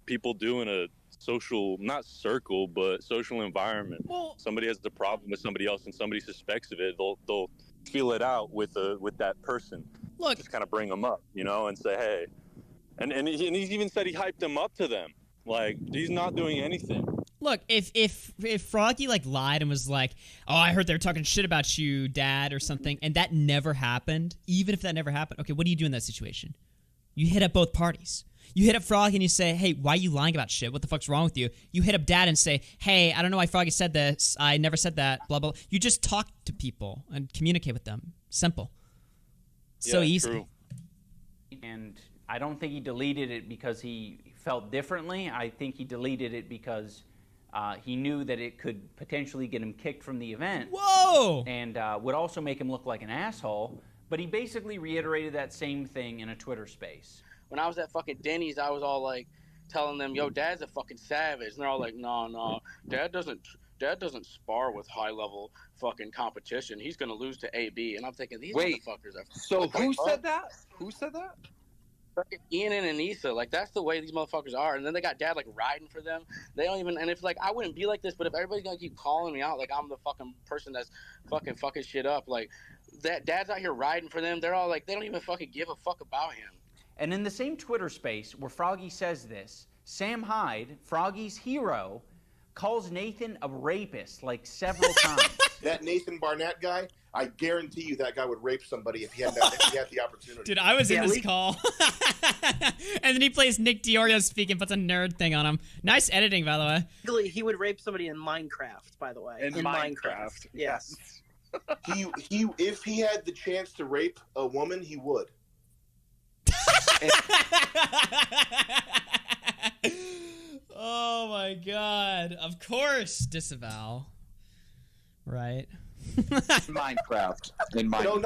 people do in a social, not circle, but social environment. Well, somebody has a problem with somebody else and somebody suspects of it, they'll feel it out with that person. Look, just kind of bring them up, you know, and say, hey. And he's even said he hyped them up to them. Like, he's not doing anything. Look, if Froggy like lied and was like, "Oh, I heard they were talking shit about you, Dad," or something, and that never happened, even if that never happened, okay, what do you do in that situation? You hit up both parties. You hit up Froggy and you say, "Hey, why are you lying about shit? What the fuck's wrong with you?" You hit up Dad and say, "Hey, I don't know why Froggy said this. I never said that, blah, blah." You just talk to people and communicate with them. Simple. So easy. True. And I don't think he deleted it because he felt differently. I think he deleted it because He knew that it could potentially get him kicked from the event. Whoa! And would also make him look like an asshole. But he basically reiterated that same thing in a Twitter space. When I was at fucking Denny's, I was all like telling them, yo, Dad's a fucking savage. And they're all like, no, Dad doesn't spar with high-level fucking competition. He's going to lose to AB. And I'm thinking, these motherfuckers are... So who said that? Who said that? Fucking Ian and Anissa. Like, that's the way these motherfuckers are. And then they got Dad, like, riding for them. They don't even... And if, like, I wouldn't be like this, but if everybody's going to keep calling me out, like, I'm the fucking person that's fucking shit up, like, that Dad's out here riding for them. They're all like, they don't even fucking give a fuck about him. And in the same Twitter space where Froggy says this, Sam Hyde, Froggy's hero, calls Nathan a rapist like several times. That Nathan Barnett guy, I guarantee you that guy would rape somebody if he had the opportunity. Dude, I was in this call. And then he plays Nick Diorio speak and puts a nerd thing on him. Nice editing, by the way. He would rape somebody in Minecraft, by the way. In Minecraft. Yes. He if he had the chance to rape a woman, he would. Oh my god. Of course, disavow. Right. Minecraft. No,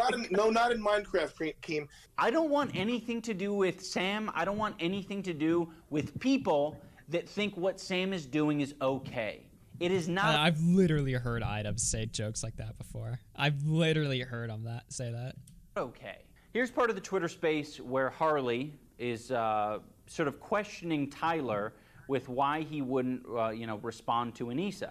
not in Minecraft, Keem. I don't want anything to do with Sam. I don't want anything to do with people that think what Sam is doing is okay. It is not. I've literally heard IDUBBBZ say jokes like that before. I've literally heard him say that. Okay. Here's part of the Twitter space where Harley is sort of questioning Tyler with why he wouldn't, respond to Anissa.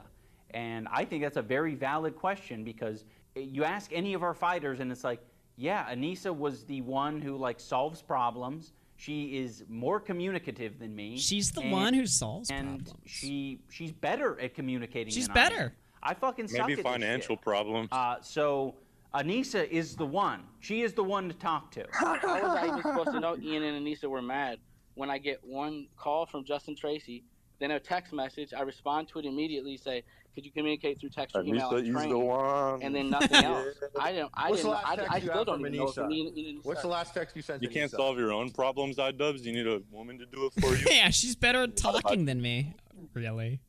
And I think that's a very valid question because you ask any of our fighters and it's like, yeah, Anissa was the one who solves problems. She is more communicative than me. She's the one who solves problems. And she's better at communicating She's than better. I fucking suck Maybe at financial this shit. problems. So Anissa is the one. She is the one to talk to. How was I even supposed to know Ian and Anissa were mad when I get one call from Justin Tracy, then a text message, I respond to it immediately, say, could you communicate through text or email? Anissa, the one. And then nothing else. I still don't even know if What's the last text you sent? You can't solve your own problems, IDUBBBZ. You need a woman to do it for you. Yeah, she's better at talking than me. Really?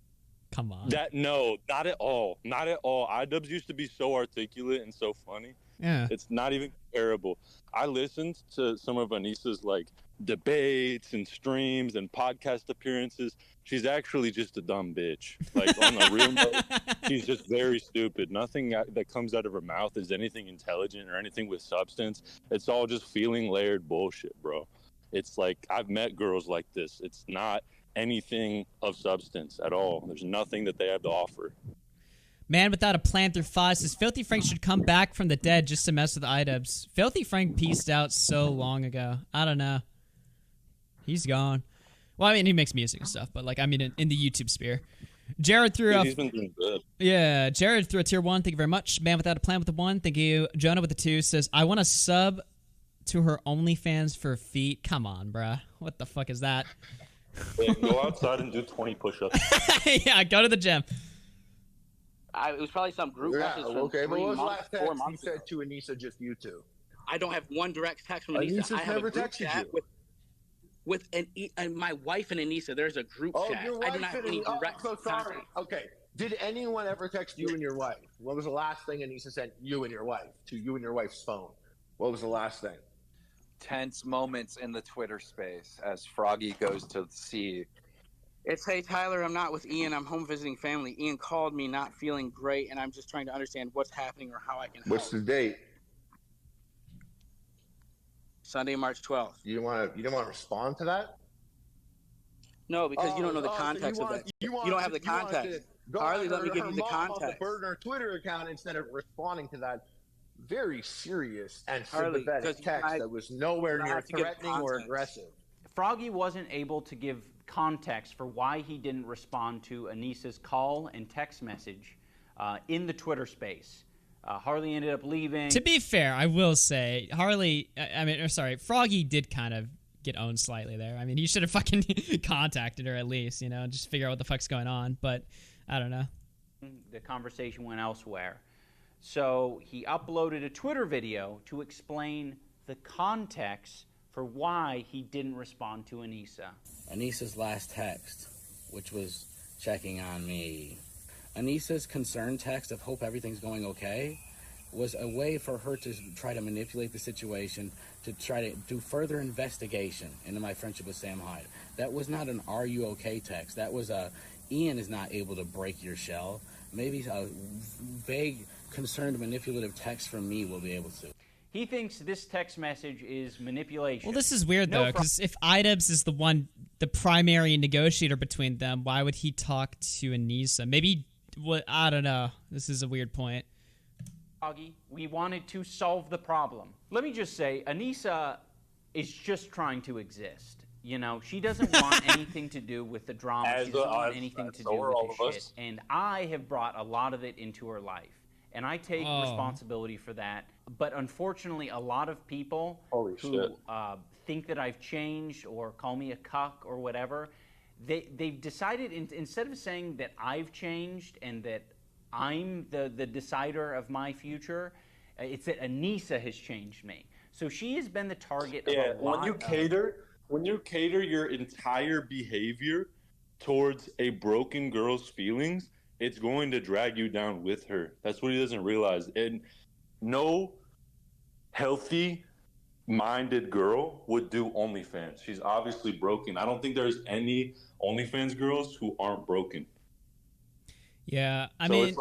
Come on. No, not at all. Not at all. IDUBBBZ used to be so articulate and so funny. Yeah. It's not even comparable. I listened to some of Anissa's debates and streams and podcast appearances. She's actually just a dumb bitch. On a real note, she's just very stupid. Nothing that comes out of her mouth is anything intelligent or anything with substance. It's all just feeling layered bullshit, bro. It's I've met girls like this. It's not anything of substance at all. There's nothing that they have to offer. Man Without a Plan through 5 says Filthy Frank should come back from the dead just to mess with IDUBBBZ. Filthy Frank pieced out so long ago. I don't know. He's gone. Well, I mean, he makes music and stuff, but in the YouTube sphere. Jared threw He's been doing good. Yeah, Jared threw a tier 1. Thank you very much. Man Without a Plan with the 1. Thank you. Jonah with the 2 says, I want to sub to her OnlyFans for feet. Come on, bruh. What the fuck is that? Yeah, go outside and do 20 push-ups. Yeah, go to the gym. It was probably some group message from okay, but what was the last 4 text months you said to Anissa, just you two? I don't have one direct text from Anissa. Anissa's I have never a group texted chat you. with my wife and Anissa. There's a group chat. Your I wife do not have any direct so sorry. contact. Okay. Did anyone ever text you and your wife? What was the last thing Anissa sent you and your wife to you and your wife's phone? What was the last thing? Tense moments in the Twitter space as Froggy goes to see. It's, hey, Tyler, I'm not with Ian. I'm home visiting family. Ian called me not feeling great, and I'm just trying to understand what's happening or how I can help. What's the date? Sunday, March 12th. You don't want to respond to that? No, because you don't know the context of that. You don't have the context. Harley, let me give you the context. Burn her Twitter account instead of responding to that very serious and Harley, sympathetic text that was nowhere near threatening or aggressive. Froggy wasn't able to give context for why he didn't respond to Anissa's call and text message in the Twitter space. Harley ended up leaving. To be fair, I will say, Froggy did kind of get owned slightly there. I mean, he should have fucking contacted her at least, just figure out what the fuck's going on. But I don't know. The conversation went elsewhere. So he uploaded a Twitter video to explain the context for why he didn't respond to Anissa. Anissa's last text, which was checking on me. Anissa's concern text of hope everything's going okay was a way for her to try to manipulate the situation, to try to do further investigation into my friendship with Sam Hyde. That was not an "Are you okay?" text. That was a "Ian is not able to break your shell." Maybe a vague, concerned, manipulative text from me will be able to. He thinks this text message is manipulation. Well, this is weird, though, because if IDUBBBZ is the primary negotiator between them, why would he talk to Anissa? Maybe, I don't know. This is a weird point. Augie, we wanted to solve the problem. Let me just say, Anissa is just trying to exist. You know, she doesn't want anything to do with the drama. She doesn't want anything to do with the shit. And I have brought a lot of it into her life. And I take responsibility for that. But unfortunately, a lot of people who think that I've changed or call me a cuck or whatever, they've decided, instead of saying that I've changed and that I'm the decider of my future, it's that Anissa has changed me. So she has been the target of a lot when you cater your entire behavior towards a broken girl's feelings, it's going to drag you down with her. That's what he doesn't realize. And no healthy-minded girl would do OnlyFans. She's obviously broken. I don't think there's any OnlyFans girls who aren't broken. Yeah, I mean,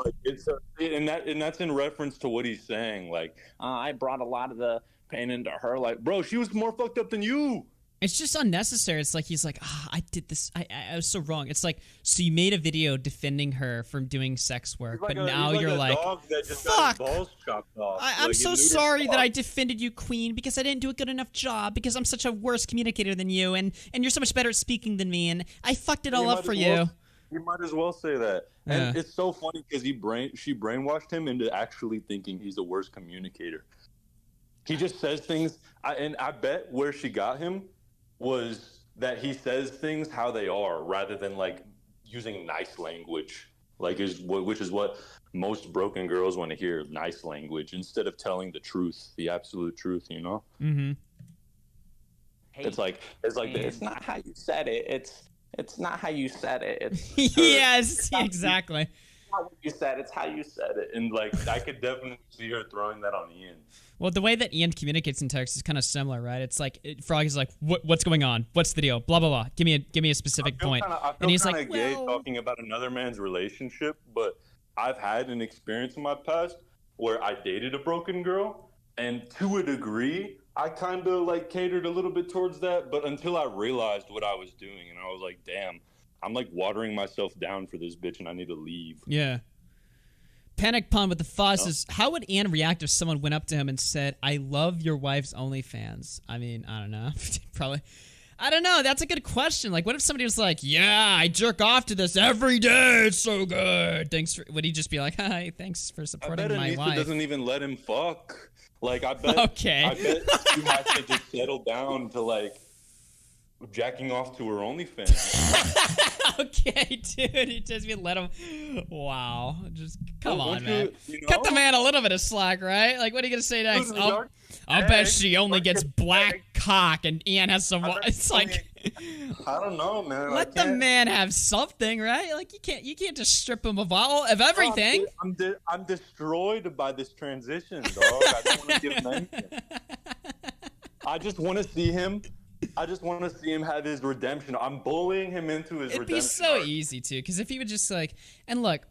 and that's in reference to what he's saying. Like, I brought a lot of the pain into her. Like, bro, she was more fucked up than you. It's just unnecessary. It's like he's like, I did this. I was so wrong. It's like, so you made a video defending her from doing sex work, but now you're like, fuck. I'm so sorry that I defended you, Queen, because I didn't do a good enough job, because I'm such a worse communicator than you, and you're so much better at speaking than me, and I fucked it all up for you. You might as well say that. And it's so funny because she brainwashed him into actually thinking he's the worst communicator. He just says things, and I bet where she got him was that he says things how they are rather than like using nice language, which is what most broken girls want to hear, nice language, instead of telling the truth, the absolute truth, you know? Mm-hmm. It's like it's not how you said it. It's not how you said it. It's yes, exactly. It's not what you said. It's how you said it. And like, I could definitely see her throwing that on Ian. Well, the way that Ian communicates in text is kind of similar, right? It's like Froggy's like, "What's going on? What's the deal? Blah blah blah. Give me a specific point." And he's like, gay talking about another man's relationship, but I've had an experience in my past where I dated a broken girl, and to a degree, I kind of like catered a little bit towards that, but until I realized what I was doing, and I was like, damn, I'm like watering myself down for this bitch, and I need to leave. Yeah. Panic Pun with the fuzz is, how would Ian react if someone went up to him and said, "I love your wife's OnlyFans"? I mean, I don't know. Probably. I don't know. That's a good question. Like, what if somebody was like, "Yeah, I jerk off to this every day. It's so good. Thanks for..." Would he just be like, "Hi, thanks for supporting my wife"? Doesn't even let him fuck. Like, I bet. Okay. I bet you have to just settle down to like jacking off to her OnlyFans. Okay, dude, he just let him. Wow, just come on, man. Cut the man a little bit of slack, right? Like, what are you gonna say next? I'll bet she only gets black cock, and Ian has some. It's like, I don't know, man. Let the man have something, right? Like, you can't just strip him of everything. I'm destroyed by this transition, dog. I don't want to give him anything. I just want to see him. Have his redemption. I'm bullying him into his redemption. It'd be so easy, too, because if he would just, like... And look,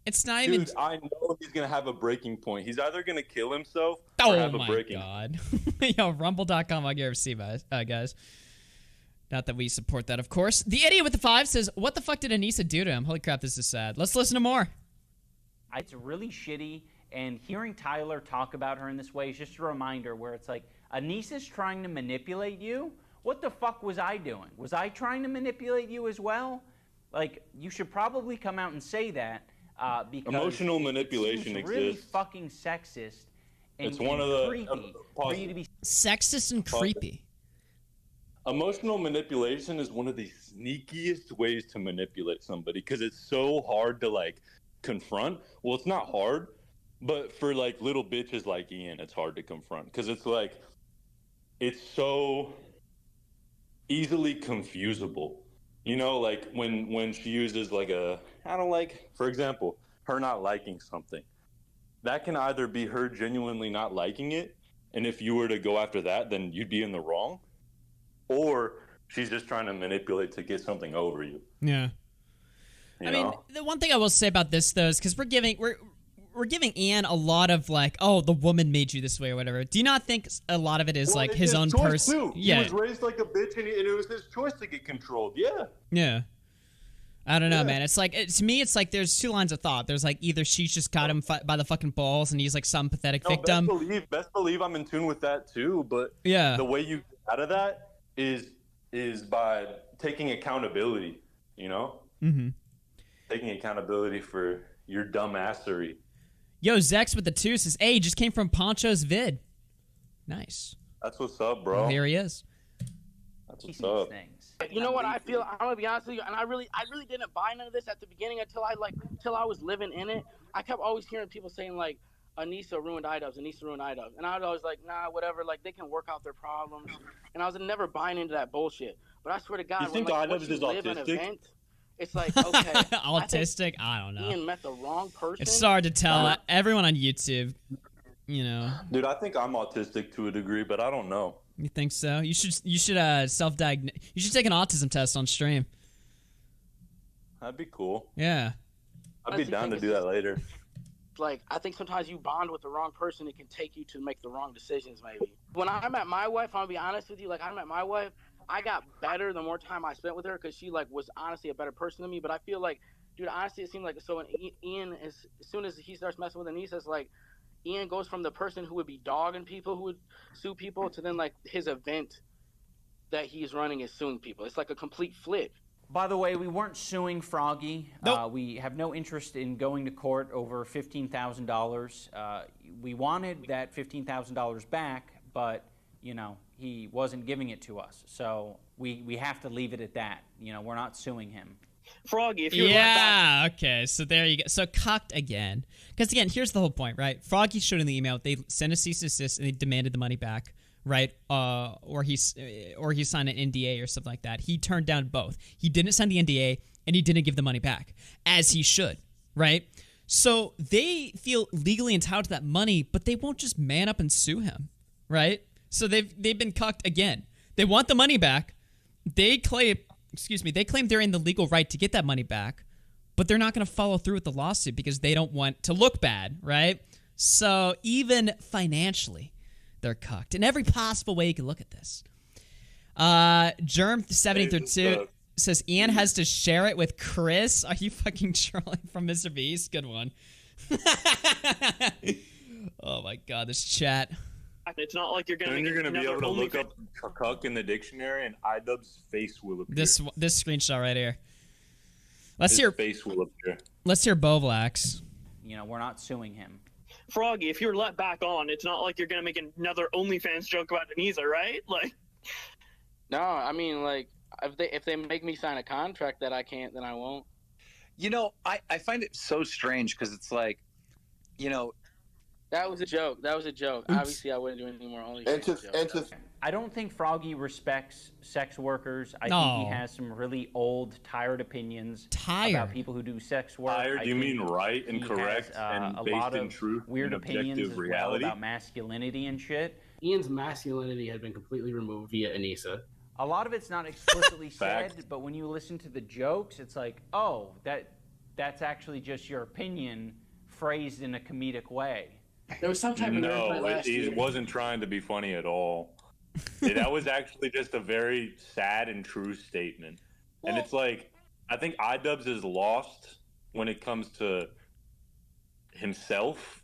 it's not even... Dude, I know he's going to have a breaking point. He's either going to kill himself or have a breaking point. Oh, my God. Yo, rumble.com, AugieRFC, guys. Not that we support that, of course. The idiot with the 5 says, "What the fuck did Anissa do to him?" Holy crap, this is sad. Let's listen to more. It's really shitty, and hearing Tyler talk about her in this way is just a reminder where it's like, Anissa's trying to manipulate you? What the fuck was I doing? Was I trying to manipulate you as well? Like, you should probably come out and say that because emotional manipulation it's really exists. Fucking sexist. And, it's one of the creepy for you to be sexist and creepy. Emotional manipulation is one of the sneakiest ways to manipulate somebody because it's so hard to like confront. Well, it's not hard, but for like little bitches like Ian, it's hard to confront because it's like it's so easily confusable. You know, like when she uses like I don't like, for example, her not liking something. That can either be her genuinely not liking it, and if you were to go after that, then you'd be in the wrong, or she's just trying to manipulate to get something over you. Yeah. You I know? mean, the one thing I will say about this though is because we're giving Ian a lot of like, oh, the woman made you this way or whatever. Do you not think a lot of it is like his own person? Yeah, he was raised like a bitch, and it was his choice to get controlled. Yeah. Yeah. I don't know, man. It's like to me, it's like there's two lines of thought. There's like either she's just got him by the fucking balls, and he's like some pathetic victim. Best believe I'm in tune with that too. But yeah, the way you get out of that is by taking accountability. You know, taking accountability for your dumbassery. Yo, Zex with the 2 says, "Hey, just came from Poncho's vid." Nice. That's what's up, bro. Well, here he is. That's what's up. You know what I feel? I'm gonna be honest with you, and I really didn't buy none of this at the beginning until I was living in it. I kept always hearing people saying like, Anissa ruined IDUBBBZ, Anissa ruined IDUBBBZ, and I was always like, nah, whatever. Like they can work out their problems, and I was never buying into that bullshit. But I swear to God, you think IDUBBBZ is autistic? Event, it's like okay, autistic. I don't know. Ian met the wrong person. It's hard to tell. Everyone on YouTube, you know. Dude, I think I'm autistic to a degree, but I don't know. You think so? You should self-diagnose. You should take an autism test on stream. That'd be cool. Yeah. I'd be down to do that later. Like, I think sometimes you bond with the wrong person, it can take you to make the wrong decisions, maybe. When I met my wife, I'm gonna be honest with you, like, I met my wife, I got better the more time I spent with her, because she, like, was honestly a better person than me, but I feel like, dude, honestly, it seemed like, so when Ian, as soon as he starts messing with Anissa, it's like, Ian goes from the person who would be dogging people, who would sue people, to then, like, his event that he's running is suing people. It's like a complete flip. By the way, we weren't suing Froggy. Nope. We have no interest in going to court over $15,000. We wanted that $15,000 back, but, you know, he wasn't giving it to us. So we have to leave it at that. You know, we're not suing him. Froggy, if you're okay, so there you go. So cucked again. Because again, here's the whole point, right? Froggy showed in the email they sent a cease and desist and they demanded the money back, right? Or he signed an NDA or something like that. He turned down both. He didn't sign the NDA and he didn't give the money back, as he should, right? So they feel legally entitled to that money, but they won't just man up and sue him, right? So they've been cucked again. They want the money back. They claim they're in the legal right to get that money back, but they're not going to follow through with the lawsuit because they don't want to look bad, right? So even financially, they're cucked in every possible way you can look at this. Germ7032 says Ian has to share it with Chris. Are you fucking trolling from Mr. Beast? Good one. Oh my god, this chat. It's not like you're gonna. Then you're gonna be able to look up cuck in the dictionary, and IDUBBBZ's face will appear. This screenshot right here. Let's His hear face will appear. Let's hear Bovlax. You know, we're not suing him. Froggy, if you're let back on, it's not like you're gonna make another OnlyFans joke about Anissa, right? Like. No, I mean, like, if they make me sign a contract that I can't, then I won't. You know, I find it so strange because it's like, you know. That was a joke. Oops. Obviously, I wouldn't do anything more OnlyFans. I don't think Froggy respects sex workers. I think he has some really old, tired opinions about people who do sex work. Tired? You mean right and correct and based in truth weird and opinions objective as reality? well about masculinity and shit. Ian's masculinity had been completely removed via Anissa. A lot of it's not explicitly said, but when you listen to the jokes, it's like, oh, that's actually just your opinion phrased in a comedic way. There was some type of he wasn't trying to be funny at all. That was actually just a very sad and true statement. And it's like, I think IDUBBBZ is lost when it comes to himself.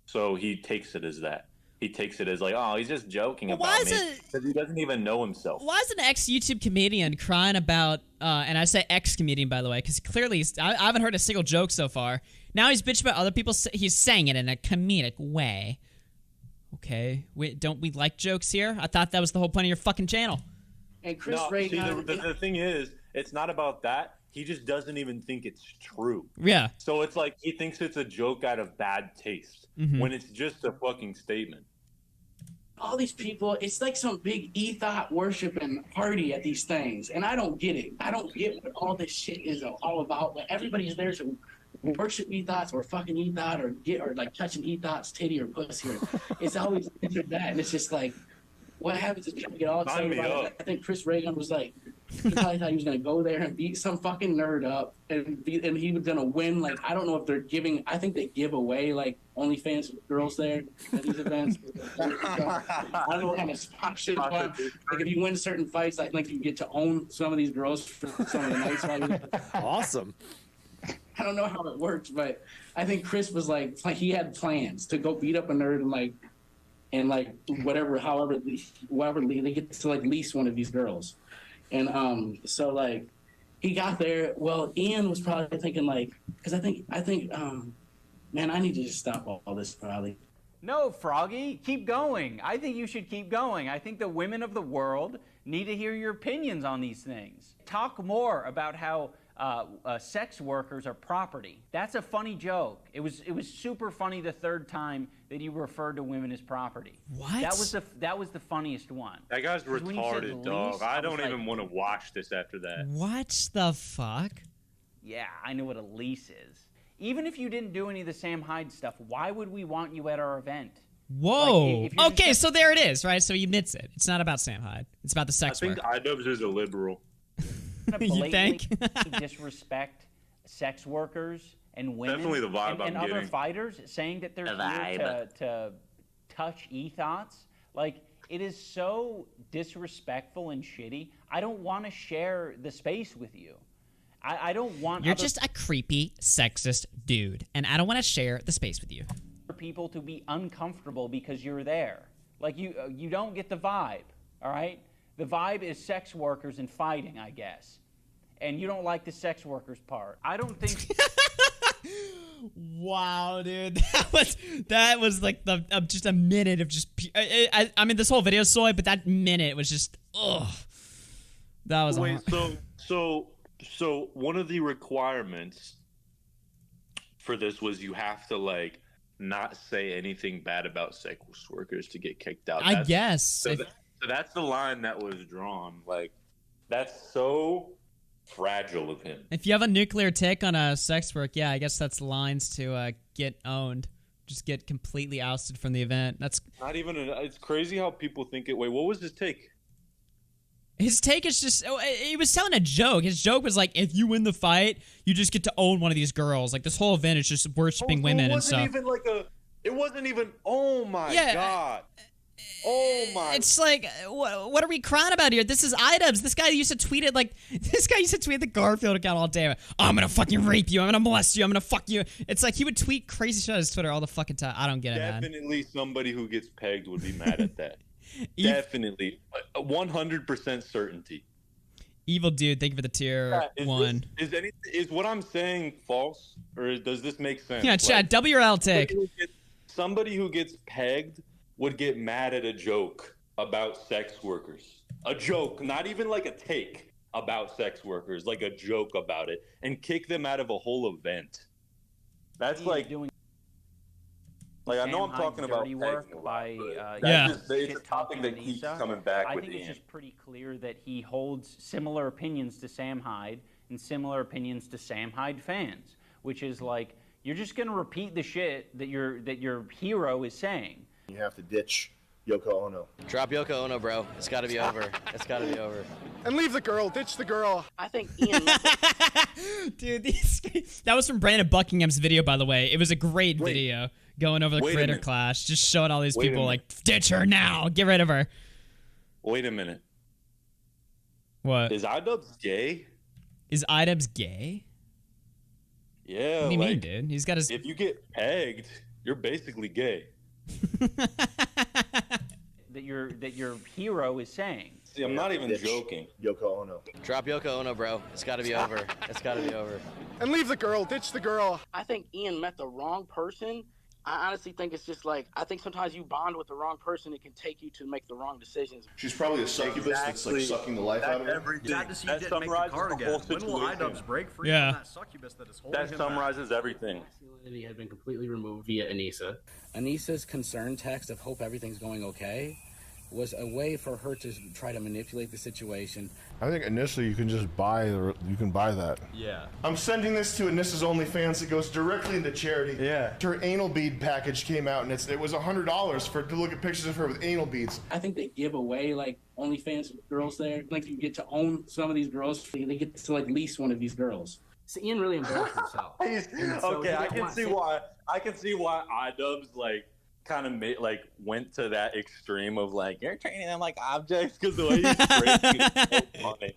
So he takes it as that. He takes it as like, oh, he's just joking about me. Because he doesn't even know himself. Why is an ex-YouTube comedian crying about, and I say ex-comedian, by the way, because clearly I haven't heard a single joke so far. Now he's bitching about other people. He's saying it in a comedic way. Okay. Don't we like jokes here? I thought that was the whole point of your fucking channel. And Chris Ray. The thing is, it's not about that. He just doesn't even think it's true. Yeah. So it's like he thinks it's a joke out of bad taste when it's just a fucking statement. all these people, it's like some big ethot worshiping party at these things. And I don't get it. I don't get what all this shit is all about. Like, everybody's there to worship ethos or fucking ethot or like touching ethot's titty or pussy. It's always that. And it's just like, what happens is people get all excited about it. I think Chris Reagan was like, he probably thought he was going to go there and beat some fucking nerd up and he was going to win. Like, I don't know if they're giving, I think they give away like OnlyFans girls there at these events. I don't know what kind of sponsorship. Like, if you win certain fights, I think you get to own some of these girls for some of the nights. Awesome. I don't know how it works, but I think Chris was like he had plans to go beat up a nerd and however they get to like lease one of these girls. And so like he got there. Well, Ian was probably thinking like, because I think man, I need to just stop all this probably. No, Froggy, keep going. I think you should keep going. I think the women of the world need to hear your opinions on these things. Talk more about how sex workers are property. That's a funny joke. It was super funny the third time that you referred to women as property. What? That was the funniest one. That guy's retarded, dog. I don't even want to watch this after that. What the fuck? Yeah, I know what a lease is. Even if you didn't do any of the Sam Hyde stuff, why would we want you at our event? Whoa. Like, okay, so there it is, right? So he admits it. It's not about Sam Hyde. It's about the sex work. I think IDUBBBZ is a liberal. You think? Disrespect sex workers and women. Definitely the vibe and I'm other getting. Fighters saying that they're here to touch ethos. Like, it is so disrespectful and shitty. I don't want to share the space with you. I don't want. You're just a creepy, sexist dude, and I don't want to share the space with you. People to be uncomfortable because you're there. Like, you don't get the vibe. All right. The vibe is sex workers and fighting, I guess. And you don't like the sex workers part. I don't think... Wow, dude. That was like just a minute of just... I mean, this whole video is soy, but that minute was just... Ugh. That was... Wait, so one of the requirements for this was you have to, like, not say anything bad about sex workers to get kicked out. I guess. So that's the line that was drawn. Like, that's so fragile of him. If you have a nuclear take on a sex work, yeah, I guess that's lines to get owned. Just get completely ousted from the event. That's not even. It's crazy how people think it. Wait, what was his take? His take is just. He was telling a joke. His joke was like, if you win the fight, you just get to own one of these girls. Like, this whole event is just worshiping women and stuff. It wasn't even. Oh my god. Oh my! It's like, what are we crying about here? This is IDUBBBZ. This guy used to tweet it like, this guy used to tweet the Garfield account all day. I'm gonna fucking rape you. I'm gonna molest you. I'm gonna fuck you. It's like he would tweet crazy shit on his Twitter all the fucking time. I don't get it, man. Definitely somebody who gets pegged would be mad at that. Definitely, 100% certainty. Evil dude, thank you for the tier 1. Is what I'm saying false, or does this make sense? Yeah, Chad, W or L take. Somebody who gets pegged would get mad at a joke about sex workers. A joke, not even like a take about sex workers, like a joke about it, and kick them out of a whole event. That's like doing. Like, I know I'm talking about work by it's a topic that keeps coming back. I think it's just pretty clear that he holds similar opinions to Sam Hyde and similar opinions to Sam Hyde fans, which is like, you're just gonna repeat the shit that your hero is saying. You have to ditch Yoko Ono. Drop Yoko Ono, bro. It's got to be over. It's got to be over. And leave the girl. Ditch the girl. I think Ian... Dude, that was from Brandon Buckingham's video, by the way. It was a great video going over the creator clash, just showing all these people like, ditch her now. Get rid of her. Wait a minute. What? Is IDUBBBZ gay? Is IDUBBBZ gay? Yeah. What do you mean, dude? He's got his... If you get pegged, you're basically gay. that your hero is saying. See, I'm not even joking. Yoko Ono. Drop Yoko Ono, bro. It's got to be over. It's got to be over. And leave the girl. Ditch the girl. I think Ian met the wrong person. I honestly think it's just like, I think sometimes you bond with the wrong person, it can take you to make the wrong decisions. She's probably a succubus that's like sucking the life out of her. That summarizes the whole situation. When will IDUBBBZ break free from that succubus that is holding him back? That summarizes everything. Had been completely removed via Anissa. Anissa's concern text of hope everything's going okay was a way for her to try to manipulate the situation. I think initially you can just buy that. Yeah. I'm sending this to Anissa's OnlyFans. It goes directly into charity. Yeah. Her anal bead package came out, and it was $100 to look at pictures of her with anal beads. I think they give away like OnlyFans girls there. Like you get to own some of these girls. They get to like lease one of these girls. So Ian really embarrassed himself. Okay, I can see why IDUBBBZ like kind of went to that extreme of like you're treating them like objects because the way he's phrasing it is so funny.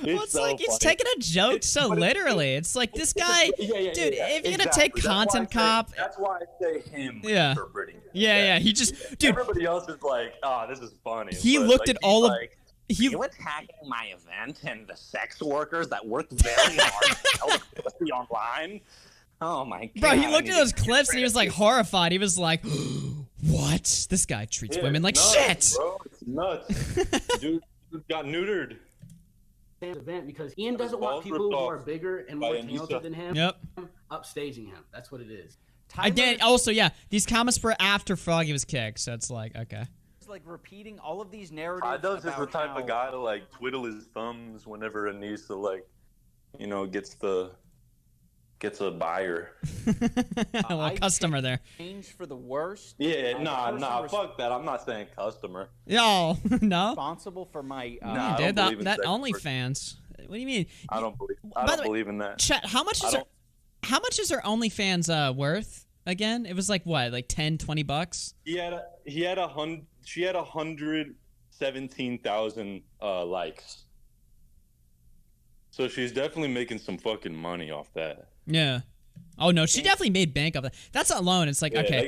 It's so like it's taking a joke so literally. It's like this guy, dude. If you're gonna take Content Cop, that's why I say him. Yeah. Interpreting it. Yeah. He just, dude. Everybody else is like, oh, this is funny. He looked at all of. You attacking my event and the sex workers that work very hard to sell the pussy online? Oh my god. Bro, he looked at those clips and he was like horrified. He was like, what? This guy treats women like shit. Bro, it's nuts. Dude got neutered. Event because Ian doesn't want people who are bigger and more talented than him upstaging him. That's what it is. Again, also, yeah, these comments were after Froggy was kicked, so it's like, okay. Like repeating all of these narratives. IDUBBBZ is the type of guy to like twiddle his thumbs whenever Anissa like, gets a buyer. A customer there. Change for the worst. Yeah, nah, fuck that. I'm not saying customer. Yo, no. Responsible for my. Dude, that OnlyFans. What do you mean? I don't believe in that. Chat, how much is her OnlyFans worth? Again, it was like what, like $10, $20? She had 117,000 likes. So she's definitely making some fucking money off that. Yeah. Oh no, she definitely made bank off that. That's alone. It's like, yeah, okay.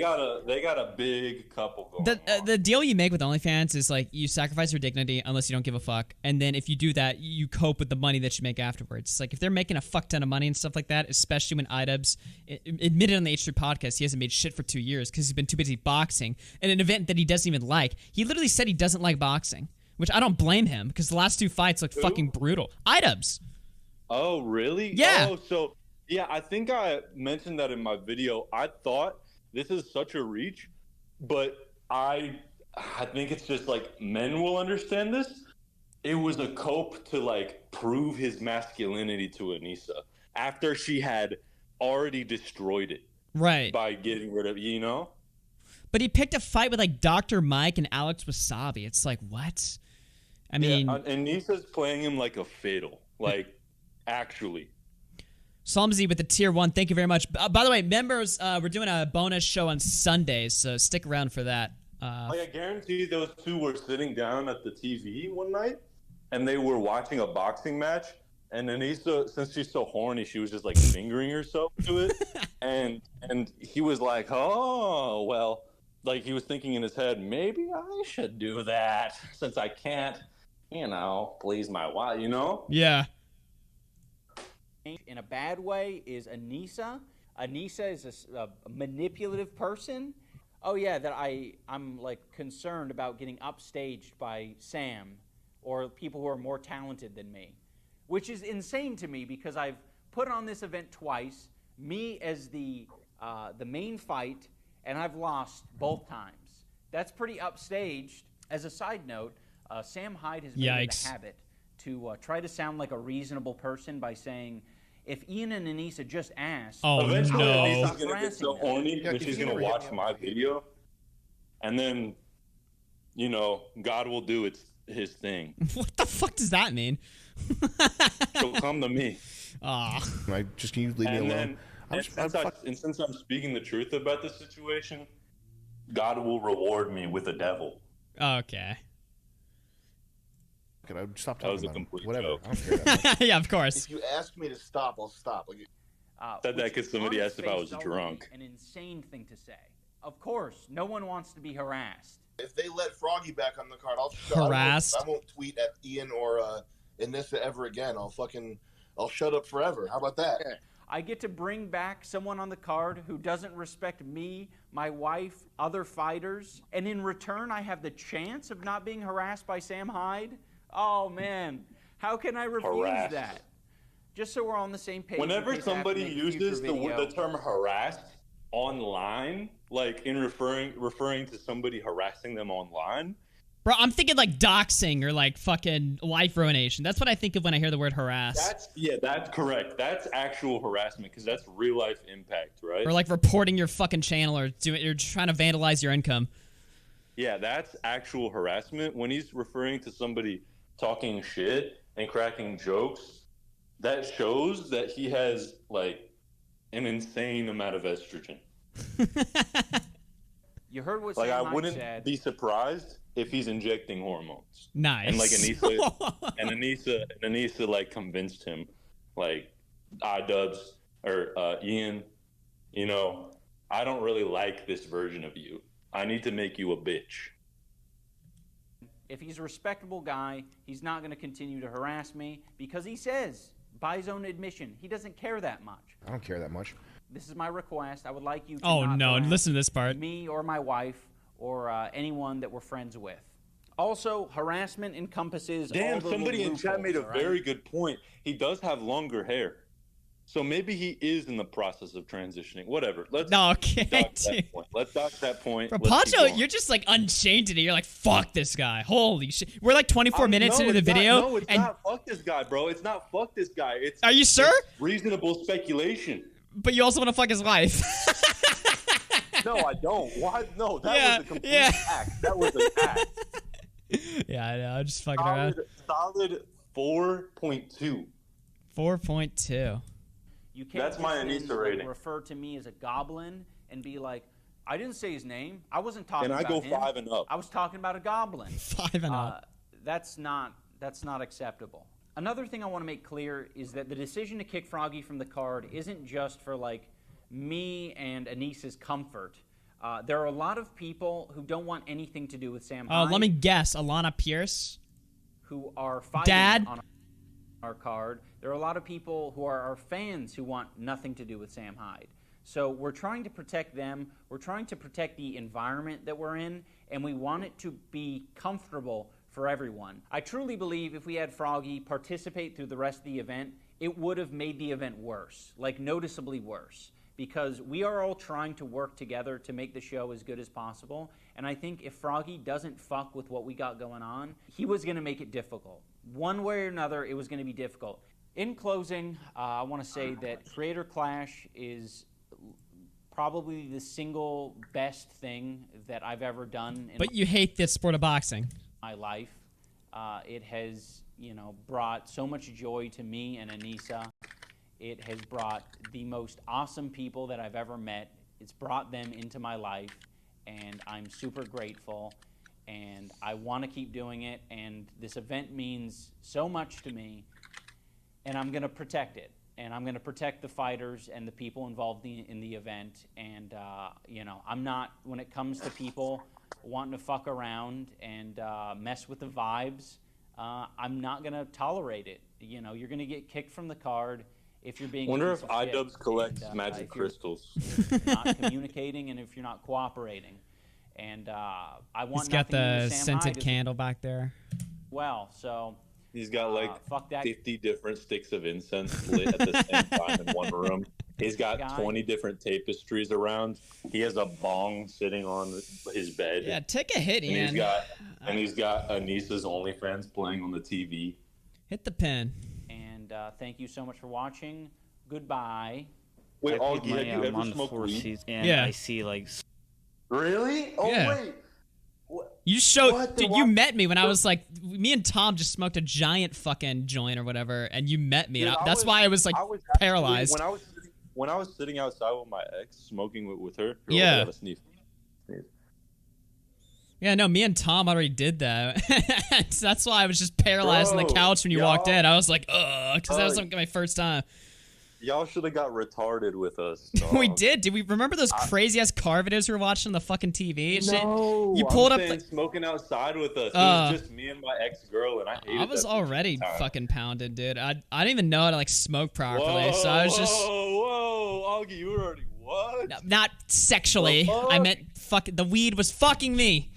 They got a big couple going on. The deal you make with OnlyFans is like you sacrifice your dignity unless you don't give a fuck, and then if you do that, you cope with the money that you make afterwards. It's like if they're making a fuck ton of money and stuff like that, especially when IDUBBBZ admitted on the H3 podcast he hasn't made shit for 2 years because he's been too busy boxing in an event that he doesn't even like. He literally said he doesn't like boxing, which I don't blame him because the last 2 fights looked fucking brutal. IDUBBBZ. Oh really? Yeah. Oh, so. Yeah, I think I mentioned that in my video. I thought this is such a reach, but I think it's just like men will understand this. It was a cope to like prove his masculinity to Anissa after she had already destroyed it. Right. By getting rid of it, But he picked a fight with like Dr. Mike and Alex Wasabi. It's like, what? I mean, Anissa's playing him like a fiddle. Like, actually. Salmzy with the tier 1. Thank you very much. By the way, members, we're doing a bonus show on Sundays, so stick around for that. I guarantee those two were sitting down at the TV one night, and they were watching a boxing match. And Anissa, since she's so horny, she was just like fingering herself to it, and he was like, "Oh, well," like he was thinking in his head, maybe I should do that since I can't, please my wife, Yeah. In a bad way is Anissa. Anissa is a manipulative person. Oh yeah, that I'm like concerned about getting upstaged by Sam or people who are more talented than me, which is insane to me because I've put on this event twice, me as the main fight, and I've lost both times. That's pretty upstaged. As a side note, Sam Hyde has made it a habit to try to sound like a reasonable person by saying, if Ian and Anissa just asked, eventually Anissa's gonna get so horny that she's gonna watch my video, and then, God will do his thing. What the fuck does that mean? She'll come to me. Can you leave me alone? Since I'm speaking the truth about this situation, God will reward me with a devil. Okay. Can I stop talking? That was a complete joke. I don't care that much. Yeah, of course. If you ask me to stop, I'll stop. Said that because somebody asked if I was drunk. An insane thing to say. Of course, no one wants to be harassed. If they let Froggy back on the card, harassed. I won't tweet at Ian or Anissa ever again. I'll shut up forever. How about that? I get to bring back someone on the card who doesn't respect me, my wife, other fighters, and in return, I have the chance of not being harassed by Sam Hyde. Oh man, how can I refuse that? Just so we're on the same page. Whenever somebody uses the term harassed online, like in referring to somebody harassing them online, Bro, I'm thinking like doxing or like fucking life ruination. That's what I think of when I hear the word harass. That's correct. That's actual harassment because that's real life impact, right? Or like reporting your fucking channel or you're trying to vandalize your income. Yeah, that's actual harassment. When he's referring to somebody talking shit and cracking jokes, that shows that he has like an insane amount of estrogen. You heard what like Sam I wouldn't said. be surprised if he's injecting hormones. Nice. And like Anissa like convinced him, like, IDUBBZ or Ian, you know, I don't really like this version of you. I need to make you a bitch. If he's a respectable guy, he's not going to continue to harass me because he says, by his own admission, he doesn't care that much. I don't care that much. This is my request. I would like you to Oh, not no. harass Listen to this part. me or my wife or anyone that we're friends with. Also, harassment encompaces all Damn, the somebody in chat made a loopholes, all right? very good point. He does have longer hair. So maybe he is in the process of transitioning. Whatever. Let's dodge that point. Let's dodge that point. Bro, Let's keep Poncho, going. you're just like unchained today. You're like, fuck this guy. Holy shit. We're like 24 minutes into the video. No, it's not fuck this guy, bro. It's not fuck this guy. It's Are you sure? It's reasonable speculation. But you also want to fuck his wife. No, I don't. Why? No, that was a complete act. That was an act. Yeah, I know. I'm just fucking around. Solid 4.2. 4.2. You can't That's my just Anissa rating. refer to me as a goblin and be like, I didn't say his name. I wasn't talking And I about go him. 5 and up. I was talking about a goblin. 5 and up. That's not acceptable. Another thing I want to make clear is that the decision to kick Froggy from the card isn't just for like me and Anissa's comfort. There are a lot of people who don't want anything to do with Sam Hyde. Let me guess. Alana Pierce? Who are fighting Dad? on our card. There are a lot of people who are our fans who want nothing to do with Sam Hyde. So we're trying to protect them. We're trying to protect the environment that we're in, and we want it to be comfortable for everyone. I truly believe if we had Froggy participate through the rest of the event, it would have made the event worse, like noticeably worse, because we are all trying to work together to make the show as good as possible. And I think if Froggy doesn't fuck with what we got going on, he was going to make it difficult. One way or another, it was going to be difficult. In closing, I want to say that Creator Clash is probably the single best thing that I've ever done But you hate this sport of boxing. my life. It has, brought so much joy to me and Anissa. It has brought the most awesome people that I've ever met. It's brought them into my life, and I'm super grateful. And I want to keep doing it. And this event means so much to me, and I'm going to protect it. And I'm going to protect the fighters and the people involved in the event. And, I'm not, when it comes to people wanting to fuck around and mess with the vibes, I'm not going to tolerate it. You're going to get kicked from the card if you're being a Wonder piece if of shit. IDUBBBZ collects And, magic if you're crystals. not communicating and if you're not cooperating. And I want He's got nothing to do the with Sam scented Hyde candle back there. well, so He's got like fuck that 50 different sticks of incense lit at the same time in one room. He's got Guy. 20 different tapestries around. He has a bong sitting on his bed. Yeah, take a hit, and Ian. he's got Anissa's OnlyFans playing on the TV. Hit the pin. And thank you so much for watching. Goodbye. Wait, I Augie, paid have money you on ever one of the smoked four weed? seats, and Yeah. I see like. Really? Oh, Yeah. wait. You showed, What? dude, you met me when I was like, me and Tom just smoked a giant fucking joint or whatever, and you met me. Dude, and I that's was- why I was like I was actually- paralyzed. When I was sitting outside with my ex, smoking with her. Yeah. I gotta sneeze. Yeah, no, me and Tom already did that. So that's why I was just paralyzed on the Bro, couch when you walked y'all- in. I was like, ugh, because that was Oh, like my first time. Y'all should have got retarded with us. We did. Did we remember those crazy ass car videos we were watching on the fucking TV and shit? No, You pulled I'm up. saying smoking outside with us. It Uh, was just me and my ex-girl, and I hated I was that already time. fucking pounded, dude. I didn't even know how to like smoke properly, so I was just Whoa, Augie, you were already what? not sexually. The fuck? I meant fucking the weed was fucking me.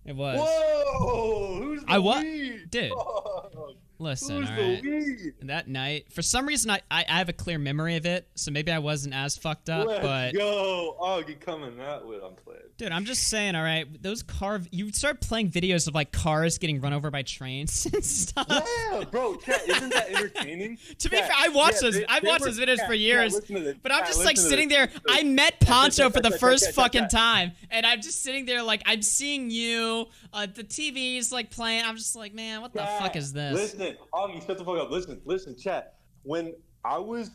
It was. Whoa, who's the I what, weed? dude? Fuck. Listen, Who's all the right. we? That night, for some reason, I have a clear memory of it, so maybe I wasn't as fucked up. Let's but go. Augie coming that way. I'm playing. dude, I'm just saying, all right. Those you start playing videos of like cars getting run over by trains and stuff. Yeah, bro. Chat, isn't that entertaining? To be fair, I watched those videos for years, but I'm just like sitting there. I met Poncho for the first fucking time, and I'm just sitting there like I'm seeing you. The TV's like playing. I'm just like, man, what the fuck is this? Listen, Augie, shut the fuck up. Listen, chat. When I was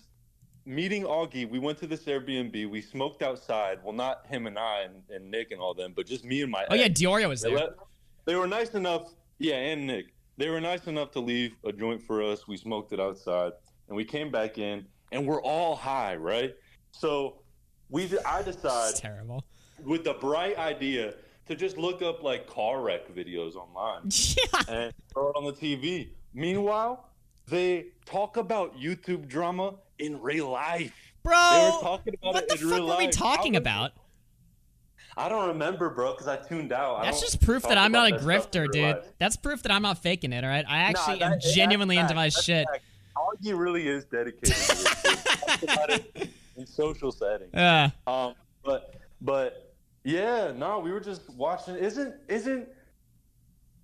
meeting Augie, we went to this Airbnb. We smoked outside. Well, not him and I and Nick and all them, but just me and my. Oh yeah, Diorio was there. They were nice enough. Yeah, and Nick. They were nice enough to leave a joint for us. We smoked it outside, and we came back in, and we're all high, right? So I decided, it's terrible, with the bright idea to just look up like car wreck videos online and throw it on the TV. Meanwhile, they talk about YouTube drama in real life. Bro, they were talking about what it the in fuck real were we life. talking about? I don't remember, bro, because I tuned out. That's just proof that I'm not a grifter, dude. That's proof that I'm not faking it, all right? I actually am genuinely into my shit. Augie really is dedicated to this. Talk about it in social settings. Yeah. But yeah, no, we were just watching. Isn't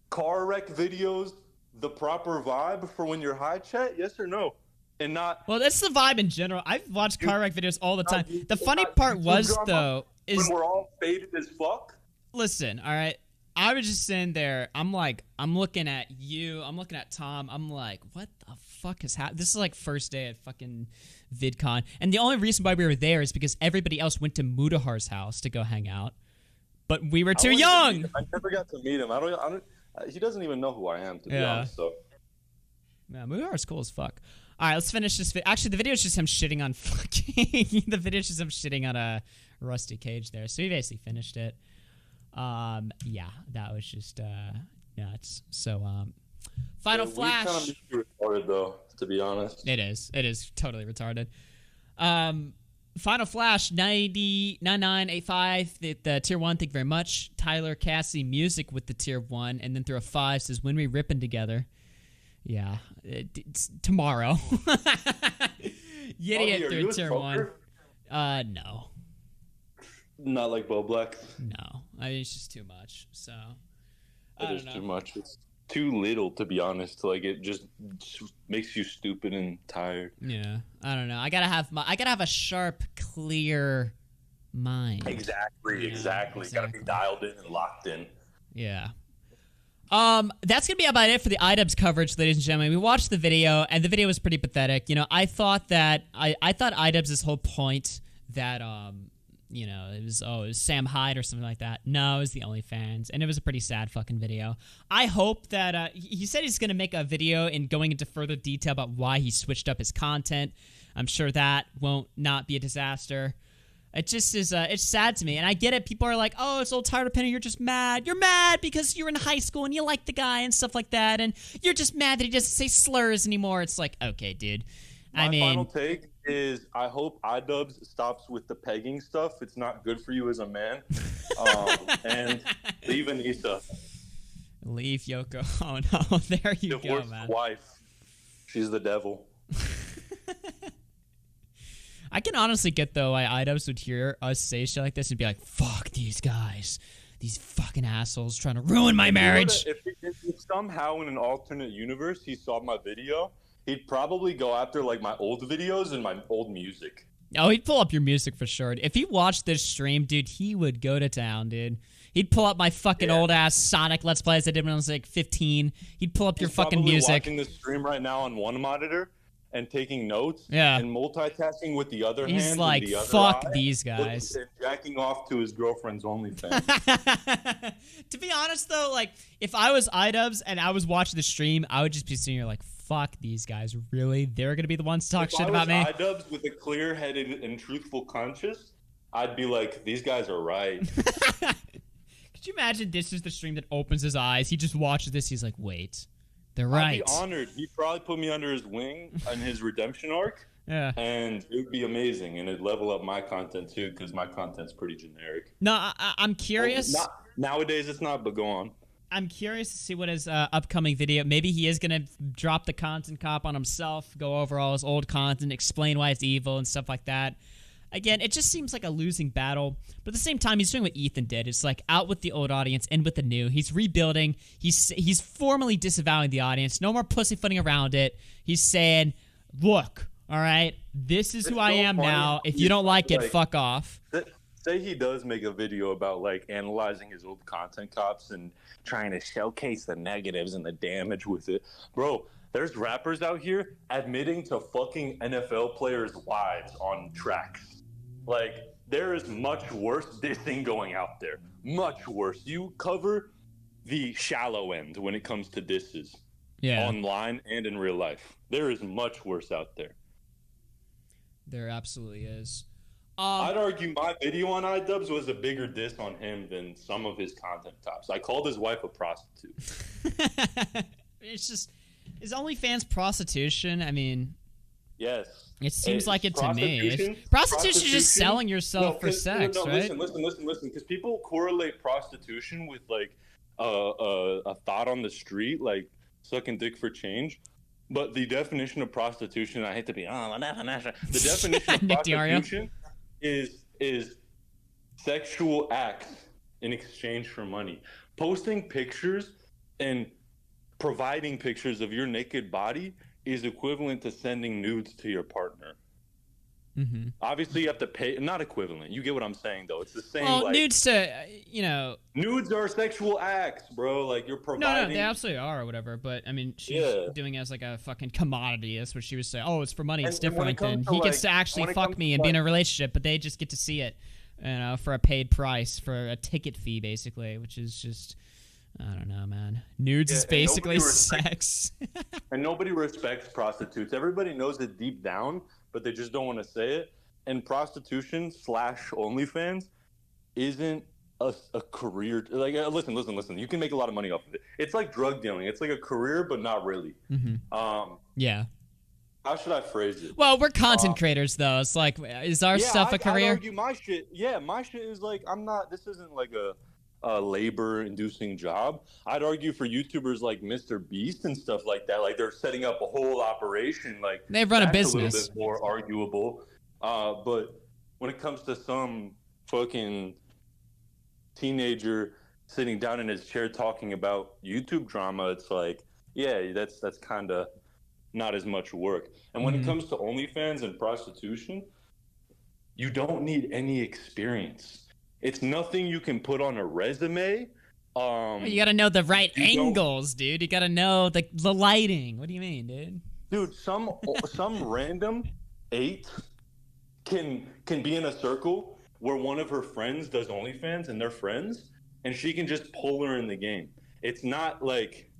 car wreck videos the proper vibe for when you're high, chat? Yes or no? And not. Well, that's the vibe in general. I've watched car wreck videos all the time. The funny part was though is when we're all faded as fuck. Listen, all right. I was just sitting there. I'm looking at you. I'm looking at Tom. I'm like, what the fuck is happening? This is like first day at fucking VidCon. And the only reason why we were there is because everybody else went to Mudahar's house to go hang out. But we were too young. I never got to meet him. I don't. He doesn't even know who I am, to be honest. So. Yeah, Mudahar's cool as fuck. All right, let's finish this. Actually, the video is just him shitting on fucking. The video is just him shitting on a Rusty Cage there. So we basically finished it. Yeah, that was just nuts. So Final Flash. We kind of retarded though, to be honest. It is totally retarded. Final Flash 9985 the tier 1, thank you very much. Tyler Cassie music with the tier 1, and then through a 5 says when we ripping together. Yeah, it's tomorrow. Yeti through tier 1. No. Not like Bo Black. No, I mean it's just too much. So I don't know. Too much. It's too little, to be honest. Like it just makes you stupid and tired. Yeah, I don't know. I gotta have a sharp, clear mind. Exactly. Gotta be dialed in and locked in. Yeah. That's gonna be about it for the IDUBBBZ coverage, ladies and gentlemen. We watched the video, and the video was pretty pathetic. You know, I thought IDUBBBZ's whole point that you know, it was Sam Hyde or something like that. No, it was the OnlyFans, and it was a pretty sad fucking video. I hope that he said he's going to make a video and going into further detail about why he switched up his content. I'm sure that won't not be a disaster. It just is, it's sad to me, and I get it. People are like, oh, it's old Tyler Penny, you're just mad. You're mad because you're in high school and you like the guy and stuff like that, and you're just mad that he doesn't say slurs anymore. It's like, okay, dude. My final take is I hope IDUBBBZ stops with the pegging stuff. It's not good for you as a man. And leave Anissa. Leave Yoko. Oh, no. There you go, man. Wife. She's the devil. I can honestly get, though, why IDUBBBZ would hear us say shit like this and be like, fuck these guys. These fucking assholes trying to ruin my marriage. If somehow in an alternate universe he saw my video, he'd probably go after, like, my old videos and my old music. Oh, he'd pull up your music for sure. If he watched this stream, dude, he would go to town, dude. He'd pull up my fucking old-ass Sonic Let's Plays I did when I was, like, 15. He'd pull up your fucking music. He's watching this stream right now on one monitor and taking notes. Yeah. And multitasking with the other hand. He's like, and the other fuck eye, these guys. And jacking off to his girlfriend's OnlyFans. To be honest, though, like, if I was IDUBBBZ and I was watching the stream, I would just be sitting here like, fuck these guys, really? They're going to be the ones to talk shit about me? If I was IDUBBBZ with a clear-headed and truthful conscience, I'd be like, these guys are right. Could you imagine this is the stream that opens his eyes? He just watches this, he's like, wait, they're right. I'd be honored. He'd probably put me under his wing on his redemption arc. Yeah. And it would be amazing, and it'd level up my content, too, because my content's pretty generic. No, I'm curious. Nowadays, it's not, but go on. I'm curious to see what his upcoming video. Maybe he is gonna drop the content cop on himself, go over all his old content, explain why it's evil and stuff like that. Again, it just seems like a losing battle. But at the same time, he's doing what Ethan did. It's like out with the old audience, in with the new. He's rebuilding. He's formally disavowing the audience. No more pussyfooting around it. He's saying, look, all right, this is who I am now. If you don't like it, fuck off. Say he does make a video about like analyzing his old content cops and trying to showcase the negatives and the damage with it. Bro, there's rappers out here admitting to fucking NFL players' wives on tracks. Like, there is much worse dissing going out there. Much worse. You cover the shallow end when it comes to disses. Yeah. Online and in real life. There is much worse out there. There absolutely is. I'd argue my video on iDubbbz was a bigger diss on him than some of his content tops. I called his wife a prostitute. It's just, is OnlyFans prostitution? I mean, yes. It seems like it to me. Prostitution is just selling yourself for sex, right? Listen, because people correlate prostitution with like a thought on the street, like sucking dick for change. But the definition of prostitution, I hate to be the definition of prostitution is sexual acts in exchange for money. Posting pictures and providing pictures of your naked body is equivalent to sending nudes to your partner. Mm-hmm. Obviously, you have to pay. Not equivalent. You get what I'm saying, though. It's the same. Well, like, nudes to, nudes are sexual acts, bro. Like, you're providing. No, they absolutely are, or whatever. But I mean, she's doing it as like a fucking commodity. That's what she was saying. Oh, it's for money. It's different. And he gets to actually fuck me and be in a relationship, but they just get to see it, for a paid price, for a ticket fee, basically, which is just, I don't know, man. Nudes is basically sex. And nobody respects prostitutes. Everybody knows it deep down, but they just don't want to say it. And prostitution / OnlyFans isn't a career. Like, listen. You can make a lot of money off of it. It's like drug dealing. It's like a career, but not really. Mm-hmm. Yeah. How should I phrase it? Well, we're content creators, though. It's like, is our stuff a career? I'd argue my shit. Yeah, my shit is like, this isn't like a labor-inducing job. I'd argue for YouTubers like Mr. Beast and stuff like that, like they're setting up a whole operation. Like they run a business. A little bit more arguable. But when it comes to some fucking teenager sitting down in his chair talking about YouTube drama, it's like, yeah, that's kind of not as much work. And when it comes to OnlyFans and prostitution, you don't need any experience. It's nothing you can put on a resume. You gotta know the right angles, dude. You gotta know the lighting. What do you mean, dude? Dude, some random 8 can be in a circle where one of her friends does OnlyFans and they're friends, and she can just pull her in the game. It's not like,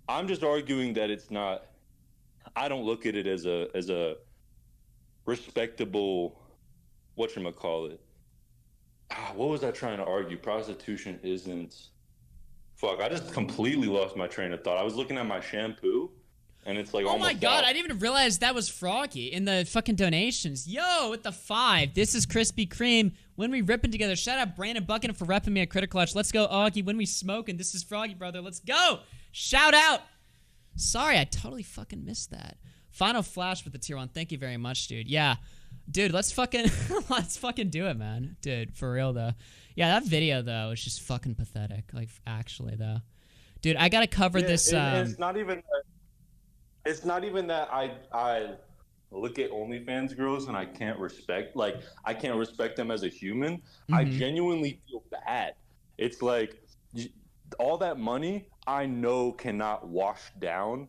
I'm just arguing that it's not. I don't look at it as a respectable, whatchamacallit. What was I trying to argue? Prostitution isn't. Fuck, I just completely lost my train of thought. I was looking at my shampoo, and it's like, oh my god, I didn't even realize that was Froggy in the fucking donations. Yo, with the 5. This is Krispy Kreme. When we ripping together. Shout out Brandon Buckingham for repping me at Critical Clutch. Let's go, Augie. When we smoking. This is Froggy, brother. Let's go. Shout out. Sorry, I totally fucking missed that. Final Flash with the tier 1. Thank you very much, dude. Yeah. Dude, let's fucking do it, man. Dude, for real, though. Yeah, that video, though, is just fucking pathetic. Like, actually, though. Dude, I gotta cover this. It's not even that I look at OnlyFans girls and I can't respect them as a human. I genuinely feel bad. It's like, all that money, I know cannot wash down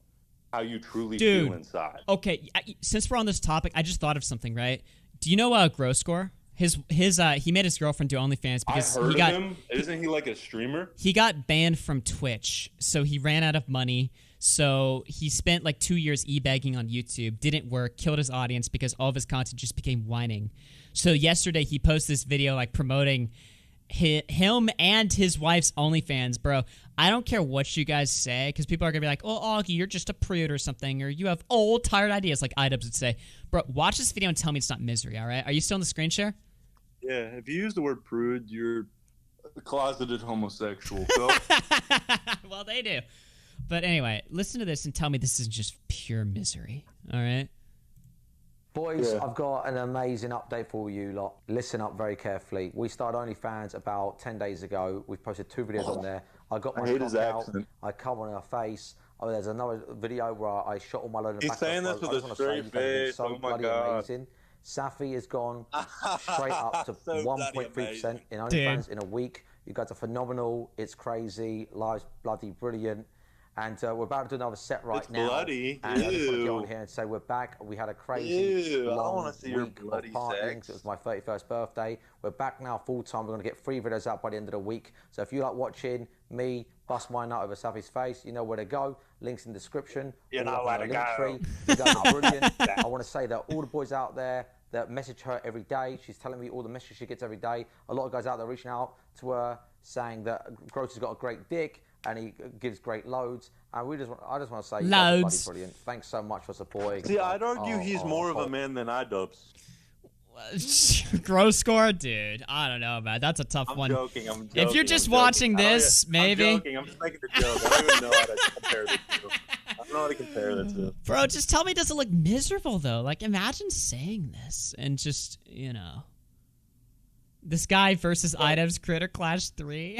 how you truly feel inside. Okay, since we're on this topic, I just thought of something, right? Do you know Grosscore? He made his girlfriend do OnlyFans because he got him. Isn't he like a streamer? He got banned from Twitch, so he ran out of money. So he spent like 2 years e-begging on YouTube, didn't work, killed his audience because all of his content just became whining. So yesterday he posted this video like promoting him and his wife's OnlyFans, bro. I don't care what you guys say, because people are gonna be like, "Oh, Augie, you're just a prude or something, or you have old, tired ideas," like IDUBBBZ would say. Bro, watch this video and tell me it's not misery. All right? Are you still on the screen share? Yeah. If you use the word prude, you're closeted homosexual. So. Well, they do. But anyway, listen to this and tell me this isn't just pure misery. All right? Boys, I've got an amazing update for you lot. Listen up very carefully. We started OnlyFans about 10 days ago. We've posted 2 videos on there. I got my cock out. I come on her face. Oh, there's another video where I shot all my load in the back. He's saying this with a straight face. So oh my bloody God. amazing. Safi has gone straight up to So 1.3% in OnlyFans in a week. You guys are phenomenal. It's crazy. Life's bloody brilliant. And we're about to do another set right now. Bloody. And I just want to get on here and say we're back. We had a crazy long I see your week of bloody partying. sex. It was my 31st birthday. We're back now full time. We're going to get 3 videos out by the end of the week. So if you like watching me bust my nut over Safi's face, you know where to go. Links in the description. You know where to go. You guys are brilliant. I want to say that all the boys out there that message her every day, she's telling me all the messages she gets every day. A lot of guys out there reaching out to her saying that Gross has got a great dick and he gives great loads. And I just want to say, you guys are bloody brilliant. Thanks so much for supporting. See, I'd argue he's more of a man than IDUBBBZ. Gross score, dude. I don't know, man. That's a tough I'm one. joking. If you're just watching this, maybe. I'm joking. I'm just making a joke. I don't even know how to compare the two. I don't know how to compare the two. Bro, just tell me, does it look miserable though? Like, imagine saying this and just, you know, this guy versus IDUBBBZ Critter Clash 3.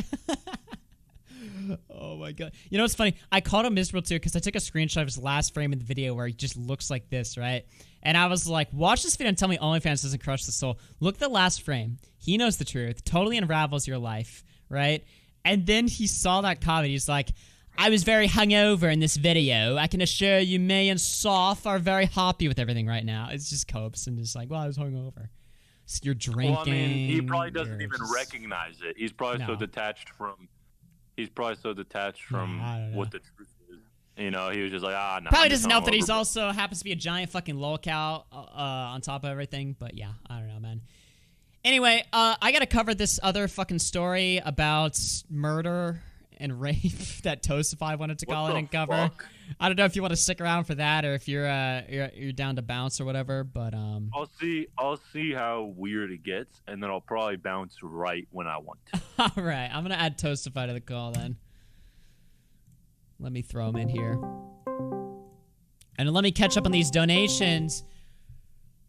Oh my God. You know what's funny? I called him miserable too because I took a screenshot of his last frame in the video where he just looks like this, right? And I was like, watch this video and tell me OnlyFans doesn't crush the soul. Look at the last frame. He knows the truth. Totally unravels your life, right? And then he saw that comment. He's like, I was very hungover in this video. I can assure you me and Soph are very happy with everything right now. It's just copes and just like, well, I was hungover. So you're drinking. Well, I mean, he probably doesn't even recognize it. He's probably so detached from... He's probably so detached from what the truth is. You know, he was just like, no. Probably doesn't help that he's also happens to be a giant fucking lolcow on top of everything. But yeah, I don't know, man. Anyway, I gotta cover this other fucking story about murder and rape that Toastify wanted to call in and cover. Fuck? I don't know if you want to stick around for that or if you're down to bounce or whatever. But I'll see how weird it gets, and then I'll probably bounce right when I want to. All right, I'm gonna add Toastify to the call then. Let me throw him in here, and let me catch up on these donations.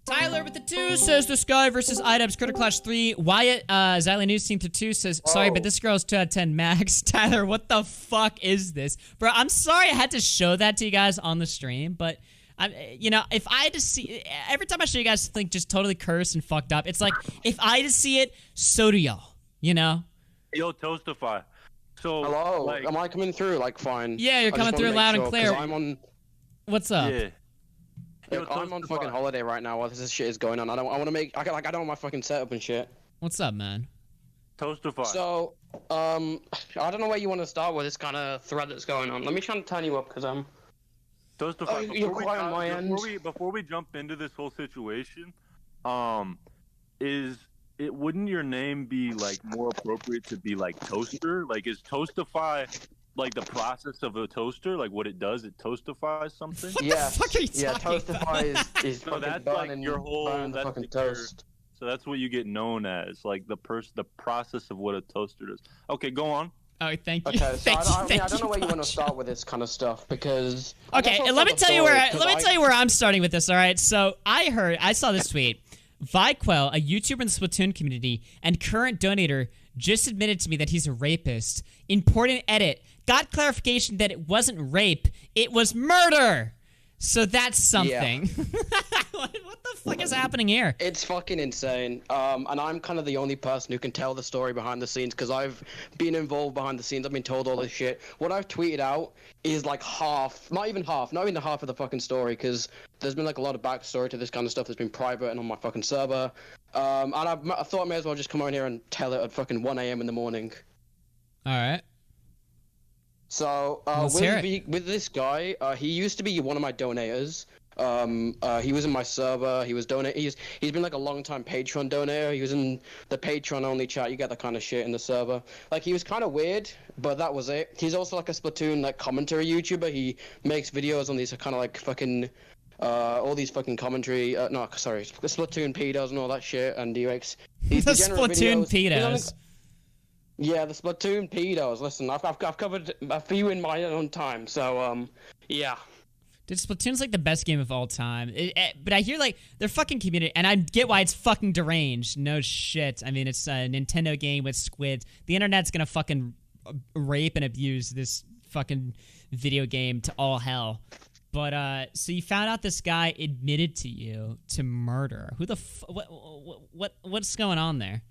Tyler with the 2 says this guy versus IDUBBBZ Critter Clash 3. Wyatt, Xylee News Team to 2 says, sorry, but this girl's 2 out of 10 max. Tyler, what the fuck is this? Bro, I'm sorry I had to show that to you guys on the stream, but, you know, if I had to see, every time I show you guys something just totally cursed and fucked up, it's like, if I had to see it, so do y'all, you know? Yo, Toastify. So, hello, like, am I coming through, like, fine? Yeah, you're coming through loud and clear. I'm on... What's up? Yeah. Like, I'm on fucking holiday right now while this shit is going on. I want to make... I don't want my fucking setup and shit. What's up, man? Toastify. So, I don't know where you want to start with this kind of thread that's going on. Let me try and turn you up, because I'm... Toastify, you're quiet on my end. Before we jump into this whole situation, wouldn't your name be, like, more appropriate to be, like, Toaster? Like, is Toastify... like the process of a toaster, like what it does, it toastifies something. What the fuck are you talking about? is so that's like your whole fucking toast. So that's what you get known as, like the process of what a toaster does. Okay, go on. Oh, thank you. Okay, so I don't know where you want to start with this kind of stuff because. Okay, and let me tell you where I'm starting with this. All right, so I saw this tweet. Viquel, a YouTuber in the Splatoon community and current donator, just admitted to me that he's a rapist. Important edit. Got clarification that it wasn't rape, it was murder. So that's something. Yeah. What the fuck is happening here? It's fucking insane. And I'm kind of the only person who can tell the story behind the scenes because I've been involved behind the scenes. I've been told all this shit. What I've tweeted out is like not even the half of the fucking story because there's been like a lot of backstory to this kind of stuff that's been private and on my fucking server. And I thought I may as well just come on here and tell it at fucking 1 a.m. in the morning. All right. So with this guy, he used to be one of my donators. He was in my server. He was He's been like a long time Patreon donator. He was in the Patreon only chat. You get that kind of shit in the server. Like he was kind of weird, but that was it. He's also like a Splatoon like commentary YouTuber. He makes videos on these kind of like fucking all these fucking commentary. Splatoon pedos and all that shit. And he makes the Splatoon pedos. Yeah, the Splatoon pedos. Listen, I've covered a few in my own time, so yeah. Dude, Splatoon's like the best game of all time. But I hear like their fucking community, and I get why it's fucking deranged. No shit. I mean, it's a Nintendo game with squids. The internet's gonna fucking rape and abuse this fucking video game to all hell. But so you found out this guy admitted to you to murder. Who the what's going on there?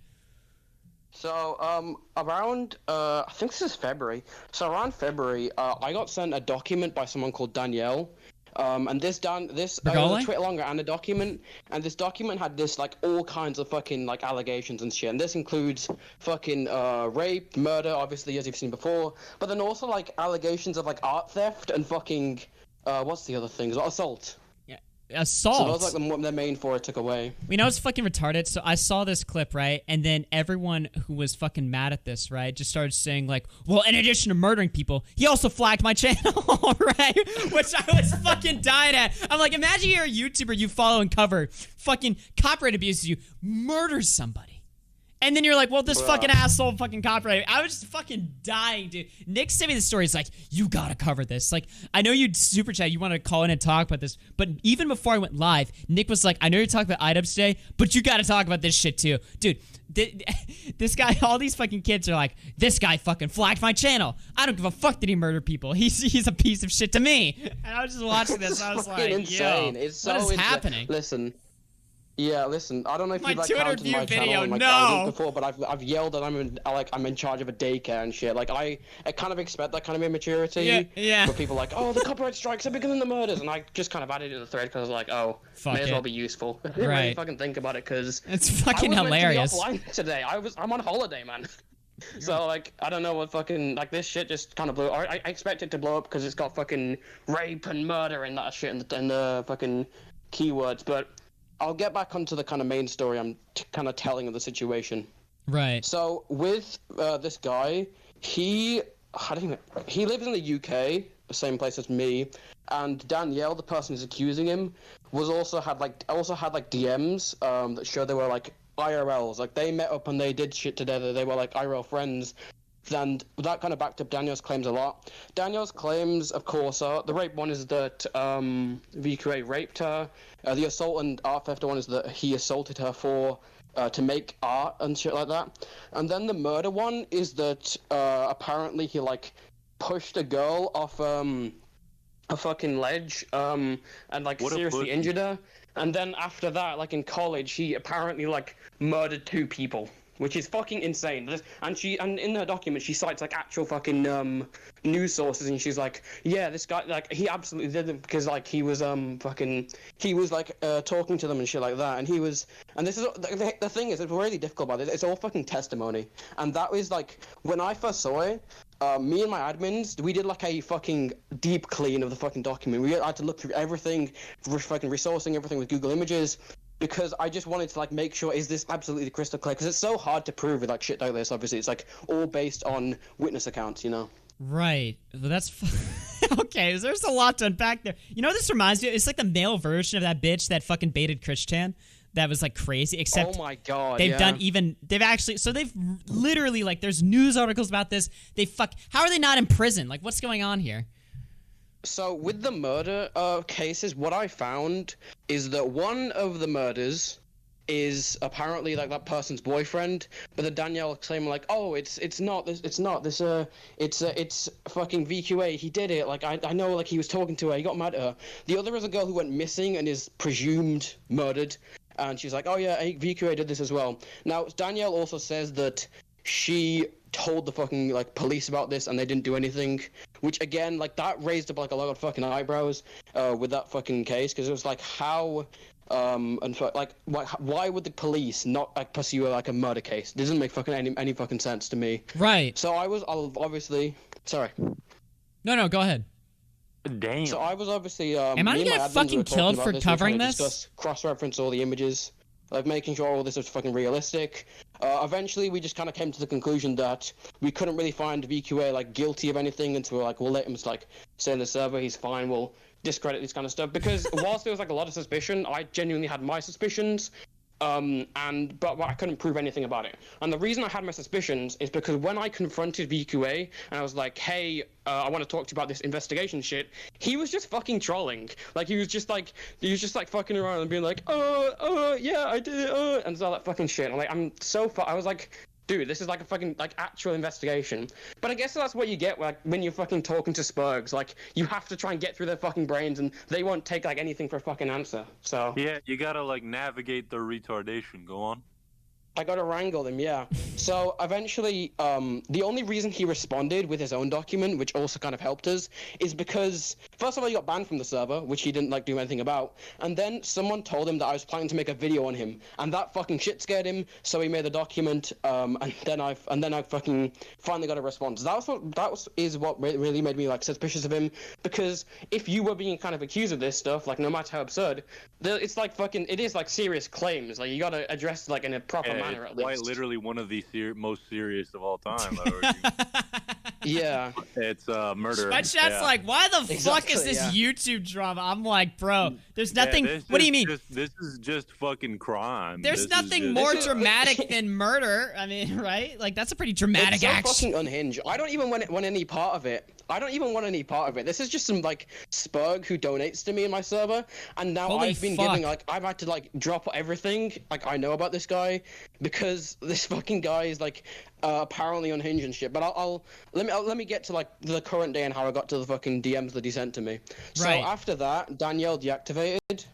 So, around, I think this is February. So around February, I got sent a document by someone called Danielle. And this was a Twitter longer and a document, and this document had this, like, all kinds of fucking, like, allegations and shit. And this includes fucking, rape, murder, obviously, as you've seen before. But then also, like, allegations of, like, art theft and fucking, what's the other thing? Assault. Assault. So those like the main four I took away. We know it's fucking retarded. So I saw this clip, right? And then everyone who was fucking mad at this, right, just started saying like, well, in addition to murdering people, he also flagged my channel, right? Which I was fucking dying at. I'm like, imagine you're a YouTuber you follow and cover, fucking copyright abuses you, murders somebody. And then you're like, well, this fucking asshole fucking copyright. I was just fucking dying, dude. Nick sent me the story. He's like, you gotta cover this. Like, I know you'd super chat. You want to call in and talk about this. But even before I went live, Nick was like, I know you're talking about IDUBBBZ today, but you gotta talk about this shit too. Dude, this guy, all these fucking kids are like, this guy fucking flagged my channel. I don't give a fuck that he murdered people. He's a piece of shit to me. And I was just watching this. I was like, insane. Yo, it's what so is happening? Listen. Yeah, listen. I don't know if My you've like 200 counted view my video, channel and, like, no! before, but I've yelled that I'm in charge of a daycare and shit. Like I kind of expect that kind of immaturity. Yeah. Where people are like, oh, the copyright strikes are bigger than the murders, and I just kind of added it in the thread because I was like, oh, Fuck may as well it. be useful. I didn't really fucking think about it because It's fucking hilarious. I was meant to be offline today. I'm on holiday, man. So like I don't know what fucking like this shit just kind of blew. I expect it to blow up because it's got fucking rape and murder and that shit and the fucking keywords, but. I'll get back onto the kind of main story I'm kind of telling of the situation. Right. So with this guy, he lives in the UK, the same place as me, and Danielle, the person who's accusing him, also had DMs that showed they were like IRLs, like they met up and they did shit together. They were like IRL friends. And that kind of backed up Danielle's claims a lot. Danielle's claims, of course, are the rape one is that VQA raped her. The assault and art theft one is that he assaulted her to make art and shit like that. And then the murder one is that apparently he like pushed a girl off a fucking ledge and like seriously injured her. And then after that, like in college, he apparently like murdered 2 people. Which is fucking insane. And in her document, she cites like actual fucking news sources, and she's like, yeah, this guy, like, he absolutely did it because like he was talking to them and shit like that, and this is the thing is, it's really difficult about this. It's all fucking testimony, and that was like when I first saw it. Me and my admins, we did like a fucking deep clean of the fucking document. We had to look through everything, fucking resourcing everything with Google Images. Because I just wanted to like make sure is this absolutely crystal clear? Because it's so hard to prove with like shit like this. Obviously, it's like all based on witness accounts, you know. Right. Well, that's okay. There's a lot to unpack there. You know what this reminds me of? It's like the male version of that bitch that fucking baited Christian. That was like crazy. Except oh my god, they've literally like there's news articles about this. How are they not in prison? Like what's going on here? So with the murder cases, what I found is that one of the murders is apparently like that person's boyfriend, but the Danielle claim like, oh, it's fucking VQA. He did it. Like I know, like he was talking to her. He got mad at her. The other is a girl who went missing and is presumed murdered, and she's like, oh yeah, VQA did this as well. Now Danielle also says that she told the fucking like police about this and they didn't do anything, which again like that raised up like a lot of fucking eyebrows with that fucking case, because it was like how why would the police not like pursue like a murder case? It doesn't make fucking any fucking sense to me. Right. So I was obviously sorry. No, go ahead. Damn. So I was obviously am I gonna get fucking killed for covering this? Cross-reference all the images. Like making sure all this was fucking realistic. Eventually, we just kind of came to the conclusion that we couldn't really find VQA like guilty of anything, and so we're like, we'll let him like stay in the server. He's fine. We'll discredit this kind of stuff because whilst there was like a lot of suspicion, I genuinely had my suspicions, But I couldn't prove anything about it. And the reason I had my suspicions is because when I confronted VQA and I was like, hey, I want to talk to you about this investigation shit, he was just fucking trolling. Like, he was just like fucking around and being like, yeah, I did it, and all that fucking shit. I'm like, I was like, dude, this is like a fucking actual investigation. But I guess that's what you get when you're fucking talking to Spurgs. Like, you have to try and get through their fucking brains, and they won't take anything for a fucking answer. So yeah, you gotta navigate their retardation. Go on. I gotta wrangle them, yeah. So eventually, the only reason he responded with his own document, which also kind of helped us, is because first of all, he got banned from the server, which he didn't do anything about, and then someone told him that I was planning to make a video on him, and that fucking shit scared him. So he made the document, and then I fucking finally got a response. That is what really made me suspicious of him, because if you were being kind of accused of this stuff, no matter how absurd, it's it is serious claims. You gotta address in a proper manner. At least. Quite literally one of the most serious of all time. Yeah, it's murder. My chat's why the fuck is this YouTube drama? I'm like, bro, there's nothing. What do you mean? This is just fucking crime. There's nothing more dramatic than murder. I mean, right? That's a pretty dramatic act. It's so fucking unhinged. I don't even want any part of it. This is just some Spurg who donates to me in my server, and now Holy I've been fuck. giving I've had to drop everything I know about this guy because this fucking guy is apparently unhinged and shit. But let me get to the current day and how I got to the fucking DMs that he sent to me. So Right. after that, Danielle deactivated.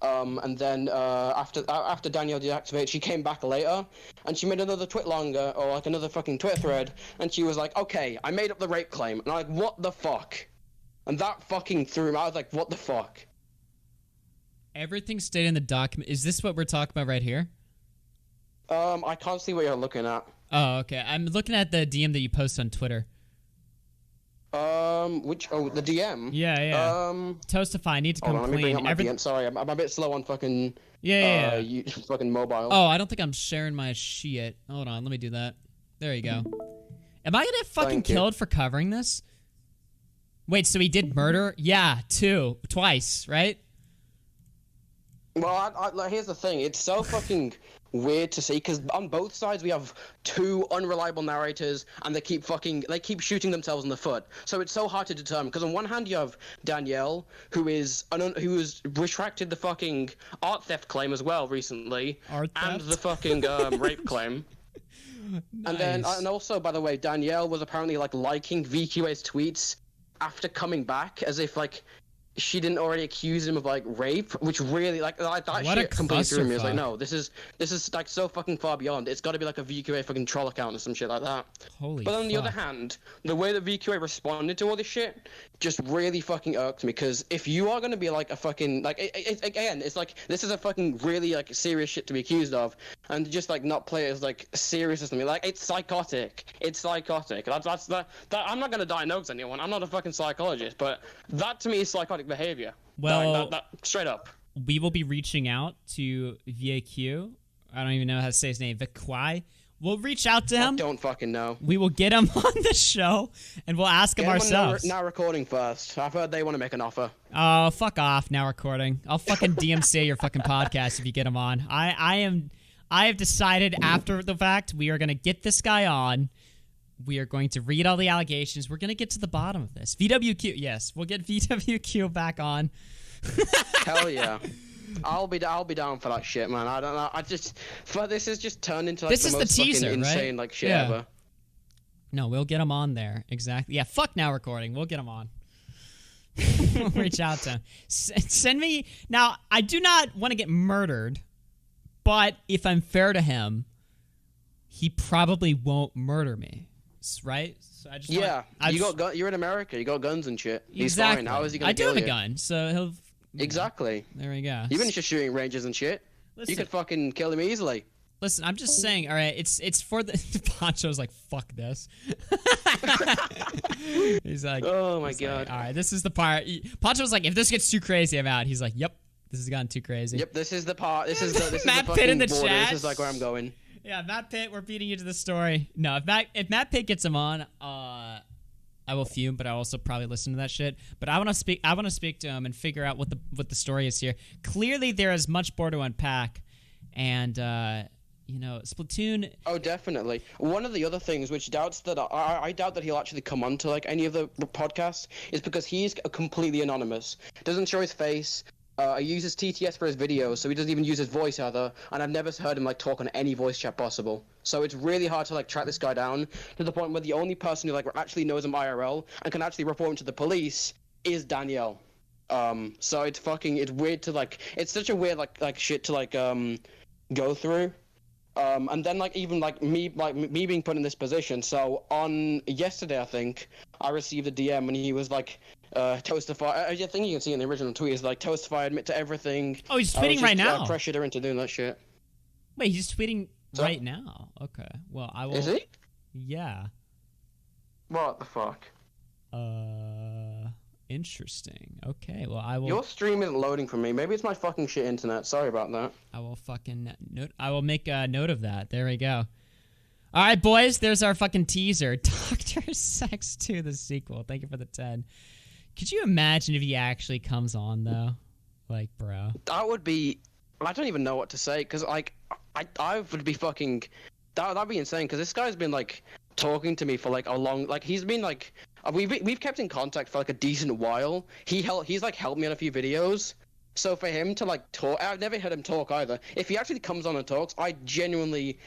And then after Danielle deactivated, she came back later, and she made another Twitlonger, or another fucking Twitter thread, and she was like, okay, I made up the rape claim. And I'm like, what the fuck? And that fucking threw me. I was like, what the fuck? Everything stayed in the document. Is this what we're talking about right here? I can't see what you're looking at. Oh, okay. I'm looking at the DM that you post on Twitter. The DM? Yeah. Toastify, I need to come Hold on, let me clean. bring up my DM. Sorry, I'm a bit slow on fucking... Yeah. Fucking mobile. Oh, I don't think I'm sharing my shit. Hold on, let me do that. There you go. Am I gonna get fucking killed for covering this? Wait, so he did murder? Yeah, twice, right? Well, here's the thing. It's so fucking weird to see, because on both sides we have two unreliable narrators, and they keep shooting themselves in the foot. So it's so hard to determine, because on one hand you have Danielle, who has retracted the fucking art theft claim as well recently, and the fucking rape claim. Nice. And also, by the way, Danielle was apparently liking VQA's tweets after coming back, as if she didn't already accuse him of rape, which really that shit completely threw me. I was no, this is so fucking far beyond. It's got to be a VQA fucking troll account or some shit like that. Holy But on the other hand, the way that VQA responded to all this shit just really fucking irked me, because if you are going to be a fucking again, it's this is a fucking really serious shit to be accused of, and just not play it as serious as something. It's psychotic. It's psychotic. That's I'm not going to diagnose anyone. I'm not a fucking psychologist, but that to me is psychotic behavior. Well, that straight up. We will be reaching out to VAQ. I don't even know how to say his name. VAQI. We'll reach out to him. I don't fucking know. We will get him on the show, and we'll ask him ourselves. Now recording first. I've heard they want to make an offer. Oh, fuck off. Now recording. I'll fucking DMCA your fucking podcast if you get him on. I have decided after the fact we are going to get this guy on. We are going to read all the allegations. We're going to get to the bottom of this. VWQ. Yes, we'll get VWQ back on. Hell yeah. I'll be down for that shit, man. I don't know. This has just turned into this the is most the teaser, fucking insane right? shit ever. No, we'll get him on there. Exactly. Yeah, fuck now recording. We'll get him on. We'll reach out to him. Send me. Now, I do not want to get murdered, but if I'm fair to him, he probably won't murder me. Right? So I just you're in America. You got guns and shit. He's exactly. fine. How is he gonna kill you? I do have a gun, so he'll... Exactly. There we go. You've been just shooting ranges and shit. Listen, you could fucking kill him easily. Listen, I'm just saying, all right, it's for the... Poncho's like, fuck this. He's like... Oh, my God. All right, this is the part... Poncho's like, if this gets too crazy, I'm out. He's like, yep, this has gotten too crazy. Yep, this is the part. This is the Matt fucking Pitt in the border. chat. This is where I'm going. Yeah, Matt Pitt, we're beating you to the story. No, if Matt Pitt gets him on, I will fume, but I'll also probably listen to that shit. But I want to speak to him and figure out what the story is here. Clearly, there is much more to unpack, And, you know, Splatoon... Oh, definitely. One of the other things which doubts that I doubt that he'll actually come on to, like, any of the podcasts is because he's completely anonymous. Doesn't show his face. He uses TTS for his videos, so he doesn't even use his voice either, and I've never heard him, like, talk on any voice chat possible. So it's really hard to, like, track this guy down to the point where the only person who, like, actually knows him IRL and can actually report him to the police is Danielle. So it's weird to, like, it's such a weird, like shit to, like, go through. And then, like, even, like, me being put in this position. So on yesterday, I think, I received a DM and he was like, Toastify, I think you can see in the original tweet, is like, Toastify, admit to everything. Oh, he's tweeting right now. Pressured her into doing that shit. Wait, he's tweeting right now? Okay. Well, I will... Is he? Yeah. What the fuck? Interesting. Okay, well, I will... Your stream isn't loading for me. Maybe it's my fucking shit internet. Sorry about that. I will fucking I will make a note of that. There we go. All right, boys, there's our fucking teaser. Dr. Sex 2, the sequel. Thank you for the 10. Could you imagine if he actually comes on, though? Like, bro. That would be... I don't even know what to say, because, like, I would be fucking... That'd be insane, because this guy's been, like, talking to me for, like, a long... Like, he's been, like... We've kept in contact for, like, a decent while. He's, like, helped me on a few videos. So for him to, like, talk... I've never heard him talk, either. If he actually comes on and talks, I genuinely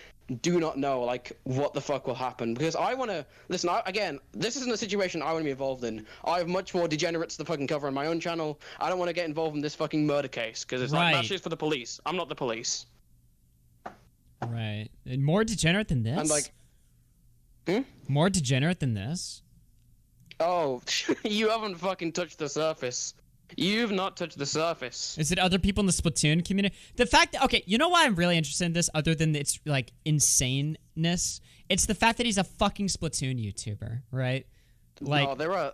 do not know, like, what the fuck will happen. Because I want to... Listen, again, this isn't a situation I want to be involved in. I have much more degenerates to fucking cover on my own channel. I don't want to get involved in this fucking murder case. Because it's like, that's just for the police. I'm not the police. Right. And more degenerate than this? And, like... More degenerate than this? Oh, you haven't fucking touched the surface. You've not touched the surface. Is it other people in the Splatoon community? The fact that, okay, you know why I'm really interested in this other than its, like, insaneness? It's the fact that he's a fucking Splatoon YouTuber, right? Like, no, there are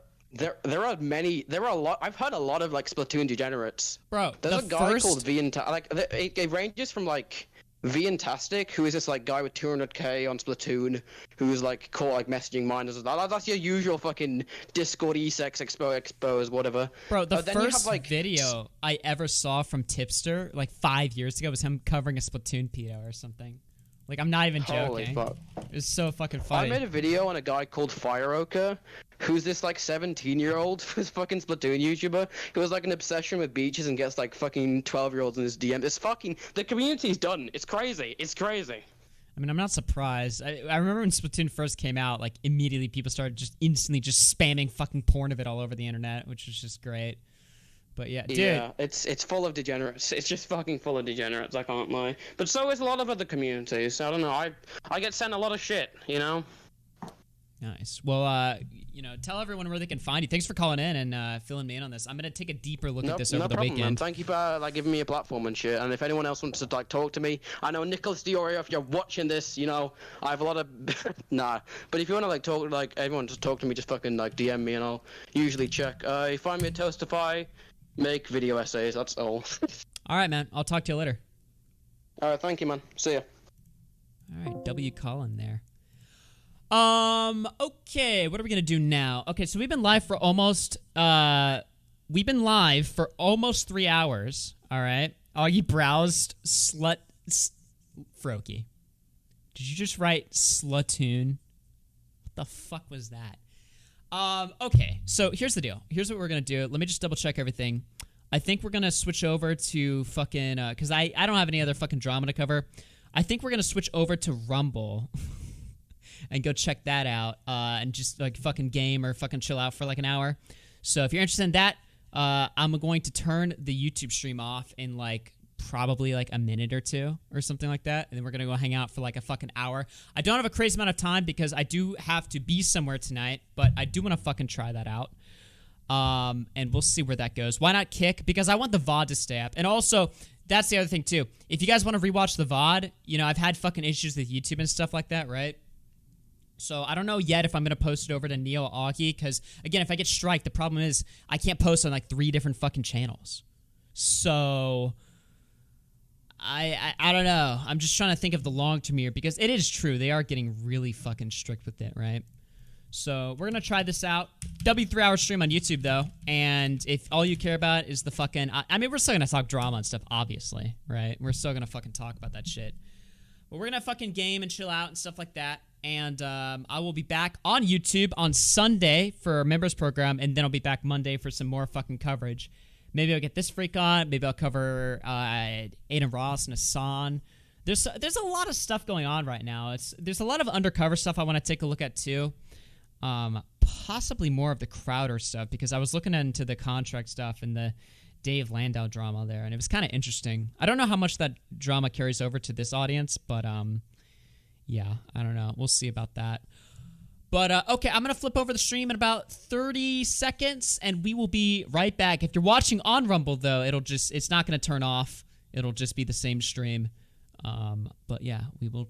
a lot. I've heard a lot of, like, Splatoon degenerates. Bro, there's a guy called like, it ranges from, like, Viantastic, who is this, like, guy with 200k on Splatoon, who's, like, caught, like, messaging minors. That's your usual fucking Discord e-sex expose, whatever. Bro, the first video I ever saw from Tipster, like, 5 years ago, was him covering a Splatoon pedo or something. Like, I'm not even joking. Holy fuck. It was so fucking funny. I made a video on a guy called Fireoka, who's this, like, 17-year-old fucking Splatoon YouTuber who has, like, an obsession with beaches and gets, like, fucking 12-year-olds in his DM. It's fucking... The community's done. It's crazy. It's crazy. I mean, I'm not surprised. I remember when Splatoon first came out, like, immediately people started just instantly just spamming fucking porn of it all over the internet, which was just great. But yeah, dude. Yeah, it's full of degenerates. It's just fucking full of degenerates, I can't lie. But so is a lot of other communities. I don't know. I get sent a lot of shit, you know? Nice. Well, you know, tell everyone where they can find you. Thanks for calling in and filling me in on this. I'm going to take a deeper look at this over the weekend. Man. Thank you for, like, giving me a platform and shit. And if anyone else wants to, like, talk to me, I know Nicholas Diorio, if you're watching this, you know, I have a lot of... Nah. But if you want to, like, talk, like, everyone just talk to me, just fucking, like, DM me and I'll usually check. You find me at Toastify. Make video essays, that's all. All right, man. I'll talk to you later. All right, thank you, man. See ya. All right, W Colin there. Okay, what are we gonna do now? Okay, so we've been live for almost 3 hours. All right. Augie browsed Froky. Did you just write Slatoon? What the fuck was that? Okay, so here's the deal. Here's what we're gonna do. Let me just double check everything. I think we're gonna switch over to fucking, because I don't have any other fucking drama to cover. I think we're gonna switch over to Rumble and go check that out, and just, like, fucking game or fucking chill out for, like, an hour. So if you're interested in that, I'm going to turn the YouTube stream off in, like, probably, like, a minute or two or something like that, and then we're gonna go hang out for, like, a fucking hour. I don't have a crazy amount of time because I do have to be somewhere tonight, but I do want to fucking try that out. And we'll see where that goes. Why not Kick? Because I want the VOD to stay up. And also, that's the other thing too. If you guys want to rewatch the VOD, you know, I've had fucking issues with YouTube and stuff like that, right? So I don't know yet if I'm going to post it over to Neo Augie, because, again, if I get striked, the problem is I can't post on, like, 3 different fucking channels. So I don't know. I'm just trying to think of the long term here, because it is true. They are getting really fucking strict with it, right? So we're going to try this out. W 3-hour stream on YouTube, though. And if all you care about is the fucking... I mean, we're still going to talk drama and stuff, obviously, right? We're still going to fucking talk about that shit. But we're going to fucking game and chill out and stuff like that. And I will be back on YouTube on Sunday for our members program. And then I'll be back Monday for some more fucking coverage. Maybe I'll get this freak on. Maybe I'll cover Aiden Ross and Hassan. There's a lot of stuff going on right now. There's a lot of undercover stuff I want to take a look at, too. Possibly more of the Crowder stuff, because I was looking into the contract stuff and the Dave Landau drama there, and it was kind of interesting. I don't know how much that drama carries over to this audience, but yeah, I don't know. We'll see about that. But okay, I'm gonna flip over the stream in about 30 seconds, and we will be right back. If you're watching on Rumble, though, it's not gonna turn off. It'll just be the same stream. But yeah, we will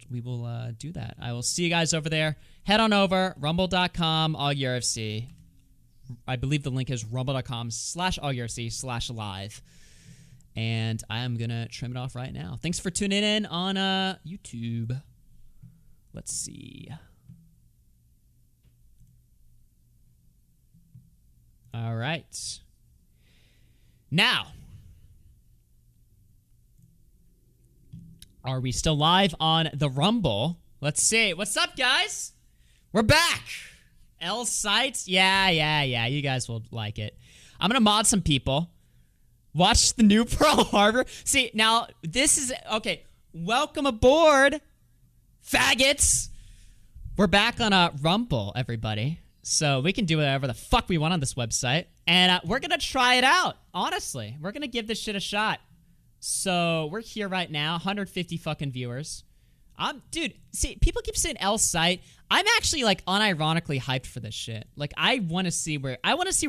do that. I will see you guys over there. Head on over, rumble.com, AugieRFC. I believe the link is rumble.com/AugieRFC/live. And I am gonna trim it off right now. Thanks for tuning in on YouTube. Let's see. All right. Now, are we still live on the Rumble? Let's see. What's up, guys? We're back. L Sites? Yeah. You guys will like it. I'm going to mod some people. Watch the new Pearl Harbor. See, now, this is... Okay, welcome aboard, faggots. We're back on a Rumble, everybody. So we can do whatever the fuck we want on this website. And we're going to try it out, honestly. We're going to give this shit a shot. So we're here right now, 150 fucking viewers. Dude, see, people keep saying L site. I'm actually like unironically hyped for this shit. Like I want to see where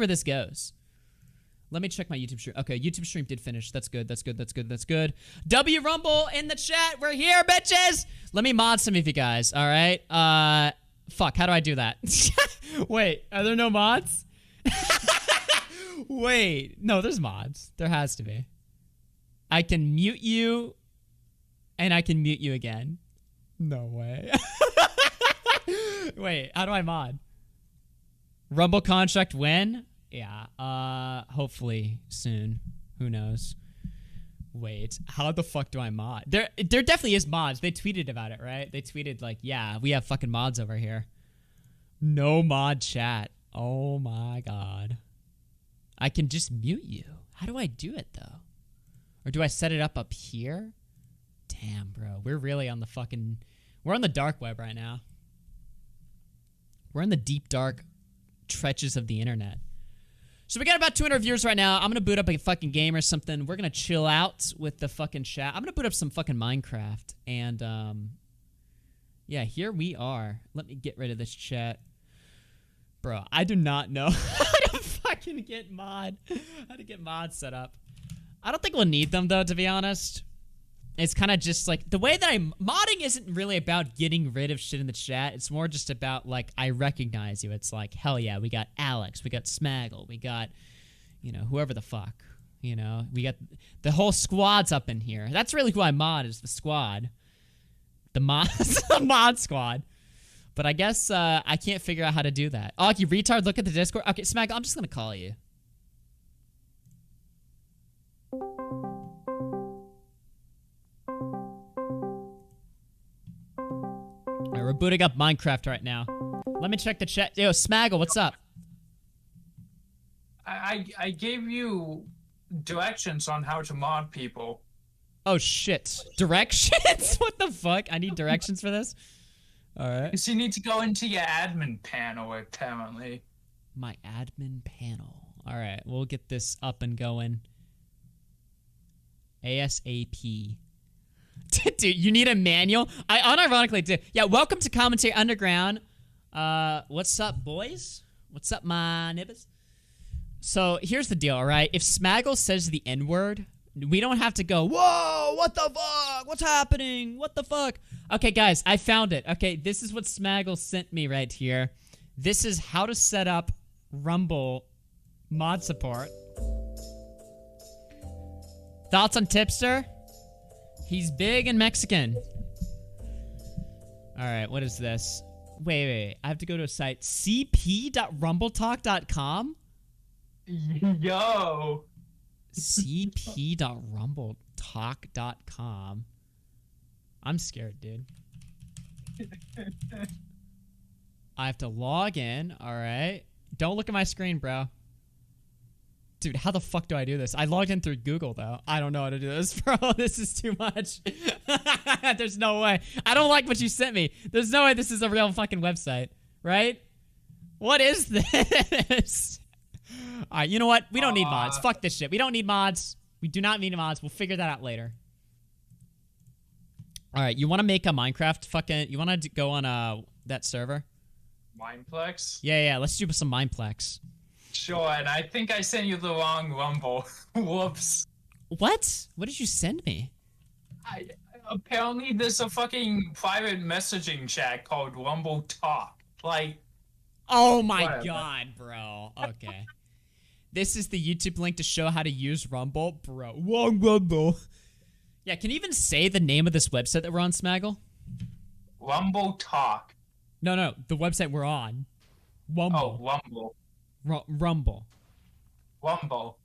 this goes. Let me check my YouTube stream. Okay, YouTube stream did finish. That's good. W Rumble in the chat. We're here, bitches. Let me mod some of you guys. All right. Fuck. How do I do that? Wait, are there no mods? Wait, no, there's mods. There has to be. I can mute you, and I can mute you again. No way. Wait, how do I mod? Rumble contract when? Yeah, hopefully soon. Who knows? Wait, how the fuck do I mod? There definitely is mods. They tweeted about it, right? They tweeted like, yeah, we have fucking mods over here. No mod chat. Oh my god. I can just mute you. How do I do it, though? Or do I set it up here? Damn, bro. We're really on the fucking... We're on the dark web right now. We're in the deep, dark trenches of the internet. So we got about 200 viewers right now. I'm going to boot up a fucking game or something. We're going to chill out with the fucking chat. I'm going to boot up some fucking Minecraft. And, yeah, here we are. Let me get rid of this chat. Bro, I do not know how to fucking get mod set up. I don't think we'll need them, though, to be honest. It's kind of just like the way that modding isn't really about getting rid of shit in the chat. It's more just about like, I recognize you. It's like, hell yeah, we got Alex, we got Smaggle, we got, you know, whoever the fuck, you know, we got the whole squad's up in here. That's really who I mod, is the squad, the mod squad. But I guess I can't figure out how to do that. Oh, you retard, look at the Discord. Okay, Smaggle, I'm just gonna call you. Alright, we're booting up Minecraft right now. Let me check the chat. Yo, Smaggle, what's up? I gave you directions on how to mod people. Oh shit. Directions? What the fuck? I need directions for this? Alright. So you need to go into your admin panel, apparently. My admin panel. Alright, we'll get this up and going. ASAP. Dude, you need a manual? I unironically do. Yeah, welcome to Commentary Underground. What's up, boys? What's up, my nibbers? So, here's the deal, alright? If Smaggle says the N-word, we don't have to go, whoa, what the fuck? What's happening? What the fuck? Okay, guys, I found it. Okay, this is what Smaggle sent me right here. This is how to set up Rumble mod support. Thoughts on Tipster? He's big and Mexican. Alright, what is this? Wait. I have to go to a site. cp.rumbletalk.com? Yo. cp.rumbletalk.com. I'm scared, dude. I have to log in. All right. Don't look at my screen, bro. Dude, how the fuck do I do this? I logged in through Google, though. I don't know how to do this, bro. This is too much. There's no way. I don't like what you sent me. There's no way this is a real fucking website, right? What is this? All right, you know what? We don't need mods. Fuck this shit. We don't need mods. We do not need mods. We'll figure that out later. All right, you want to make a Minecraft fucking... You want to go on that server? Mineplex? Yeah. Let's do some Mineplex. Sure, and I think I sent you the wrong Rumble. Whoops. What? What did you send me? Apparently there's a fucking private messaging chat called Rumble Talk. Like... Oh my god, bro. Okay. This is the YouTube link to show how to use Rumble. Bro. Wrong Rumble. Yeah, can you even say the name of this website that we're on, Smaggle? Rumble Talk. No, the website we're on. Rumble. Oh, Rumble. Rumble. Rumble.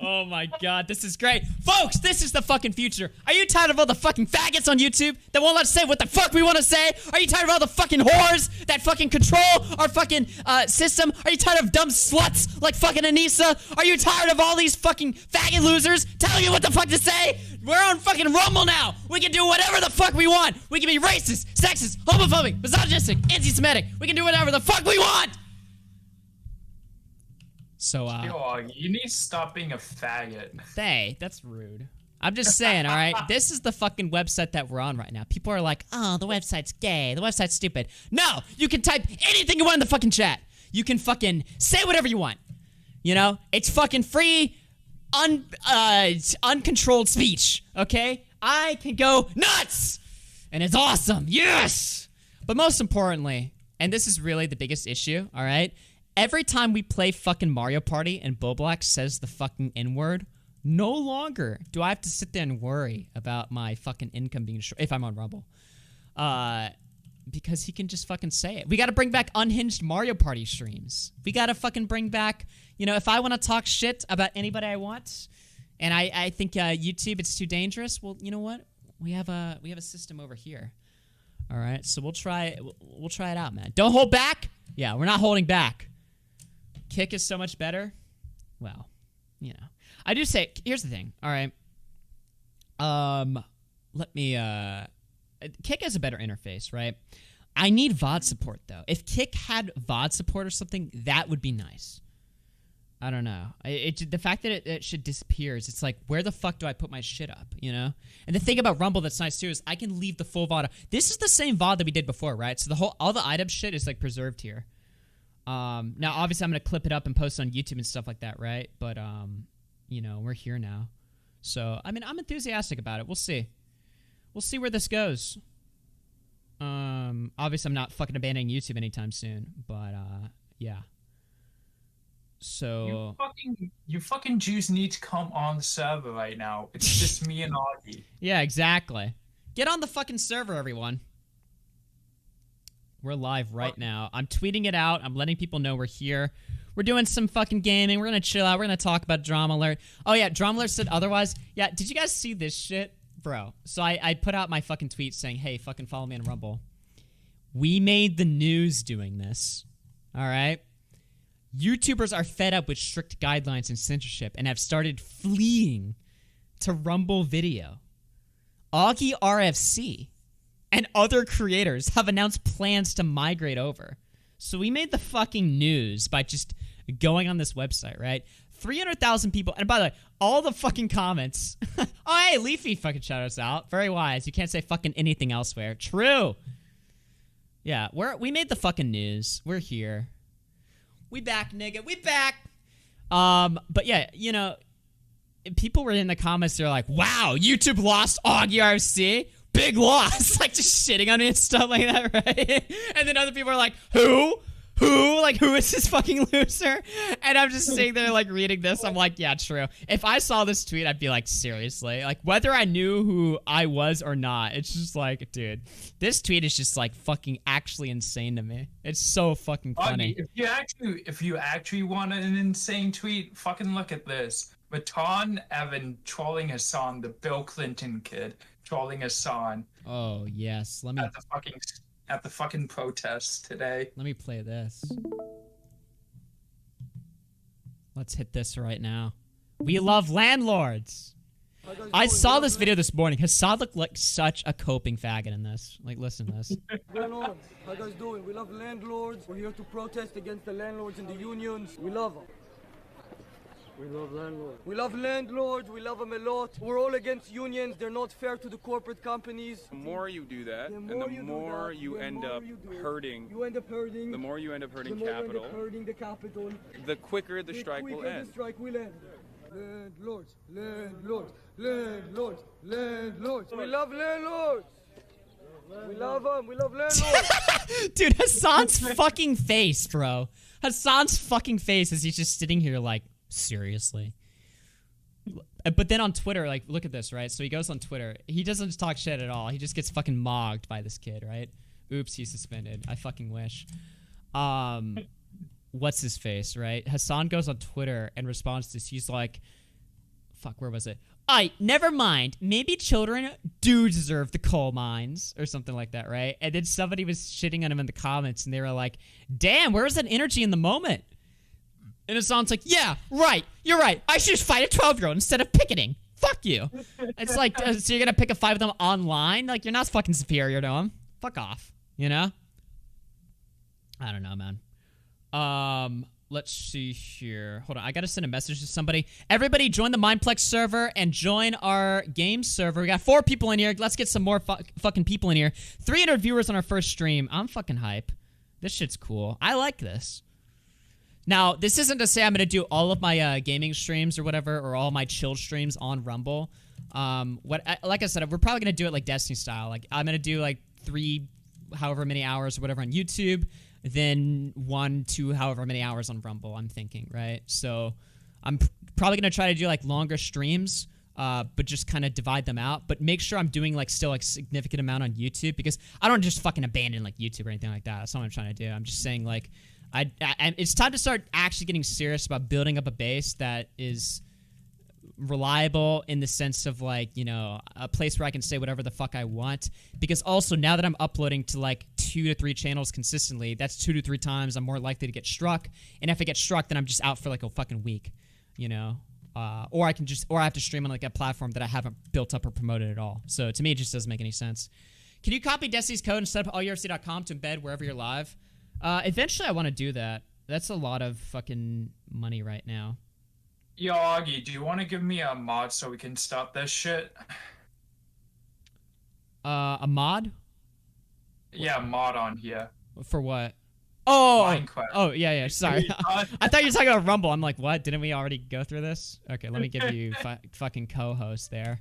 Oh my god, this is great. Folks, this is the fucking future. Are you tired of all the fucking faggots on YouTube that won't let us say what the fuck we want to say? Are you tired of all the fucking whores that fucking control our fucking system? Are you tired of dumb sluts like fucking Anissa? Are you tired of all these fucking faggot losers telling you what the fuck to say? We're on fucking Rumble now. We can do whatever the fuck we want. We can be racist, sexist, homophobic, misogynistic, anti-Semitic. We can do whatever the fuck we want. So, Yo, you need to stop being a faggot. That's rude. I'm just saying, all right? This is the fucking website that we're on right now. People are like, oh, the website's gay. The website's stupid. No, you can type anything you want in the fucking chat. You can fucking say whatever you want. You know? It's fucking free, uncontrolled speech, okay? I can go nuts! And it's awesome. Yes! But most importantly, and this is really the biggest issue, all right? Every time we play fucking Mario Party and Boblack says the fucking N-word, no longer do I have to sit there and worry about my fucking income being short if I'm on Rumble. Because he can just fucking say it. We gotta bring back unhinged Mario Party streams. We gotta fucking bring back, you know, if I want to talk shit about anybody I want, and I think YouTube, it's too dangerous, well, you know what? We have a system over here. All right, so we'll try it out, man. Don't hold back. Yeah, we're not holding back. Kick is so much better. Well, you know. I do say, here's the thing, all right? Let me, Kick has a better interface, right? I need VOD support, though. If Kick had VOD support or something, that would be nice. I don't know. The fact that it should disappears, it's like, where the fuck do I put my shit up, you know? And the thing about Rumble that's nice, too, is I can leave the full VOD. This is the same VOD that we did before, right? So all the item shit is, like, preserved here. Now, obviously, I'm going to clip it up and post it on YouTube and stuff like that, right? But, you know, we're here now. So, I mean, I'm enthusiastic about it. We'll see. We'll see where this goes. Obviously, I'm not fucking abandoning YouTube anytime soon, but, yeah. So... You fucking Jews need to come on the server right now. It's just me and Augie. Yeah, exactly. Get on the fucking server, everyone. We're live right now. I'm tweeting it out. I'm letting people know we're here. We're doing some fucking gaming. We're going to chill out. We're going to talk about Drama Alert. Oh, yeah. Drama Alert said otherwise. Yeah. Did you guys see this shit? Bro. So I put out my fucking tweet saying, hey, fucking follow me on Rumble. We made the news doing this. All right? YouTubers are fed up with strict guidelines and censorship and have started fleeing to Rumble Video. AugieRFC and other creators have announced plans to migrate over. So we made the fucking news by just going on this website, right? 300,000 people. And by the way, all the fucking comments. Oh, hey, Leafy fucking shout us out. Very wise. You can't say fucking anything elsewhere. True. Yeah, we made the fucking news. We're here. We back, nigga. We back. But yeah, you know, people were in the comments. They're like, wow, YouTube lost AugieRFC. Big loss. Like, just shitting on me and stuff like that, right? And then other people are like, who? who? Like, who is this fucking loser? And I'm just sitting there, like, reading this. I'm like, yeah, true. If I saw this tweet, I'd be like, seriously? Like, whether I knew who I was or not, it's just like, dude, this tweet is just, like, fucking actually insane to me. It's so fucking funny. If you actually want an insane tweet, fucking look at this. Matan Evan trolling Hassan, the Bill Clinton kid trolling Hassan. Oh, yes. Let me... At the fucking protests today. Let me play this. Let's hit this right now. We love landlords. I saw this video this morning. Hassan looked like such a coping faggot in this. Like, listen to this. How you guys doing? We love landlords. We're here to protest against the landlords and the unions. We love them. We love landlords. We love landlords. We love them a lot. We're all against unions. They're not fair to the corporate companies. The more you do that, and the more you end up hurting. You end up hurting. The more you end up hurting capital. capital. You end up hurting the capital. The quicker the strike will end. The strike will end. Landlords, landlords, landlords, landlords. We love landlords. We love them. We love landlords. Dude, Hassan's fucking face, bro. Hassan's fucking face as he's just sitting here like, seriously. But then on Twitter, like, look at this, right? So he goes on Twitter. He doesn't talk shit at all. He just gets fucking mogged by this kid, right? Oops, he's suspended. I fucking wish. What's his face, right? Hassan goes on Twitter and responds to this. He's like, fuck, where was it? Never mind. Maybe children do deserve the coal mines or something like that, right? And then somebody was shitting on him in the comments and they were like, damn, where was that energy in the moment? And Hassan's like, yeah, right. You're right. I should just fight a 12-year-old instead of picketing. Fuck you. It's like, so you're going to pick a fight with them online? Like, you're not fucking superior to them. Fuck off. You know? I don't know, man. Let's see here. Hold on. I got to send a message to somebody. Everybody join the Mindplex server and join our game server. We got 4 people in here. Let's get some more fucking people in here. 300 viewers on our first stream. I'm fucking hype. This shit's cool. I like this. Now, this isn't to say I'm going to do all of my gaming streams or whatever, or all my chill streams on Rumble. Like I said, we're probably going to do it like Destiny style. Like, I'm going to do like 3 however many hours or whatever on YouTube, then 1, 2 however many hours on Rumble, I'm thinking, right? So I'm probably going to try to do like longer streams, but just kind of divide them out. But make sure I'm doing like still like significant amount on YouTube, because I don't just fucking abandon like YouTube or anything like that. That's not what I'm trying to do. I'm just saying like, it's time to start actually getting serious about building up a base that is reliable in the sense of like, you know, a place where I can say whatever the fuck I want. Because also now that I'm uploading to like 2 to 3 channels consistently, that's 2 to 3 times I'm more likely to get struck. And if I get struck, then I'm just out for like a fucking week, you know? Or I have to stream on like a platform that I haven't built up or promoted at all. So to me, it just doesn't make any sense. Can you copy Destiny's code and set up AugieRFC.com to embed wherever you're live? Eventually I want to do that. That's a lot of fucking money right now. Yo, Augie, do you want to give me a mod so we can stop this shit? A mod? Yeah, a mod on here. For what? Oh, Minecraft. Oh, yeah, sorry. I thought you were talking about Rumble. I'm like, what? Didn't we already go through this? Okay, let me give you fucking co-host there.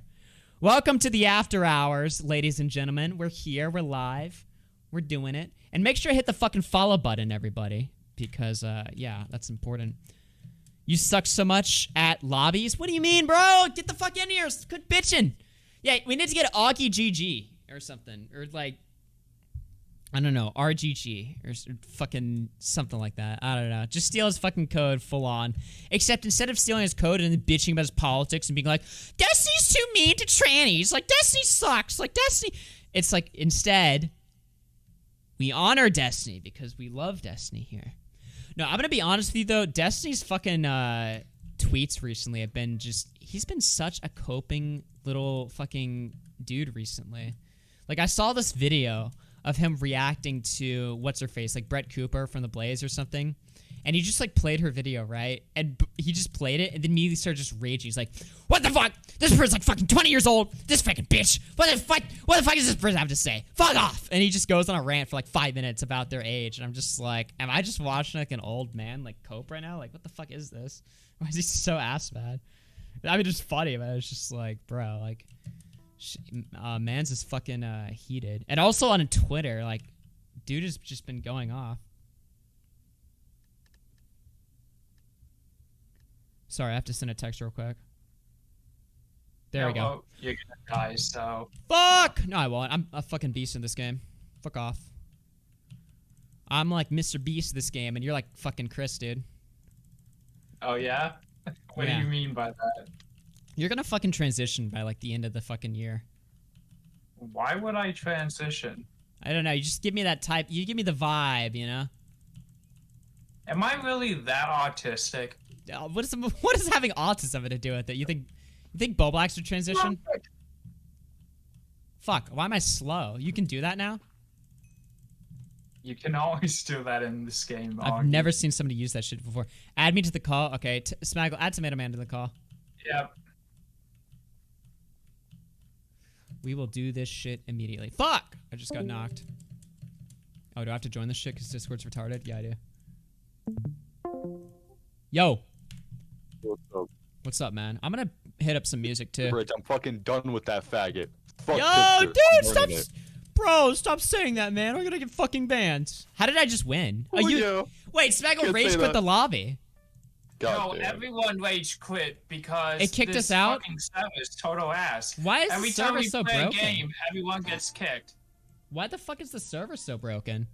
Welcome to the After Hours, ladies and gentlemen. We're here. We're live. We're doing it. And make sure to hit the fucking follow button, everybody. Because, yeah, that's important. You suck so much at lobbies? What do you mean, bro? Get the fuck in here. Quit bitching. Yeah, we need to get AugieGG or something. Or, like, I don't know, RGG or fucking something like that. I don't know. Just steal his fucking code full on. Except instead of stealing his code and then bitching about his politics and being like, Destiny's too mean to trannies. Like, Destiny sucks. Like, Destiny. It's like, instead, we honor Destiny because we love Destiny here. No, I'm going to be honest with you, though. Destiny's fucking tweets recently have been just... He's been such a coping little fucking dude recently. Like, I saw this video of him reacting to what's-her-face, like Brett Cooper from The Blaze or something. And he just, like, played her video, right? And he just played it and then immediately started just raging. He's like, what the fuck? This person's, like, fucking 20 years old. This fucking bitch. What the fuck does this person have to say? Fuck off! And he just goes on a rant for, like, 5 minutes about their age. And I'm just like, am I just watching, like, an old man, like, cope right now? Like, what the fuck is this? Why is he so ass mad? I mean, it's funny, but it's just like, bro, like... man's is fucking heated. And also on Twitter, like, dude has just been going off. Sorry, I have to send a text real quick. There we go. Well, you're gonna die, so. Fuck! No, I won't. I'm a fucking beast in this game. Fuck off. I'm like Mr. Beast this game, and you're like fucking Chris, dude. Oh, yeah? What do you mean by that? You're gonna fucking transition by like the end of the fucking year. Why would I transition? I don't know. You just give me that type. You give me the vibe, you know? Am I really that autistic? What is having autism to do with it? You think Boblax would transition? Fuck, why am I slow? You can do that now? You can always do that in this game. I've never seen somebody use that shit before. Add me to the call. Okay, Smaggle, add Tomato Man to the call. Yep. We will do this shit immediately. Fuck! I just got knocked. Oh, do I have to join this shit because Discord's retarded? Yeah, I do. Yo. What's up? What's up, man? I'm gonna hit up some music too. Rich, I'm fucking done with that faggot. Fuck Yo, Tipster. dude, stop! Bro, stop saying that, man. We're gonna get fucking banned. How did I just win? Oh, yeah. Wait, Smaggle rage quit the lobby. No, everyone rage quit because It kicked this us out? fucking server is total ass. Why is Every the time server we so play broken? a game, everyone gets kicked. Why the fuck is the server so broken?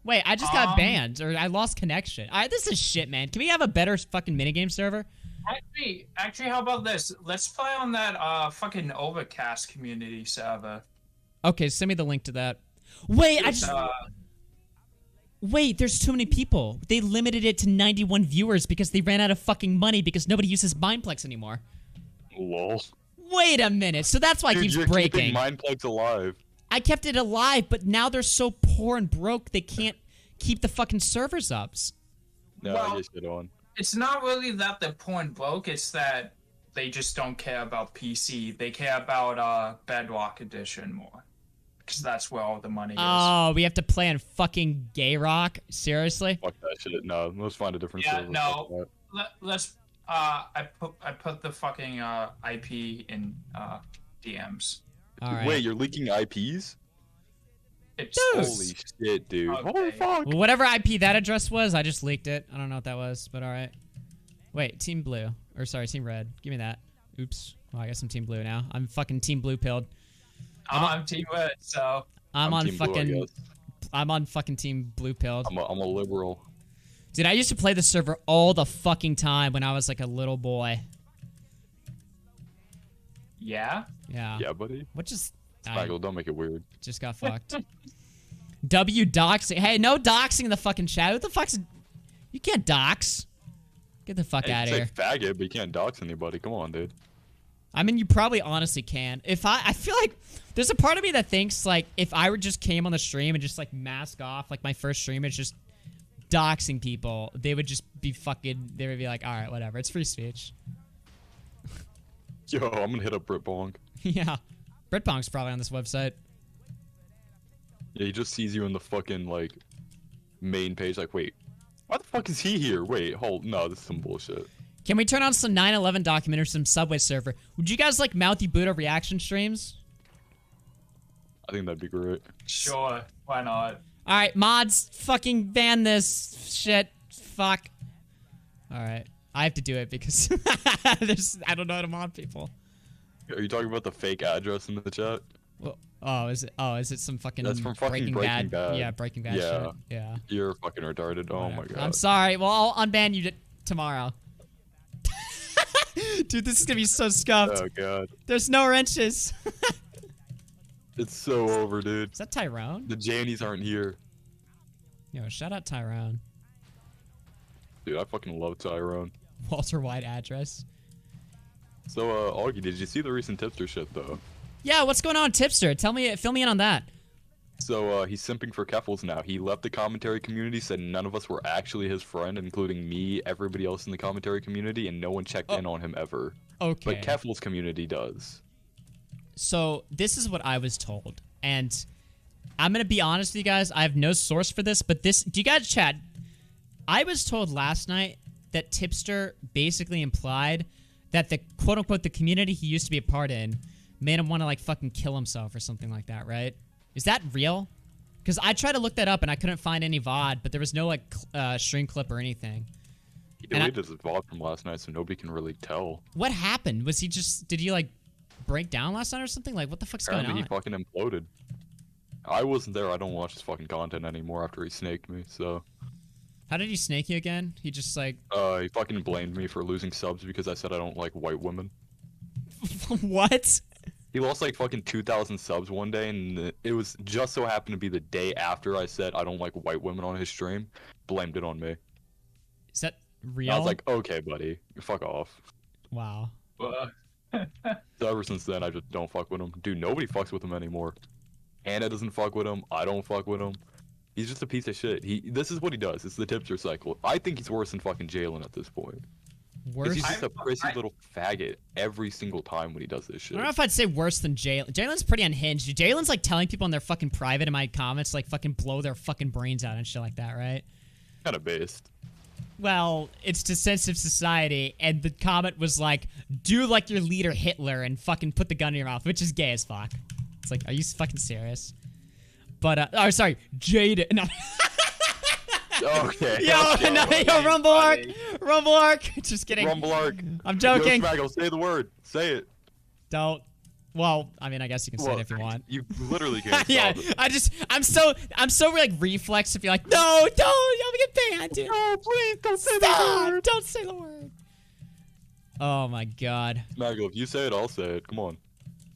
Wait, I just got banned, or I lost connection. This is shit, man. Can we have a better fucking minigame server? Actually, how about this? Let's play on that fucking Overcast community server. Okay, send me the link to that. Wait, Wait, there's too many people. They limited it to 91 viewers because they ran out of fucking money because nobody uses Mindplex anymore. Lol. Wait a minute. So that's why it keeps you're breaking. keeping Mindplex alive. I kept it alive, but now they're so poor and broke they can't keep the fucking servers up. No, I guess you don't. It's not really that they're poor and broke. It's that they just don't care about PC. They care about Bedrock Edition more. Because that's where all the money is. Oh, we have to play on fucking Gay Rock? Seriously? Fuck that shit. No, let's find a different Yeah, server. no. Let's. I put the fucking IP in DMs. All right. Wait, you're leaking IPs? Holy shit, dude. Okay. Holy fuck. Well, whatever IP that address was, I just leaked it. I don't know what that was, but all right. Wait, Team Blue. Or sorry, Team Red. Give me that. Oops. Well, I guess I'm Team Blue now. I'm fucking Team Blue pilled. I'm Team Red, so. I'm on Team Blue, I fucking. guess. I'm on fucking Team Blue pilled. I'm a liberal. Dude, I used to play the server all the fucking time when I was like a little boy. Yeah? Yeah. Yeah, buddy. What just... Michael, don't make it weird. Just got fucked. W doxing. Hey, no doxing in the fucking chat. What the fuck's... You can't dox. Get the fuck out of here. You say faggot, but you can't dox anybody. Come on, dude. I mean, you probably honestly can. If I feel like there's a part of me that thinks like if I would just came on the stream and just like mask off, like my first stream is just doxing people, they would just be fucking, they would be like, all right, whatever. It's free speech. Yo, I'm gonna hit up Britbong. Yeah. Britbong's probably on this website. Yeah, he just sees you in the fucking, like, main page, like, wait, why the fuck is he here? Wait, hold, no, this is some bullshit. Can we turn on some 9/11 documentary, some Subway server? Would you guys like Mouthy Buddha reaction streams? I think that'd be great. Sure, why not? Alright, mods, fucking ban this shit. Fuck. Alright. I have to do it because I don't know how to mod people. Are you talking about the fake address in the chat? Well, is it some fucking That's from fucking Breaking Bad. Yeah, Breaking Bad yeah. shit. Yeah. You're fucking retarded. Oh my god. I'm sorry. Well, I'll unban you tomorrow. Dude, this is gonna be so scuffed. Oh god. There's no wrenches. It's so over, dude. Is that Tyrone? The Jannies aren't here. Yo, shout out Tyrone. Dude, I fucking love Tyrone. Walter White address. So, Augie, did you see the recent tipster shit, though? Yeah, what's going on, Tipster? Fill me in on that. So, he's simping for Keffels now. He left the commentary community, said none of us were actually his friend, including me, everybody else in the commentary community, and no one checked in on him ever. Okay. But Keffels' community does. So, this is what I was told, and I'm gonna be honest with you guys, I have no source for this, but do you guys chat? I was told last night that Tipster basically implied that the quote-unquote the community he used to be a part in made him want to like fucking kill himself or something like that, right? Is that real? Because I tried to look that up and I couldn't find any VOD, but there was no like stream clip or anything. He deleted his VOD from last night, so nobody can really tell. What happened? Was he just? Did he like break down last night or something? Like, what the fuck's going on? He fucking imploded. I wasn't there. I don't watch his fucking content anymore after he snaked me. So. How did he snake you again? He just like. He fucking blamed me for losing subs because I said I don't like white women. What? He lost like fucking 2,000 subs one day, and it was just so happened to be the day after I said I don't like white women on his stream. Blamed it on me. Is that real? I was like, okay, buddy, fuck off. Wow. So ever since then, I just don't fuck with him. Dude, nobody fucks with him anymore. Hannah doesn't fuck with him. I don't fuck with him. He's just a piece of shit. This is what he does. It's the tipster cycle. I think he's worse than fucking Jalen at this point. Worse? He's just a prissy little faggot every single time when he does this shit. I don't know if I'd say worse than Jalen. Jalen's pretty unhinged. Jalen's like telling people in their fucking private in my comments like fucking blow their fucking brains out and shit like that, right? Kind of based. Well, it's to sensitive society, and the comment was like, do like your leader Hitler and fucking put the gun in your mouth, which is gay as fuck. It's like, are you fucking serious? But, oh, sorry, Jade. No. Okay. Yo, okay, no, yo, Rumble Arc. Rumble Arc. Just kidding. Rumble Arc. I'm joking. Yo, Smaggle, say the word. Say it. Don't. Well, I mean, I guess you can say it if you want. You literally can't. Yeah, I'm so like reflex to be like, no, don't, you'll get banned, dude. No, please don't say Stop, the word. don't say the word. Oh my god. Smaggle, if you say it, I'll say it. Come on.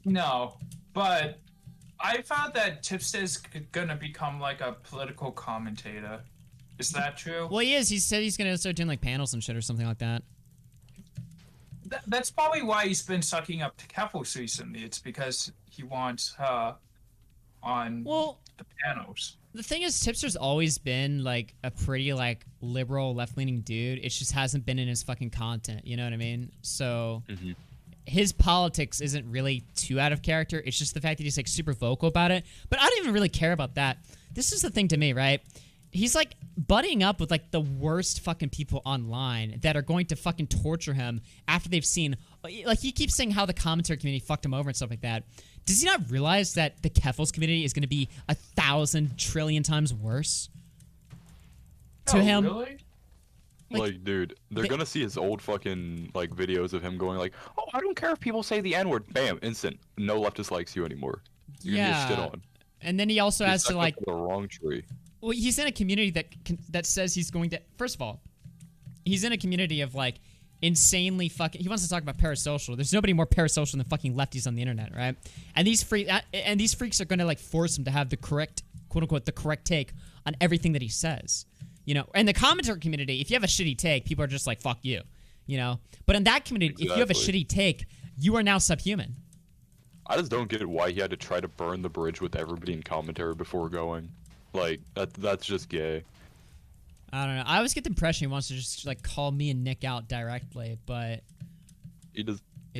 No, but I found that Tipster is gonna become like a political commentator. Is that true? Well, he is. He said he's gonna start doing like panels and shit or something like that. That's probably why he's been sucking up to Keffels recently. It's because he wants her on the panels. The thing is, Tipster's always been like a pretty like liberal, left-leaning dude. It just hasn't been in his fucking content. You know what I mean? So his politics isn't really too out of character. It's just the fact that he's like super vocal about it. But I don't even really care about that. This is the thing to me, right? He's like buddying up with like the worst fucking people online that are going to fucking torture him after they've seen, like he keeps saying how the commentary community fucked him over and stuff like that. Does he not realize that the Keffels community is going to be 1,000 trillion times worse to him? Really? Like, dude, they're gonna see his old fucking like videos of him going like, "Oh, I don't care if people say the N-word." Bam, instant. No leftist likes you anymore. You're gonna get shit on. And then he also has to like the wrong tree. Well, he's in a community that says he's going to. First of all, he's in a community of like insanely fucking. He wants to talk about parasocial. There's nobody more parasocial than fucking lefties on the internet, right? And these freaks are going to like force him to have the correct, quote unquote, the correct take on everything that he says. You know, and the commentary community, if you have a shitty take, people are just like fuck you. You know, but in that community, if you have a shitty take, you are now subhuman. I just don't get why he had to try to burn the bridge with everybody in commentary before going. Like, that's just gay. I don't know. I always get the impression he wants to just, like, call me and Nick out directly, but... It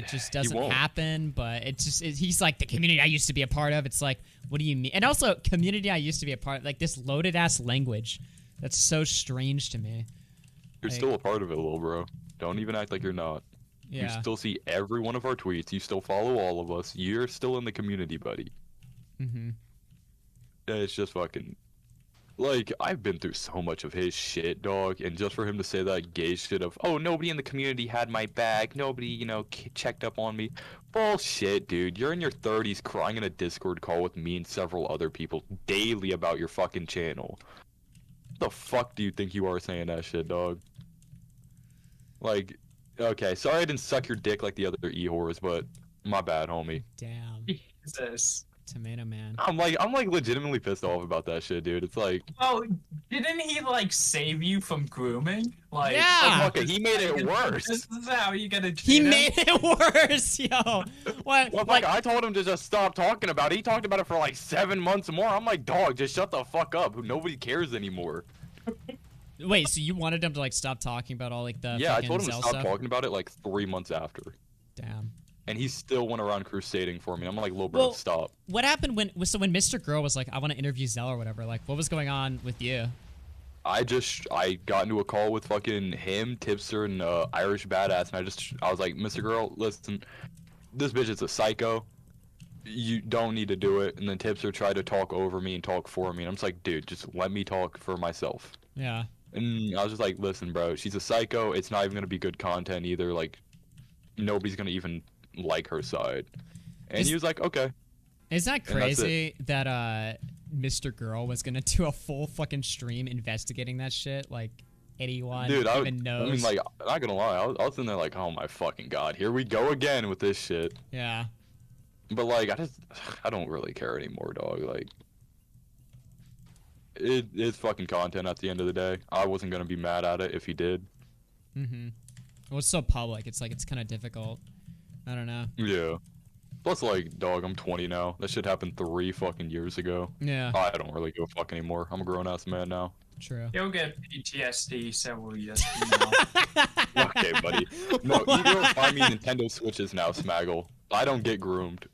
just doesn't happen, but he's like, the community I used to be a part of. It's like, what do you mean? And also, community I used to be a part of, like, this loaded-ass language. That's so strange to me. You're still a part of it, little bro. Don't even act like you're not. Yeah. You still see every one of our tweets. You still follow all of us. You're still in the community, buddy. Mm-hmm. It's just fucking... Like, I've been through so much of his shit, dog, and just for him to say that gay shit of, oh, nobody in the community had my back, nobody, you know, checked up on me. Bullshit, dude. You're in your 30s crying in a Discord call with me and several other people daily about your fucking channel. What the fuck do you think you are saying that shit, dog? Like, okay, sorry I didn't suck your dick like the other e-whores, but my bad, homie. Damn. Jesus. Tomato man. I'm like legitimately pissed off about that shit, dude. It's like, oh, didn't he like save you from grooming? Like, yeah, okay, he made it worse. This is how you gonna. He made it worse, yo. What? Well, like, I told him to just stop talking about it. He talked about it for like 7 months more. I'm like, dog, just shut the fuck up. Nobody cares anymore. Wait, so you wanted him to like stop talking about all like the I told him to stop stuff? talking about it like 3 months after. Damn. And he still went around crusading for me. I'm like, little bro, stop. What happened when Mr. Girl was like, I want to interview Zell or whatever? Like, what was going on with you? I got into a call with fucking him, Tipster, and Irish Badass, and I was like, Mr. Girl, listen, this bitch is a psycho. You don't need to do it. And then Tipster tried to talk over me and talk for me, and I'm just like, dude, just let me talk for myself. Yeah. And I was just like, listen, bro, she's a psycho. It's not even gonna be good content either. Like, nobody's gonna even like her side. And he was like, okay. Is that crazy that Mr. Girl was gonna do a full fucking stream investigating that shit? Like, anyone even knows? I mean, like, I'm not gonna lie. I was in there like, oh my fucking god, here we go again with this shit. Yeah. But like, I don't really care anymore, dog. Like, it's fucking content at the end of the day. I wasn't gonna be mad at it if he did. Mm-hmm. Well, it's so public. It's like, it's kind of difficult. I don't know. Yeah. Plus, like, dog, I'm 20 now. That shit happened 3 fucking years ago. Yeah. I don't really give a fuck anymore. I'm a grown-ass man now. True. You'll get PTSD, so will you. Okay, buddy. No, you don't find me Nintendo Switches now, Smaggle. I don't get groomed.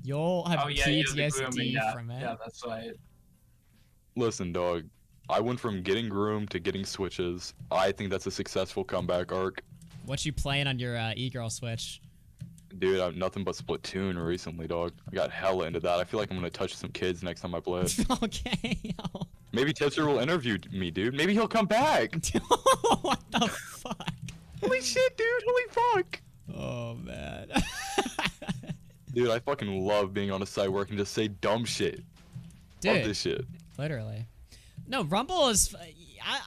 You'll have PTSD from it. Yeah, that's right. Listen, dog. I went from getting groomed to getting Switches. I think that's a successful comeback arc. What you playing on your e-girl Switch? Dude, I've nothing but Splatoon recently, dog. I got hella into that. I feel like I'm gonna touch some kids next time I play it. Okay. Maybe Tipster will interview me, dude. Maybe he'll come back. What the fuck? Holy shit, dude. Holy fuck. Oh, man. Dude, I fucking love being on a site where I can just say dumb shit. Dude. Love this shit. Literally. No, Rumble is...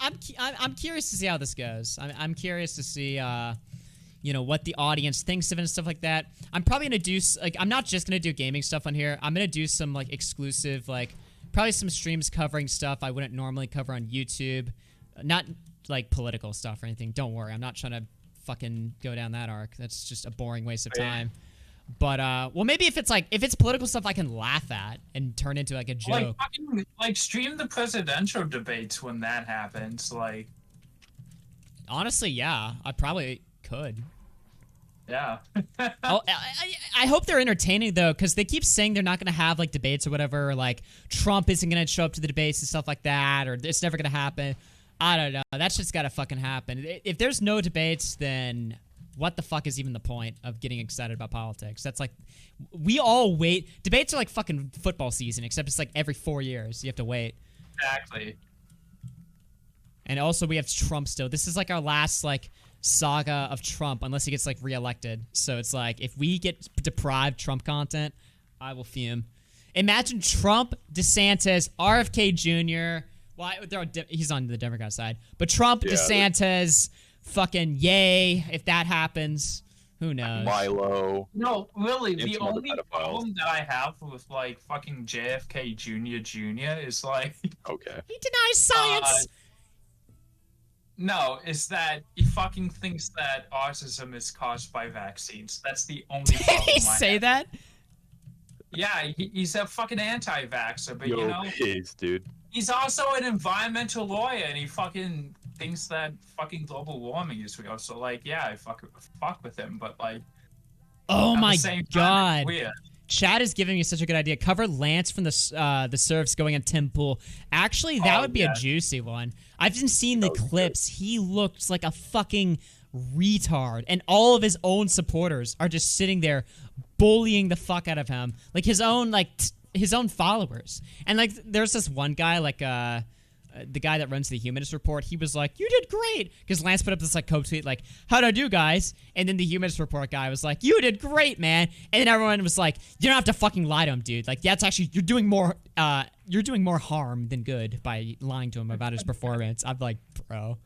I'm curious to see how this goes. I'm curious to see... you know, what the audience thinks of it and stuff like that. I'm probably gonna do, like, I'm not just gonna do gaming stuff on here. I'm gonna do some, like, exclusive, like, probably some streams covering stuff I wouldn't normally cover on YouTube. Not, like, political stuff or anything. Don't worry. I'm not trying to fucking go down that arc. That's just a boring waste of time. But, well, maybe if it's political stuff I can laugh at and turn into, like, a joke. Like, stream the presidential debates when that happens, like. Honestly, yeah. I probably could. Yeah. I hope they're entertaining though, because they keep saying they're not going to have like debates or whatever. Like Trump isn't going to show up to the debates and stuff like that, or it's never going to happen. I don't know. That's just got to fucking happen. If there's no debates, then what the fuck is even the point of getting excited about politics? That's like, we all wait. Debates are like fucking football season, except it's like every 4 years. You have to wait. Exactly. And also we have Trump still. This is like our last like saga of Trump, unless he gets like reelected. So it's like, if we get deprived Trump content, I will fume. Imagine Trump, DeSantis, RFK Jr. Well, he's on the Democrat side, but Trump, DeSantis, fucking yay! If that happens, who knows? Milo. No, really, the only problem that I have with like fucking JFK Jr. is like, okay, he denies science. No, it's that he fucking thinks that autism is caused by vaccines. That's the only problem. Did he say that? Yeah, he's a fucking anti-vaxxer, but you know, dude. He's also an environmental lawyer, and he fucking thinks that fucking global warming is real. So like, yeah, I fuck with him, but like, oh my god, it's weird. Chad is giving me such a good idea. Cover Lance from the Surfs going on Tim Pool. Actually, that would be a juicy one. I've been seeing the clips. He looks like a fucking retard, and all of his own supporters are just sitting there bullying the fuck out of him, like his own his own followers. And like, there's this one guy, like the guy that runs the Humanist Report. He was like, "You did great," because Lance put up this like quote tweet like, "How'd I do, guys?" And then the Humanist Report guy was like, "You did great, man." And then everyone was like, "You don't have to fucking lie to him, dude. Like, that's actually, you're doing more harm than good by lying to him about his performance." I'm like, bro.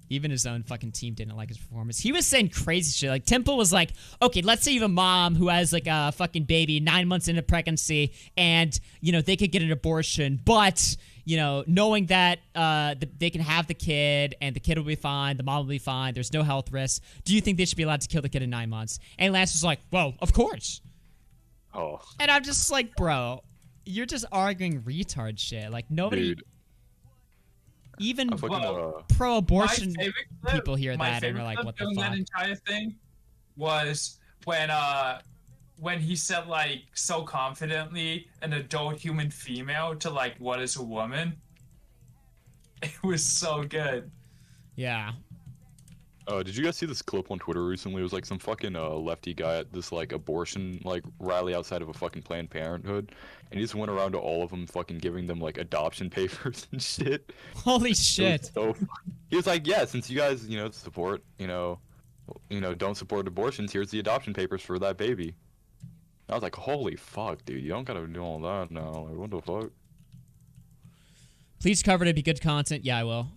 Even his own fucking team didn't like his performance. He was saying crazy shit. Like, Temple was like, okay, let's say you have a mom who has like a fucking baby 9 months into pregnancy, and, you know, they could get an abortion, but, you know, knowing that they can have the kid and the kid will be fine, the mom will be fine, there's no health risk, do you think they should be allowed to kill the kid in 9 months? And Lance was like, well, of course. Oh. And I'm just like, bro, you're just arguing retard shit. Like, nobody... Dude. Even pro-abortion people hear that and are like, what the fuck? That entire thing was when he said, like, so confidently, an adult human female to, like, what is a woman? It was so good. Yeah. Did you guys see this clip on Twitter recently? It was like some fucking lefty guy at this like abortion like rally outside of a fucking Planned Parenthood, and he just went around to all of them fucking giving them like adoption papers and shit. Holy shit! He was like, yeah, since you guys support don't support abortions, here's the adoption papers for that baby. I was like, holy fuck, dude, you don't gotta do all that now. Like, what the fuck? Please cover it. It'd be good content. Yeah, I will.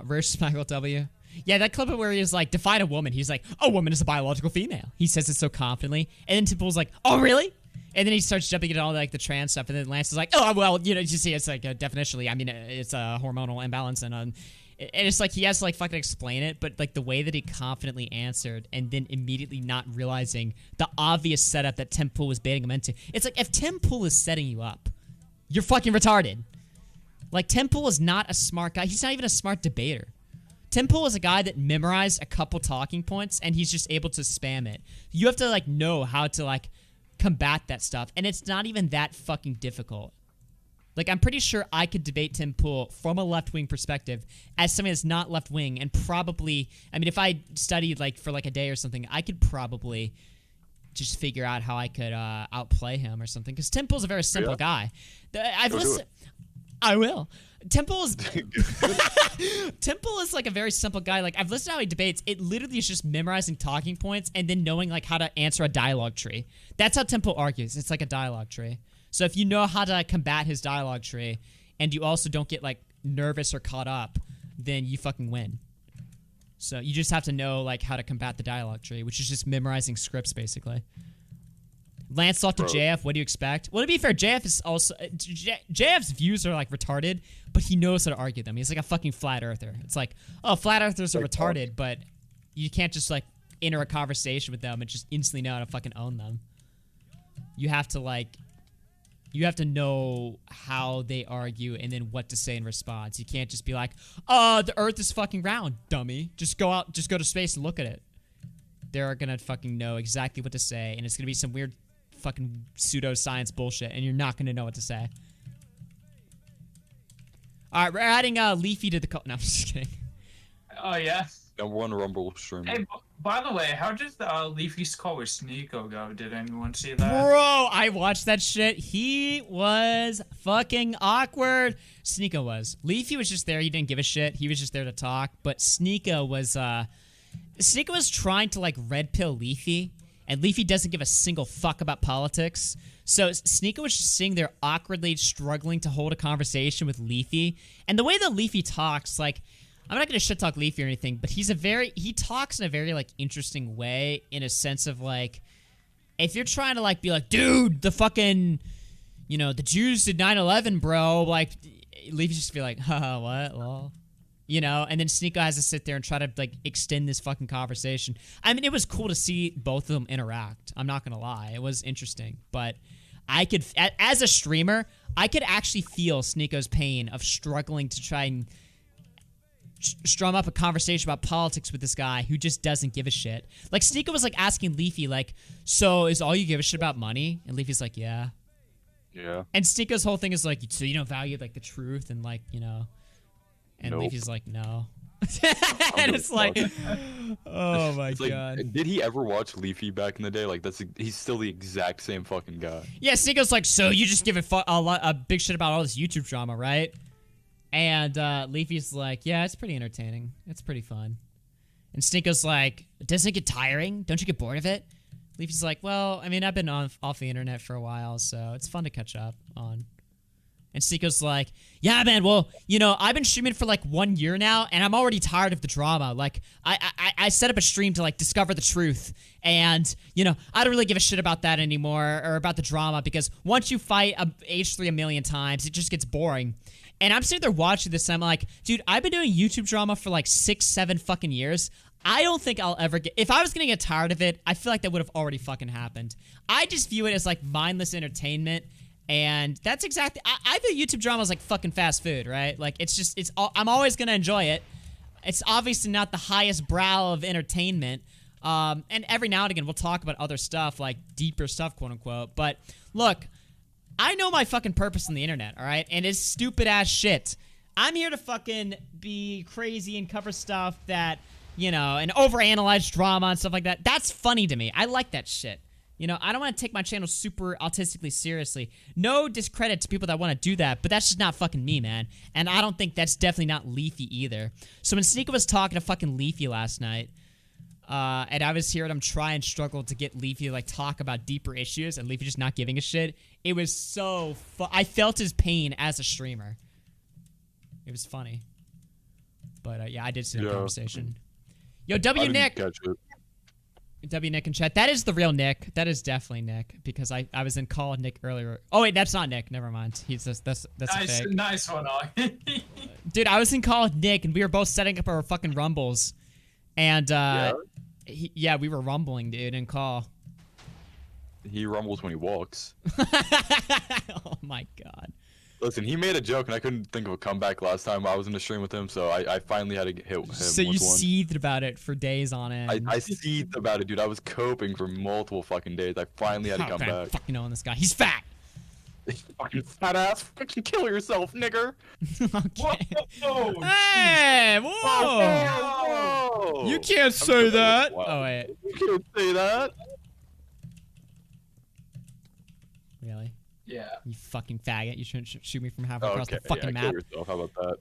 Versus Michael W. Yeah, that clip where he was like, define a woman. He's like, a woman is a biological female. He says it so confidently. And then Timple's like, oh, really? And then he starts jumping into all like the trans stuff. And then Lance is like, oh, well, you see, it's like definitionally, I mean, it's a hormonal imbalance. And it's like he has to like fucking explain it. But like the way that he confidently answered and then immediately not realizing the obvious setup that Tim Pool was baiting him into. It's like if Tim Pool is setting you up, you're fucking retarded. Like Tim Pool is not a smart guy. He's not even a smart debater. Tim Pool is a guy that memorized a couple talking points and he's just able to spam it. You have to like know how to like combat that stuff, and it's not even that fucking difficult. Like I'm pretty sure I could debate Tim Pool from a left-wing perspective as somebody that's not left-wing, and probably, I mean, if I studied like for like a day or something, I could probably just figure out how I could outplay him or something. Because Tim Pool's a very simple guy. I've listened. I will. Temple is like a very simple guy. Like I've listened to how he debates. It literally is just memorizing talking points and then knowing like how to answer a dialogue tree. That's how Temple argues. It's like a dialogue tree. So if you know how to combat his dialogue tree and you also don't get like nervous or caught up, then you fucking win. So you just have to know like how to combat the dialogue tree, which is just memorizing scripts basically. Lance talked to JF. What do you expect? Well, to be fair, JF is also JF's views are like retarded, but he knows how to argue them. He's like a fucking flat earther. It's like, oh, flat earthers are retarded, but you can't just like enter a conversation with them and just instantly know how to fucking own them. You have to know how they argue and then what to say in response. You can't just be like, oh, the Earth is fucking round, dummy. Just go to space and look at it. They're gonna fucking know exactly what to say, and it's gonna be some weird fucking pseudoscience bullshit, and you're not gonna know what to say. All right, we're adding Leafy to the call. No, I'm just kidding. Oh yeah. #1 Rumble streamer. Hey, by the way, how does Leafy's call with Sneeko go? Did anyone see that? Bro, I watched that shit. He was fucking awkward. Sneeko was. Leafy was just there. He didn't give a shit. He was just there to talk. But Sneeko was trying to like red pill Leafy. And Leafy doesn't give a single fuck about politics. So Sneeko was just sitting there awkwardly struggling to hold a conversation with Leafy. And the way that Leafy talks, like, I'm not going to shit talk Leafy or anything, but he talks in a very, like, interesting way in a sense of, like, if you're trying to, like, be like, dude, the fucking, the Jews did 9/11, bro. Like, Leafy just be like, haha, what? Lol. And then Sneeko has to sit there and try to, like, extend this fucking conversation. I mean, it was cool to see both of them interact. I'm not going to lie. It was interesting. But I could, as a streamer, I could actually feel Sneeko's pain of struggling to try and strum up a conversation about politics with this guy who just doesn't give a shit. Like, Sneeko was, like, asking Leafy, like, so is all you give a shit about money? And Leafy's like, yeah. Yeah. And Sneeko's whole thing is, like, so you don't value, like, the truth and, like, And nope. Leafy's like, no. And it's like, oh my god. Like, did he ever watch Leafy back in the day? Like, he's still the exact same fucking guy. Yeah, Sneeko's like, so you just give a big shit about all this YouTube drama, right? And Leafy's like, yeah, it's pretty entertaining. It's pretty fun. And Sneeko's like, doesn't it get tiring? Don't you get bored of it? Leafy's like, well, I mean, I've been off the internet for a while, so it's fun to catch up on. And Sneeko's like, yeah, man, well, I've been streaming for like 1 year now, and I'm already tired of the drama. Like, I set up a stream to like discover the truth, and, I don't really give a shit about that anymore, or about the drama, because once you fight H3 a million times, it just gets boring. And I'm sitting there watching this, and I'm like, dude, I've been doing YouTube drama for like 6-7 fucking years. I don't think I'll ever if I was gonna get tired of it, I feel like that would have already fucking happened. I just view it as like mindless entertainment. And that's exactly, I view YouTube drama as like fucking fast food, right? Like, I'm always going to enjoy it. It's obviously not the highest brow of entertainment. And every now and again, we'll talk about other stuff, like deeper stuff, quote unquote. But look, I know my fucking purpose on the internet, all right? And it's stupid ass shit. I'm here to fucking be crazy and cover stuff that you know, and overanalyze drama and stuff like that. That's funny to me. I like that shit. You know, I don't want to take my channel super autistically seriously. No discredit to people that want to do that, but that's just not fucking me, man. And I don't think that's definitely not Leafy either. So when Sneaker was talking to fucking Leafy last night, and I was hearing him try and struggle to get Leafy to, like, talk about deeper issues, and Leafy just not giving a shit, it was so I felt his pain as a streamer. It was funny. But, yeah, I did see that conversation. Yo, W Nick. W Nick in chat. That is the real Nick. That is definitely Nick, because I was in call with Nick earlier. Oh wait, that's not Nick. Never mind. He's just that's nice, a fake. Nice one, Dude, I was in call with Nick, and we were both setting up our fucking rumbles, and we were rumbling, dude, in call. He rumbles when he walks. Oh my god. Listen, he made a joke, and I couldn't think of a comeback last time I was in the stream with him, so I finally had to hit him. So you seethed about it for days on end. I seethed about it, dude. I was coping for multiple fucking days. I finally had to come back. Fucking knowing this guy. He's fat. Fucking fat ass. Fucking kill yourself, nigger. Okay. Whoa, hey, whoa. Whoa. You can't say that. Oh, wait. You can't say that. Really? Yeah. You fucking faggot. You shouldn't shoot me from halfway across the fucking map. Kill yourself. How about that?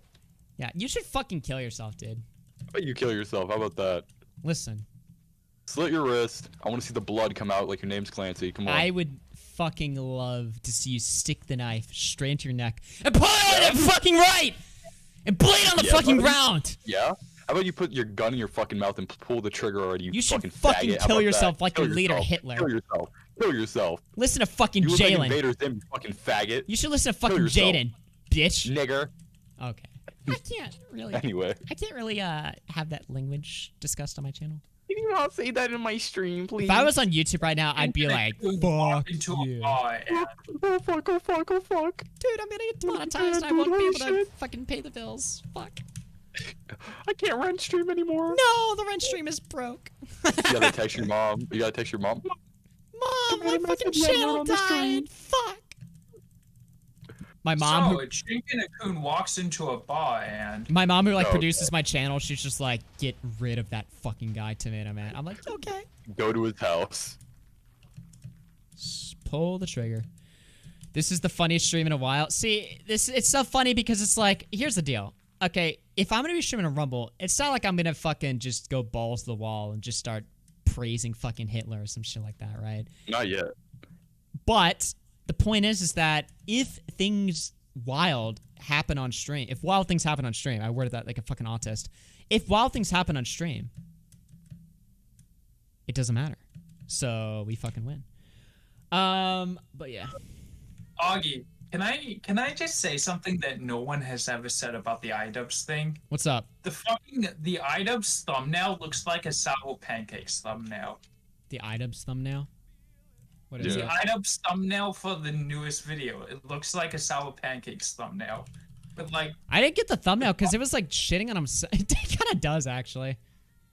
Yeah, you should fucking kill yourself, dude. How about you kill yourself? How about that? Listen. Slit your wrist. I want to see the blood come out like your name's Clancy. Come on. I would fucking love to see you stick the knife straight into your neck and pull it on the fucking right and bleed on the fucking ground. Yeah? How about you put your gun in your fucking mouth and pull the trigger already, you should fucking kill yourself like your leader yourself. Hitler. Kill yourself. Kill yourself. Listen to fucking You look like Jalen. Invader Zim, you fucking faggot. You should listen to fucking Kill yourself. Jaden, bitch. Nigger. Okay. I can't really. Anyway. I can't really have that language discussed on my channel. Can you not say that in my stream, please? If I was on YouTube right now, I'd be like, fuck you. Oh fuck, oh fuck, oh fuck. Dude, I'm gonna get demonetized and I won't be able to fucking pay the bills. Fuck. I can't rent stream anymore. No, the rent stream is broke. You gotta text your mom. You gotta text your mom. Mom, my fucking channel died. Fuck. My mom. So, a chink and a coon walks into a bar and. My mom, who like produces my channel, she's just like, get rid of that fucking guy, Tomato Man. I'm like, okay. Go to his house. Just pull the trigger. This is the funniest stream in a while. See, it's so funny because it's like, here's the deal. Okay, if I'm gonna be streaming a Rumble, it's not like I'm gonna fucking just go balls to the wall and just start praising fucking Hitler or some shit like that, right? Not yet. But the point is that if things wild happen on stream, if wild things happen on stream, I worded that like a fucking autist. If wild things happen on stream, it doesn't matter. So we fucking win. But yeah. Augie, can I just say something that no one has ever said about the IDUBBBZ thing? What's up? The IDUBBBZ thumbnail looks like a sour pancakes thumbnail. The IDUBBBZ thumbnail? What is the it? IDUBBBZ thumbnail for the newest video. It looks like a sour pancakes thumbnail. But like, I didn't get the thumbnail because it was like shitting on him. It kind of does actually.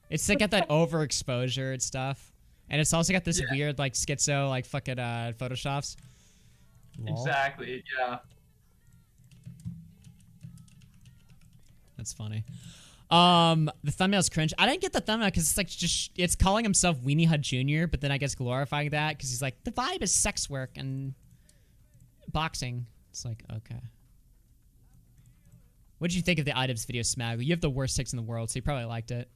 It's like got that overexposure and stuff, and it's also got this weird like schizo like fucking photoshops. Lol. Exactly. Yeah. That's funny. The thumbnail's cringe. I didn't get the thumbnail because it's like just it's calling himself Weenie Hut Jr., but then I guess glorifying that because he's like the vibe is sex work and boxing. It's like okay. What did you think of the IDUBBBZ video, Smaggle? You have the worst takes in the world, so you probably liked it.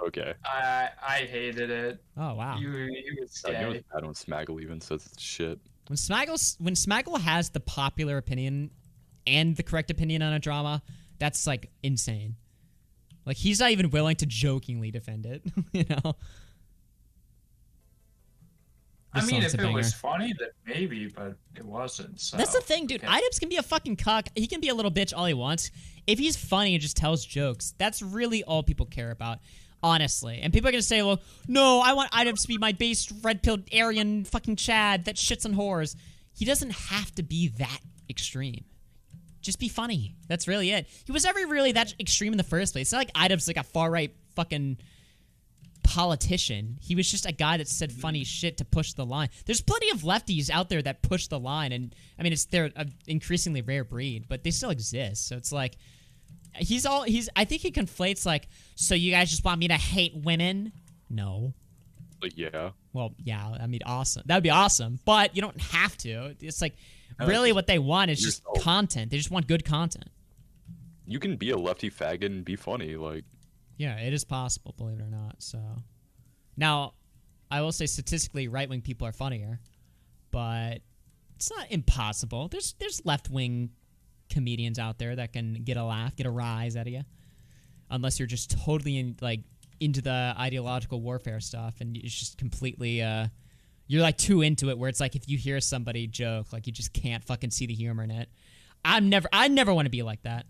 Okay. I hated it. Oh wow. You was gay. I don't Smaggle even, so it's shit. When Smaggle has the popular opinion and the correct opinion on a drama, that's like insane. Like he's not even willing to jokingly defend it, you know. I mean, if it was funny, then maybe, but it wasn't. So. That's the thing, dude. IDUBBBZ can be a fucking cuck. He can be a little bitch all he wants. If he's funny and just tells jokes, that's really all people care about, honestly. And people are gonna say, well, no, I want IDUBBBZ to be my base red-pilled Aryan fucking Chad that shits on whores. He doesn't have to be that extreme. Just be funny. That's really it. He was never really that extreme in the first place. It's not like IDUBBBZ's like a far-right fucking politician. He was just a guy that said funny shit to push the line. There's plenty of lefties out there that push the line, and I mean, they're an increasingly rare breed, but they still exist. So it's like, I think he conflates like, so you guys just want me to hate women? No. Like, yeah. Well, yeah, I mean, awesome. That would be awesome, but you don't have to. It's like, really what they want is just content. They just want good content. You can be a lefty faggot and be funny, like. Yeah, it is possible, believe it or not. So, now, I will say statistically, right-wing people are funnier, but it's not impossible. There's left-wing comedians out there that can get a laugh, get a rise out of you, unless you're just totally into the ideological warfare stuff, and it's just completely you're like too into it, where it's like if you hear somebody joke, like you just can't fucking see the humor in it. I never want to be like that.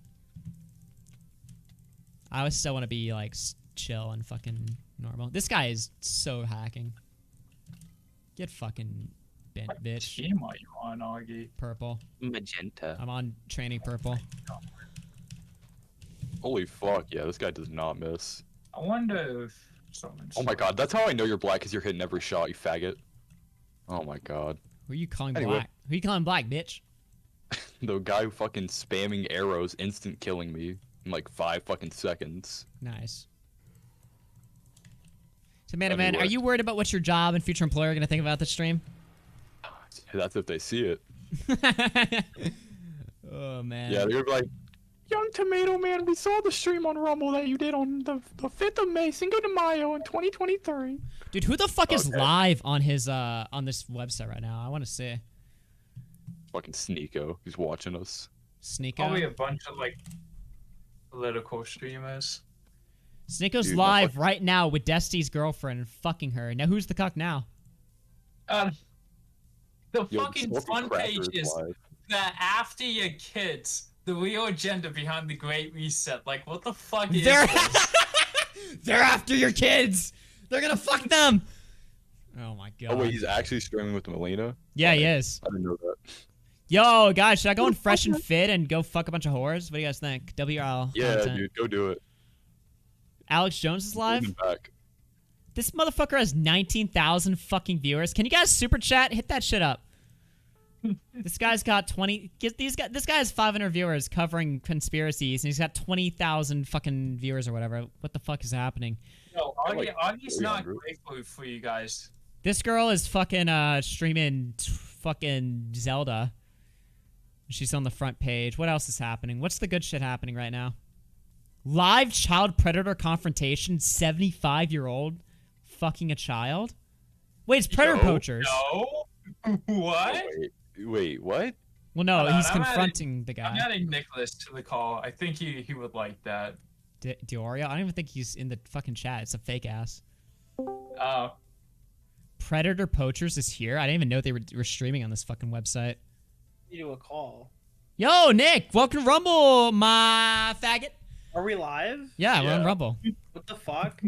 I would still want to be like chill and fucking normal. This guy is so hacking. Get fucking bent, bitch. What team are you on, Augie? Purple. Magenta. I'm on training purple. Holy fuck, yeah, this guy does not miss. I wonder if someone's... Oh my god, that's how I know you're black, because you're hitting every shot, you faggot. Oh my god. Who are you calling black? Who are you calling black, bitch? The guy who fucking spamming arrows, instant killing me in like 5 fucking seconds. Nice. So, man, are you worried about what your job and future employer are going to think about this stream? That's if they see it. Oh, man. Yeah, they're gonna be like, Young Tomato Man, we saw the stream on Rumble that you did on the 5th of May, Cinco de Mayo in 2023. Dude, who the fuck is live on his on this website right now? I want to see. Fucking Sneeko. He's watching us. Sneeko? Probably a bunch of, like, political streamers. Sneeko's live right now with Destiny's girlfriend and fucking her. Now, who's the cuck now? The fucking front page is that after your kids, the real agenda behind the Great Reset. Like, what the fuck is this? They're after your kids! They're gonna fuck them! Oh my god. Oh wait, he's actually streaming with Melina? Yeah, he is. I didn't know that. Yo, guys, should I go in fresh and fit and go fuck a bunch of whores? What do you guys think? WRL. Yeah, content. dude, go do it. Alex Jones is live? This motherfucker has 19,000 fucking viewers. Can you guys super chat? Hit that shit up. This guy's got 20. This guy has 500 viewers covering conspiracies, and he's got 20,000 fucking viewers or whatever. What the fuck is happening? No, Augie's not grateful for you guys. This girl is fucking streaming fucking Zelda. She's on the front page. What else is happening? What's the good shit happening right now? Live child predator confrontation. 75-year-old fucking a child. Wait, it's predator poachers. No. What? Wait, what? Well, no, he's confronting the guy. I'm adding Nicholas to the call. I think he would like that. Diorio? I don't even think he's in the fucking chat. It's a fake ass. Oh. Predator Poachers is here. I didn't even know they were streaming on this fucking website. You do a call. Yo, Nick! Welcome to Rumble, my faggot. Are we live? Yeah, we're on Rumble. What the fuck?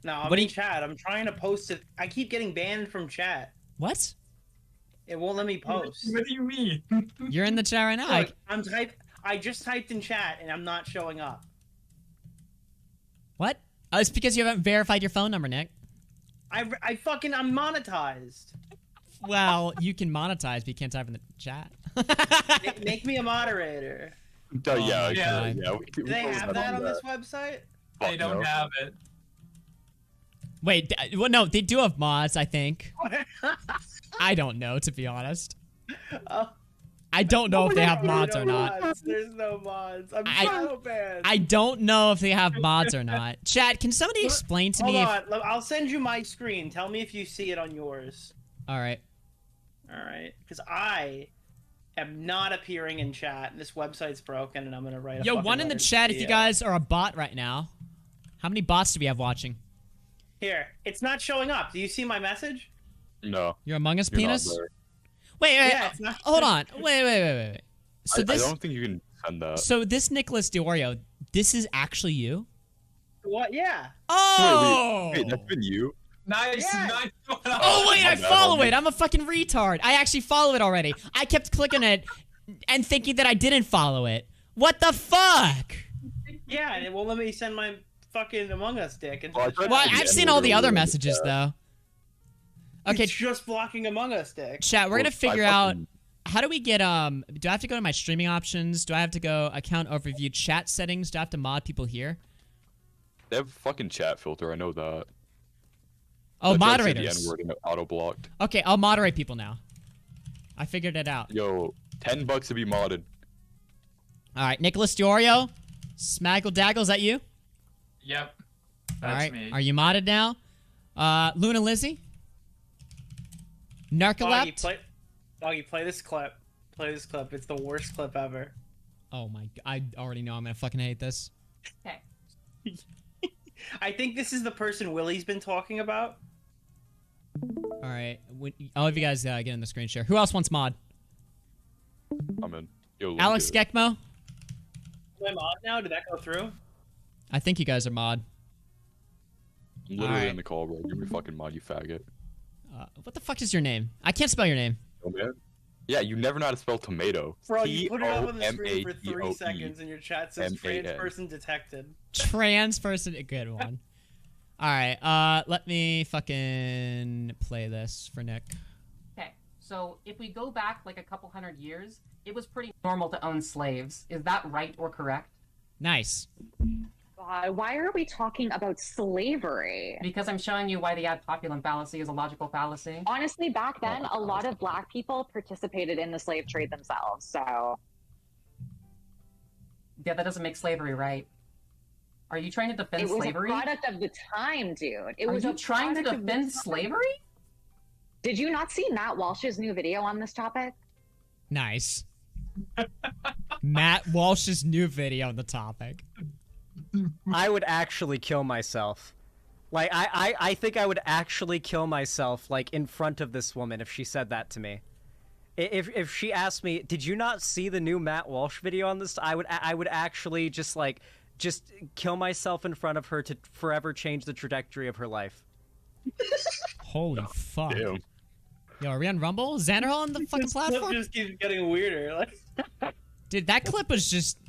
No, I'm in chat. I'm trying to post it. I keep getting banned from chat. What? It won't let me post. What do you mean? You're in the chat right now. Look, I just typed in chat and I'm not showing up. What? Oh, it's because you haven't verified your phone number, Nick. I'm monetized. Well, you can monetize, but you can't type in the chat. Make me a moderator. Yeah. Do they have that on this website? They don't have it. Wait, well, no, they do have mods, I think. I don't know, to be honest. I don't know if they have mods or not. There's no mods. I'm so bad. I don't know if they have mods or not. Chat, can somebody explain to me Hold on, I'll send you my screen. Tell me if you see it on yours. All right. Because I am not appearing in chat, and this website's broken, and I'm going to write a Yo, fucking one in the letter chat to if you CEO. guys are a bot right now. How many bots do we have watching? Here, it's not showing up. Do you see my message? No. You're Among Us You're not penis? there. Wait, Yeah, it's not- hold on. Wait. So I this, don't think you can send that. So this Nicholas Diorio, this is actually you? What? Yeah. Oh! Wait, that's been you? Nice. Oh, wait, I follow it. I'm a fucking retard. I actually follow it already. I kept clicking it and thinking that I didn't follow it. What the fuck? Yeah, and it won't let me send my fucking Among Us dick. Well, I've seen all the other messages, though. Okay. It's just blocking Among Us dick. Chat, we're going to figure out how do we get, do I have to go to my streaming options? Do I have to go account overview, chat settings? Do I have to mod people here? They have a fucking chat filter. I know that. Oh, That's moderators. The N-word and auto-blocked. Okay, I'll moderate people now. I figured it out. Yo, $10 to be modded. All right, Nicholas Diorio, Smaggle Daggle, is that you? Yep. All That's right, me. are you modded now? Luna Lizzie? Narcolept? Augie, play this clip. Play this clip. It's the worst clip ever. Oh my, I already know I'm gonna fucking hate this. Okay. I think this is the person Willie's been talking about. All right, all of you guys get in the screen share. Who else wants mod? I'm in. Yo, Alex Gekmo? Am I mod now? Did that go through? I think you guys are mod. I'm literally Alright. in the call, bro. Give me fucking mod, you faggot. What the fuck is your name? I can't spell your name. Oh, man. Yeah, you never know how to spell tomato. Bro, you put it up on the screen for 3 T-O-M-A-T-O-E. seconds and your chat says trans person detected. Trans person, good one. All right, let me fucking play this for Nick. Okay, so if we go back like a couple hundred years, it was pretty normal to own slaves. Is that right or correct? Nice. Why are we talking about slavery? Because I'm showing you why the ad populum fallacy is a logical fallacy. Honestly, back then, a lot of black people participated in the slave trade themselves, so... Yeah, that doesn't make slavery right. Are you trying to defend slavery? It was a product of the time, dude. Are you trying to defend slavery? Did you not see Matt Walsh's new video on this topic? Nice. Matt Walsh's new video on the topic. I would actually kill myself. Like, I think I would actually kill myself, like, in front of this woman if she said that to me. If she asked me, did you not see the new Matt Walsh video on this? I would actually just kill myself in front of her to forever change the trajectory of her life. Holy fuck. Damn. Yo, are we on Rumble? Xander on the fucking platform? It just keeps getting weirder. Dude, that clip was just...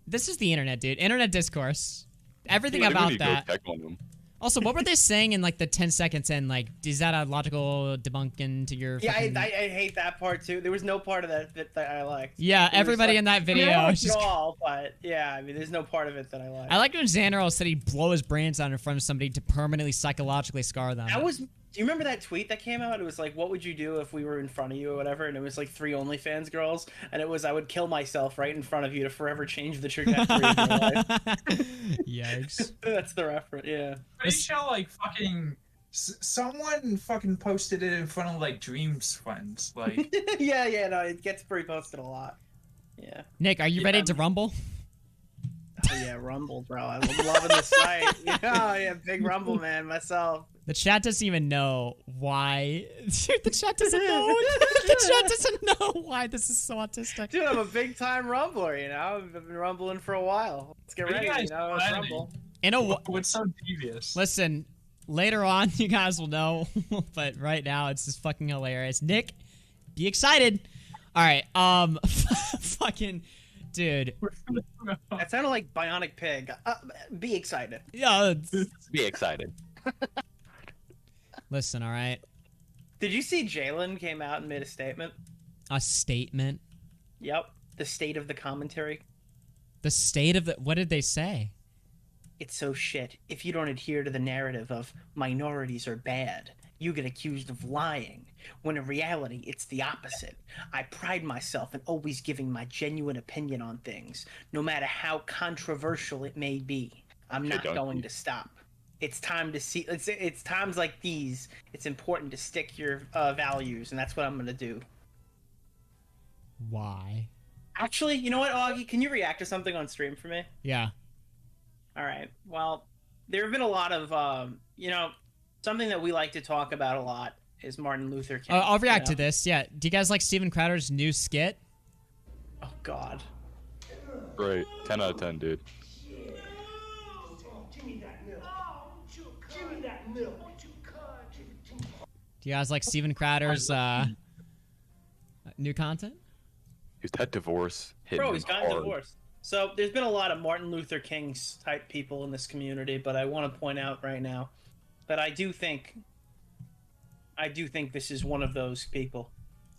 This is the internet, dude. Internet discourse. Everything Dude, about we need to that. go check on them. Also, what were they saying in like the 10 seconds in? Like, is that a logical debunking to your Yeah, fucking... I hate that part too. There was no part of that that I liked. Yeah, everybody in that video was was just... all, but yeah, I mean, there's no part of it that I liked. I liked when Xander said he'd blow his brains out in front of somebody to permanently psychologically scar them. That was. Do you remember that tweet that came out? It was like, "What would you do if we were in front of you or whatever?" And it was like 3 OnlyFans girls, and it was, "I would kill myself right in front of you to forever change the trajectory of your life." Yikes. That's the reference. Yeah. Pretty sure, like, fucking... someone fucking posted it in front of, like, Dreams friends. Like... yeah, no, it gets pre-posted a lot. Yeah. Nick, are you ready to rumble? Oh, yeah, Rumble, bro. I'm loving the site. Yeah, big Rumble man myself. The chat doesn't even know why. Dude, the chat doesn't know. The chat doesn't know why this is so autistic. Dude, I'm a big time Rumbler, you know? I've been rumbling for a while. Let's get ready, you know? Let's rumble. What's so devious? Listen, later on, you guys will know, but right now, it's just fucking hilarious. Nick, be excited. All right, fucking... Dude. That sounded like Bionic Pig. Be excited. Yeah. Be excited. Listen, all right. Did you see Jalen came out and made a statement? A statement? Yep. The state of the commentary. The state of the... What did they say? It's so shit. If you don't adhere to the narrative of minorities are bad, you get accused of lying, when in reality, it's the opposite. I pride myself in always giving my genuine opinion on things, no matter how controversial it may be. I'm not going to stop. It's time to see. It's times like these. It's important to stick your values, and that's what I'm going to do. Why? Actually, you know what, Augie? Can you react to something on stream for me? Yeah. All right. Well, there have been a lot of, something that we like to talk about a lot is Martin Luther King. I'll react to this. Yeah. Do you guys like Steven Crowder's new skit? Oh, God. Great. 10 out of 10, dude. Do you guys like Steven Crowder's new content? Dude, that divorce hit Bro, him he's gotten hard. divorced. So there's been a lot of Martin Luther King type people in this community, but I want to point out right now that I do think this is one of those people.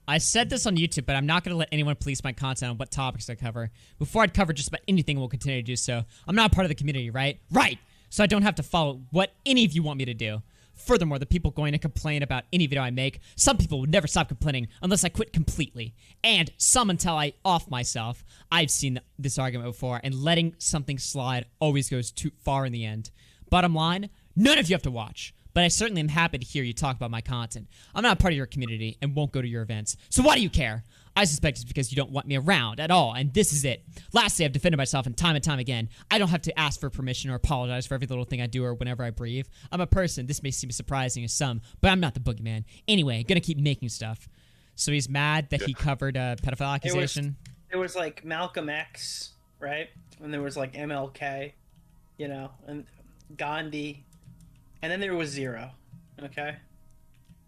I said this on YouTube, but I'm not going to let anyone police my content on what topics I cover. Before I'd cover just about anything, we'll continue to do so. I'm not a part of the community, right? Right! So I don't have to follow what any of you want me to do. Furthermore, the people going to complain about any video I make, some people would never stop complaining unless I quit completely. And some until I off myself. I've seen this argument before, and letting something slide always goes too far in the end. Bottom line, none of you have to watch. But I certainly am happy to hear you talk about my content. I'm not part of your community and won't go to your events. So why do you care? I suspect it's because you don't want me around at all, and this is it. Lastly, I've defended myself and time again. I don't have to ask for permission or apologize for every little thing I do or whenever I breathe. I'm a person. This may seem surprising to some, but I'm not the boogeyman. Anyway, gonna keep making stuff. So he's mad that he covered a pedophile accusation. There was like Malcolm X, right? And there was like MLK, you know, and Gandhi. And then there was Zero, okay?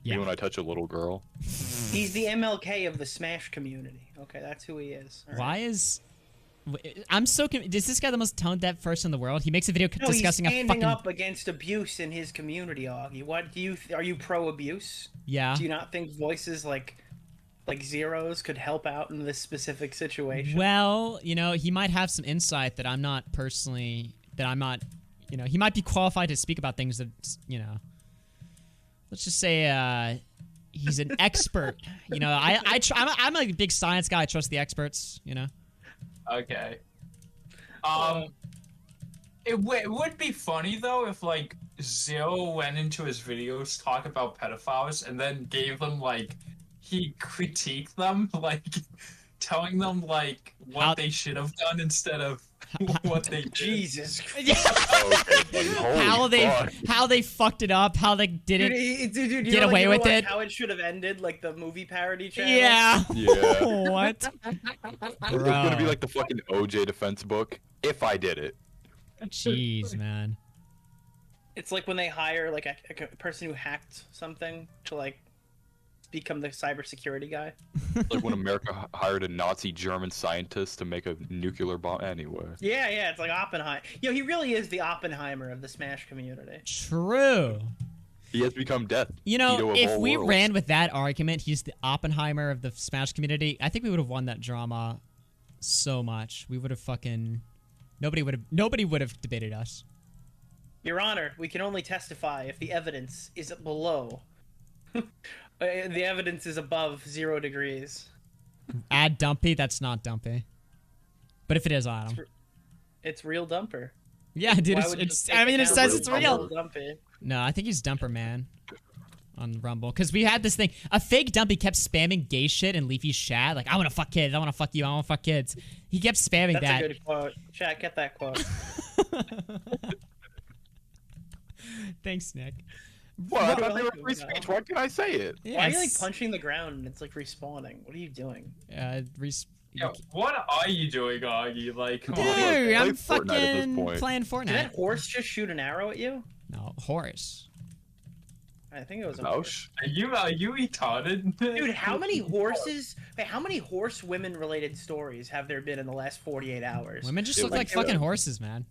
Yeah. When I touch a little girl. He's the MLK of the Smash community. Okay, that's who he is. All right? Why is... I'm so... Is this guy the most tone-deaf person in the world? He makes a video discussing he's standing a fucking... up against abuse in his community, Augie. What do you... Are you pro-abuse? Yeah. Do you not think voices like Zero's could help out in this specific situation? Well, you know, he might have some insight that I'm not personally... That I'm not... You know, he might be qualified to speak about things that, you know... Let's just say, he's an expert. You know, I'm a big science guy. I trust the experts, you know? Okay. It would be funny, though, if, like, Zero went into his videos, talk about pedophiles, and then gave them, like, he critiqued them, like, telling them, like, what they should have done instead of what they did. Jesus how they fucked it up, how they didn't get away with it. How it should have ended, like the movie parody channel. Yeah. Yeah. What? It's gonna be like the fucking OJ defense book. If I did it. Jeez, man. It's like when they hire like a person who hacked something to like become the cybersecurity guy. Like when America hired a Nazi German scientist to make a nuclear bomb. Anyway. Yeah, it's like Oppenheimer. Yo, he really is the Oppenheimer of the Smash community. True. He has become death. You know, if we ran with that argument, he's the Oppenheimer of the Smash community, I think we would have won that drama so much. We would have fucking... Nobody would have debated us. Your Honor, we can only testify if the evidence is below... The evidence is above 0 degrees. Add Dumpy? That's not Dumpy. But if it is, I don't know. It's real Dumper. Yeah, dude. I mean, it says it's real. Dumpy. No, I think he's Dumper Man on Rumble. Because we had this thing. A fake Dumpy kept spamming gay shit in Leafy's chat. Like, I want to fuck kids. I want to fuck you. I want to fuck kids. He kept spamming that. That's a good quote. Chat, get that quote. Thanks, Nick. Well, I thought they were free speech. Why can't I say it? Yeah, why are you like punching the ground and it's like respawning? What are you doing? Yo, what are you doing, Augie? Like, come dude, on. I'm fucking playing Fortnite. Did that horse just shoot an arrow at you? No, horse. I think it was a horse. Are you retarded? Dude, how many horses? Hey, how many horse women related stories have there been in the last 48 hours? Women just look like fucking horses, man.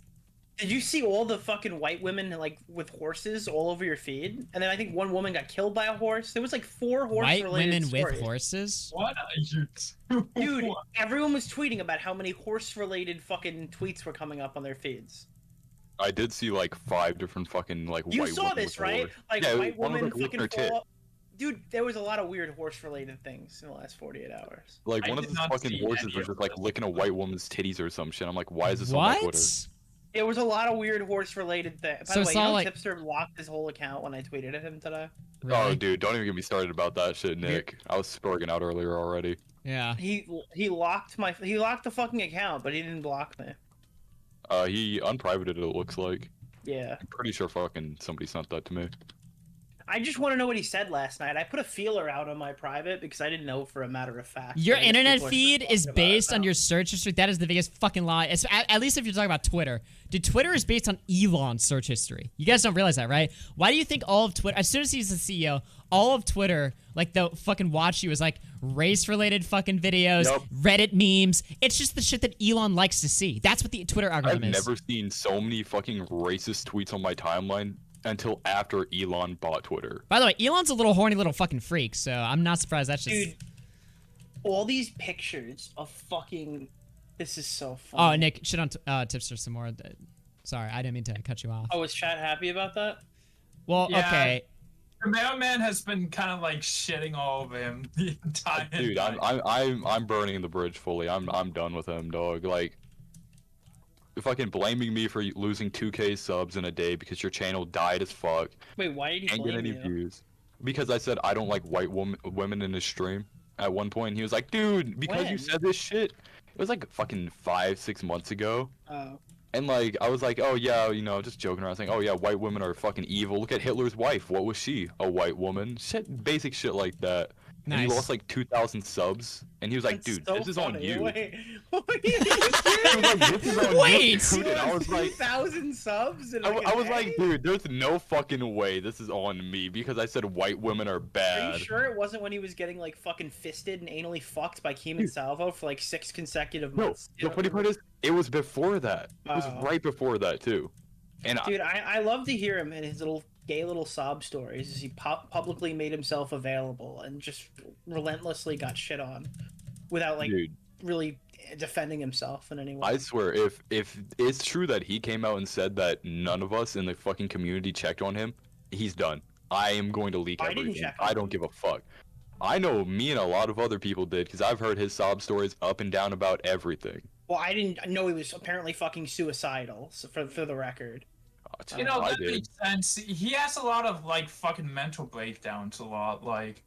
Did you see all the fucking white women like with horses all over your feed? And then I think one woman got killed by a horse. There was like 4 horse-related White women stories. with horses? What are you Dude, everyone was tweeting about how many horse-related fucking tweets were coming up on their feeds. I did see like 5 different fucking like You white saw women this, with right? horse. Like yeah, white one woman was, like, licking fucking her fall tit. up. Dude, there was a lot of weird horse-related things in the last 48 hours. Like one of those fucking horses was just like licking a white woman's titties or some shit. I'm like, why is this on my Twitter? There was a lot of weird horse-related things. By So the way, it's you not know like- Tipster blocked his whole account when I tweeted at him today? Oh, dude, don't even get me started about that shit, Nick. I was sporting out earlier already. Yeah. He locked the fucking account, but he didn't block me. He unprivated it, it looks like. Yeah. I'm pretty sure fucking somebody sent that to me. I just want to know what he said last night. I put a feeler out on my private because I didn't know for a matter of fact. Your But I guess internet people are feed talking is about based it on now. your search history. That is the biggest fucking lie. At least if you're talking about Twitter. Dude, Twitter is based on Elon's search history. You guys don't realize that, right? Why do you think all of Twitter, as soon as he's the CEO, all of Twitter, like the fucking watch you was like race-related fucking videos, Reddit memes. It's just the shit that Elon likes to see. That's what the Twitter algorithm I've is. never seen so many fucking racist tweets on my timeline until after Elon bought Twitter. By the way, Elon's a little horny little fucking freak, so I'm not surprised that's just... Dude, all these pictures of fucking. This is so Oh, funny. Nick, shit on Tipster some more. Sorry, I didn't mean to cut you off. Oh, is chat happy about that? Well, Yeah. okay. The mailman has been kind of like shitting all over him the entire Dude, night. I'm burning the bridge fully. I'm done with him, dog. Like, fucking blaming me for losing 2K subs in a day because your channel died as fuck. Wait, why did he Can't get blame any you? views. Because I said I don't like white women in his stream. At one point, he was like, "Dude, because you When? said this shit." It was like fucking 5-6 months ago. Oh. And like, I was like, oh yeah, you know, just joking around, saying, oh yeah, white women are fucking evil. Look at Hitler's wife. What was she? A white woman. Shit, basic shit like that. And he Nice. lost like 2,000 subs. And he was like, dude, So this is on funny. you. Wait, This is on Wait! you, dude. And I was like, 3,000 subs in I like a was day? like, dude, there's no fucking way this is on me because I said white women are Are bad. you sure it wasn't when he was getting like fucking fisted and anally fucked by Keeman Salvo for like 6 consecutive No, months? the funny part is, it was before that. It was Oh. right before that too. And Dude, I love to hear him and his little gay little sob stories as he publicly made himself available and just relentlessly got shit on without like Dude. really defending himself in any way. I swear, if it's true that he came out and said that none of us in the fucking community checked on him, he's done. I am going to leak I didn't everything. check on I don't give a fuck. I know me and a lot of other people did because I've heard his sob stories up and down about everything. Well, I didn't know he was apparently fucking suicidal, so for the record. You know, I that did. makes sense. He has a lot of like fucking mental breakdowns. A lot, like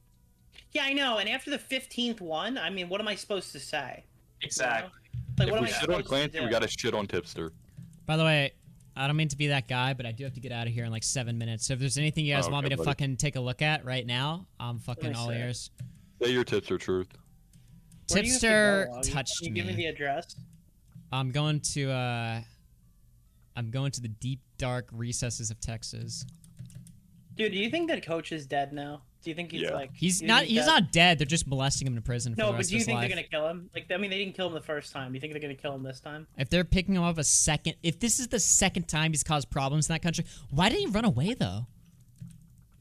Yeah, I know. And after the 15th one, I mean, what am I supposed to say? exactly. Like, If what am we I shit on supposed to Clancy, do? we gotta shit on Tipster. By the way, I don't mean to be that guy, but I do have to get out of here in like 7 minutes. So if there's anything you guys Oh, want me okay, to buddy. fucking take a look at right now, I'm fucking me all see. ears. Say your Tipster truth. Where do you have to Tipster go, Augie? touched Can you give me the address? I'm going to the deep dark recesses of Texas. Dude, do you think that Coach is dead now? Do you think he's like He's do you not think he's that- not dead. They're just molesting him in prison for No, the but rest do you of his think life. they're gonna kill him? Like, I mean, they didn't kill him the first time. Do you think they're gonna kill him this time? If they're picking him up a second, if this is the second time he's caused problems in that country, why did he run away though?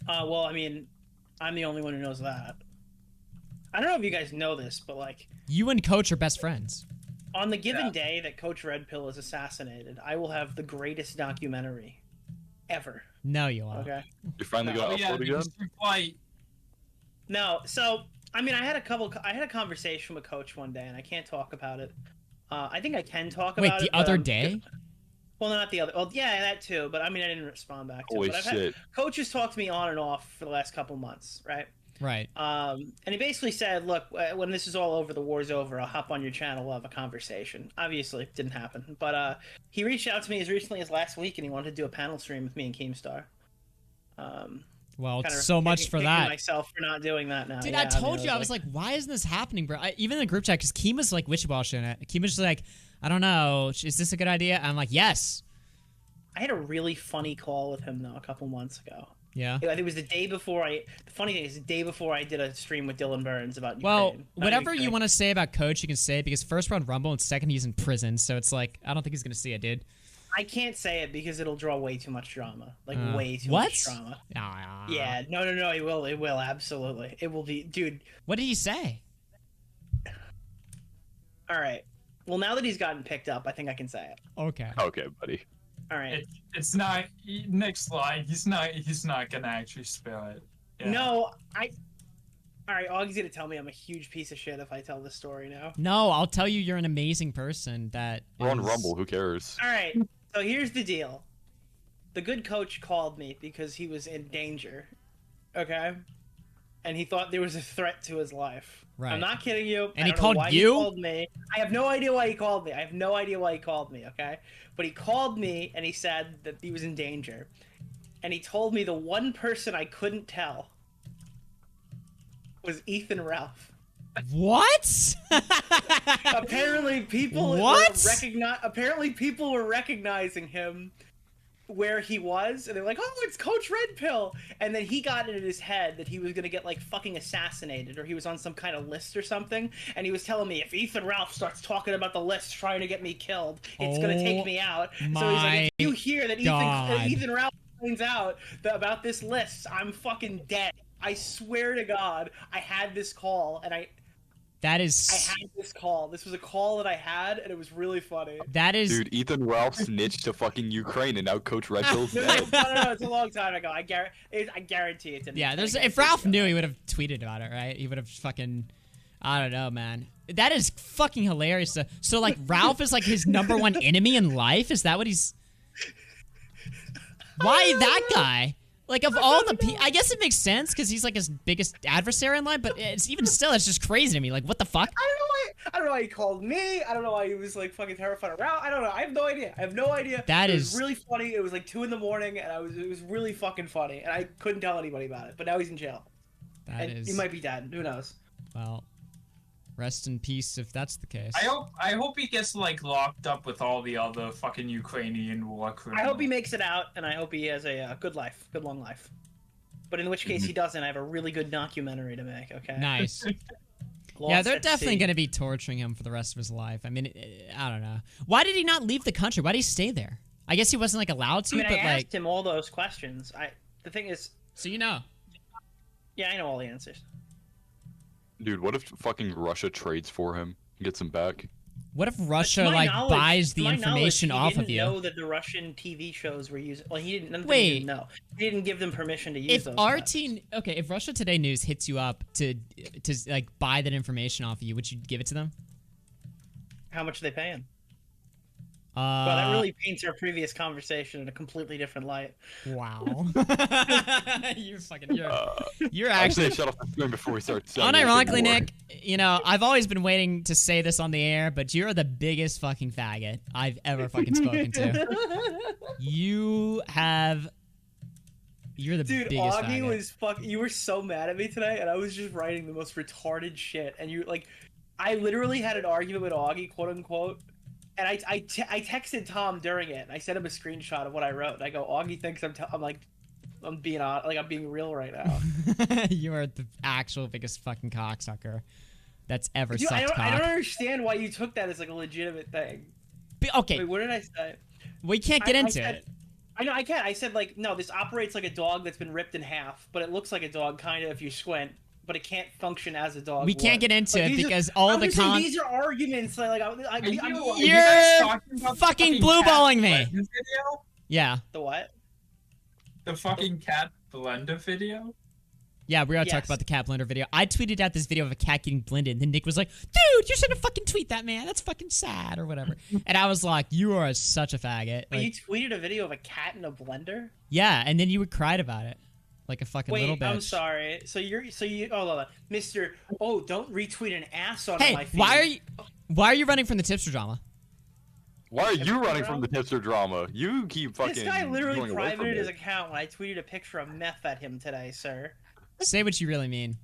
Well, I mean, I'm the only one who knows that. I don't know if you guys know this, but like You and Coach are best friends. on the given day that Coach Red Pill is assassinated, I will have the greatest documentary ever. No, you are. Okay. You're finally Oh, gonna yeah, upload again? because you fight. No, so I mean, I had a conversation with Coach one day, and I can't talk about it. I think I can talk Wait, about the it. but other I'm- day? Well, not the other. Well, yeah, that too. But I mean, I didn't respond back to Holy it. But shit. Coach has talked to me on and off for the last couple months, right? Right. And he basically said, "Look, when this is all over, the war's over. I'll hop on your channel, we'll have a conversation." Obviously, it didn't happen. But he reached out to me as recently as last week, and he wanted to do a panel stream with me and Keemstar. Well, Kinda so much for kicking that. myself for not doing that now. Dude, Yeah, I told mean, you, I was like, why isn't this happening, bro? Even in the group chat, because Kima's like wishy-washy in it. Kima's just like, I don't know, is this a good idea? I'm like, yes. I had a really funny call with him though a couple months ago. Yeah. I think it was the day before The funny thing is, the day before I did a stream with Dylan Burns about Well, Ukraine. Not whatever Ukraine. you want to say about Coach, you can say it, because first round Rumble and second he's in prison, so it's like, I don't think he's going to see it, dude. I can't say it because it'll draw way too much drama. Like way too what? much drama. Ah. Yeah, no, it will, absolutely. It will be, dude. What did he say? All right. Well, now that he's gotten picked up, I think I can say it. Okay. Okay, buddy. All right. It's not Nick's lying. He's not gonna actually spill it. Yeah. No, all right, Augie's gonna tell me I'm a huge piece of shit if I tell this story now. No, I'll tell you you're an amazing person that We're on is- Rumble, who cares? All right, so here's the deal. The good coach called me because he was in danger, okay? And he thought there was a threat to his life. Right. I'm not kidding you. And I he don't know called why you? He called me. I have no idea why he called me. Okay? But he called me and he said that he was in danger. And he told me the one person I couldn't tell was Ethan Ralph. What? Apparently people were recognizing him where he was, and they're like, oh, it's Coach Red Pill. And then he got it in his head that he was gonna get like fucking assassinated, or he was on some kind of list or something, and he was telling me, if Ethan Ralph starts talking about the list trying to get me killed, it's gonna take me out. So he's like, if you hear that God. Ethan Ralph finds out about this list, I'm fucking dead. I swear to God, I had this call, and That is. I had this call. This was a call that I had, and it was really funny. That is. Dude, Ethan Ralph snitched to fucking Ukraine, and now Coach Red Pill's dead. No, it's a long time ago. I guarantee it didn't. Yeah, if Ralph knew, he would have tweeted about it, right? He would have fucking. I don't know, man. That is fucking hilarious. So like, Ralph is like his #1 enemy in life? Is that what he's. Why that guy? Like, of all the I guess it makes sense because he's like his biggest adversary in line, but it's even still, it's just crazy to me. Like, what the fuck? I don't know why he called me. I don't know why he was like fucking terrified of Ralph. I don't know. I have no idea. It was really funny. It was like 2 in the morning, and it was really fucking funny, and I couldn't tell anybody about it. But now he's in jail. He might be dead. Who knows? Well, rest in peace if that's the case. I hope he gets like locked up with all the other fucking Ukrainian war criminals. I hope he makes it out, and I hope he has a good life, good long life. But in which case he doesn't, I have a really good documentary to make. Okay. Nice. Yeah, they're definitely going to be torturing him for the rest of his life. I mean, I don't know. Why did he not leave the country? Why did he stay there? I guess he wasn't like allowed to. I mean, but I like, asked him all those questions. The thing is. So you know. Yeah, I know all the answers. Dude, what if fucking Russia trades for him and gets him back? What if Russia like buys the information off of you? He didn't know that the Russian TV shows were using. Well, he didn't. Wait, he didn't know. He didn't give them permission to use those. If Russia Today News hits you up to like buy that information off of you, would you give it to them? How much are they paying? Well, that really paints our previous conversation in a completely different light. Wow. you're I'll actually say shut off the screen before we start. Unironically, Nick, you know, I've always been waiting to say this on the air, but you're the biggest fucking faggot I've ever fucking spoken to. You're the Dude, biggest Augie faggot. you were so mad at me today, and I was just writing the most retarded shit, and you like, I literally had an argument with Augie, quote unquote. And I texted Tom during it. And I sent him a screenshot of what I wrote. And I go, Augie thinks I'm being real right now. You are the actual biggest fucking cocksucker that's ever Dude, sucked cock. I don't understand why you took that as like a legitimate thing. Okay. Wait, what did I say? We can't get into it. I know, I can't. I said, like, no, this operates like a dog that's been ripped in half, but it looks like a dog kind of if you squint. But it can't function as a dog. We can't get into it because all the these are arguments. You're fucking blue-balling me. Yeah. The what? The fucking cat blender video? Yeah, we are talking about the cat blender video. I tweeted out this video of a cat getting blended, and then Nick was like, dude, you shouldn't fucking tweet that, man. That's fucking sad, or whatever. And I was like, you are such a faggot. But you tweeted a video of a cat in a blender? Yeah, and then you cried about it. Like a fucking little bitch. I'm sorry. So you Mr. Oh, don't retweet an ass on my feed. Why are you running from the tipster drama? Why are you running from the tipster drama? You keep fucking. This guy literally privated his account when I tweeted a picture of meth at him today, sir. Say what you really mean.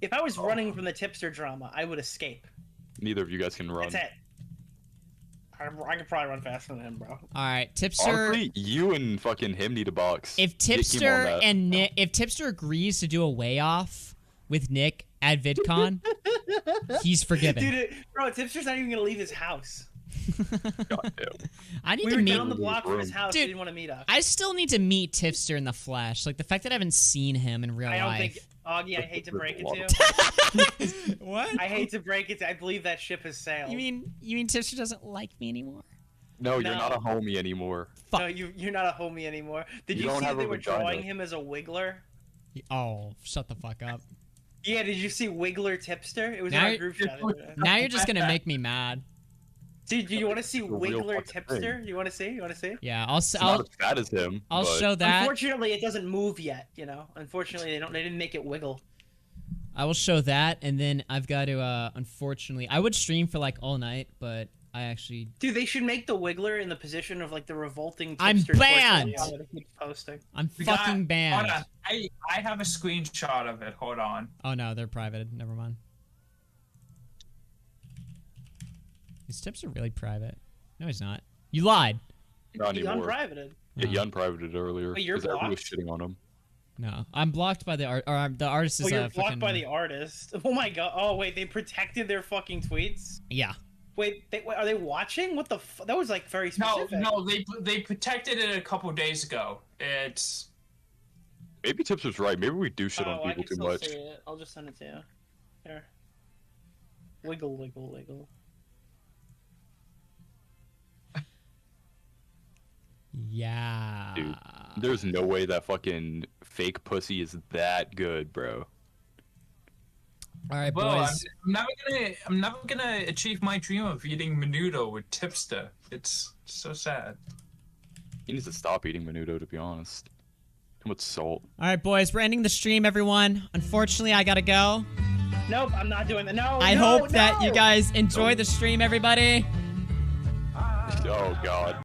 If I was running from the tipster drama, I would escape. Neither of you guys can run. That's it. I could probably run faster than him, bro. All right, Tipster. Honestly, you and fucking him need a box. If Tipster and Nick, if Tipster agrees to do a way off with Nick at VidCon, he's forgiven. Dude, bro, Tipster's not even gonna leave his house. I need we to were meet down the block from his house. Dude, he didn't want to meet us. I still need to meet Tipster in the flesh. Like the fact that I haven't seen him in real life. I don't think Augie. I hate to break it to you. What? I hate to break it. I believe that ship has sailed. You mean Tipster doesn't like me anymore? No, you're not a homie anymore. No, you're not a homie anymore. Did you see they were drawing him as a Wiggler? Oh, shut the fuck up. Yeah, did you see Wiggler Tipster? It was in our group chat. Now you're just gonna make me mad. Dude, do you want to see Wiggler Tipster? You want to see? You want to see? Yeah, not as bad as him. I'll show that. Unfortunately, it doesn't move yet. You know. Unfortunately, they didn't make it wiggle. I will show that, and then I've got to. Unfortunately, I would stream for like all night, but I actually. Dude, they should make the Wiggler in the position of like the revolting. I'm banned. Posting. I'm fucking banned. Hold on. I have a screenshot of it. Hold on. Oh no, they're private. Never mind. His tips are really private. No, he's not. You lied. Not he anymore. unprivated. Yeah, he unprivated earlier. Wait, you're blocked? Everyone was shitting on him. No, I'm blocked by the art. Or the artist is. Oh, you're blocked by the artist. Oh my god. Oh wait, they protected their fucking tweets. Yeah. Wait, are they watching? What the? That was like very specific. No, they protected it a couple days ago. It's. Maybe Tips was right. Maybe we do shit on people too much. See it. I'll just send it to you. Here. Wiggle, wiggle, wiggle. Yeah. Dude, there's no way that fucking fake pussy is that good, bro. All right, Well, boys. I'm never gonna achieve my dream of eating menudo with tipster. It's so sad. He needs to stop eating menudo, to be honest. Too much salt. All right, boys. We're ending the stream, everyone. Unfortunately, I gotta go. Nope, I'm not doing that. No, I no, hope that you guys enjoy the stream, everybody. Oh, God.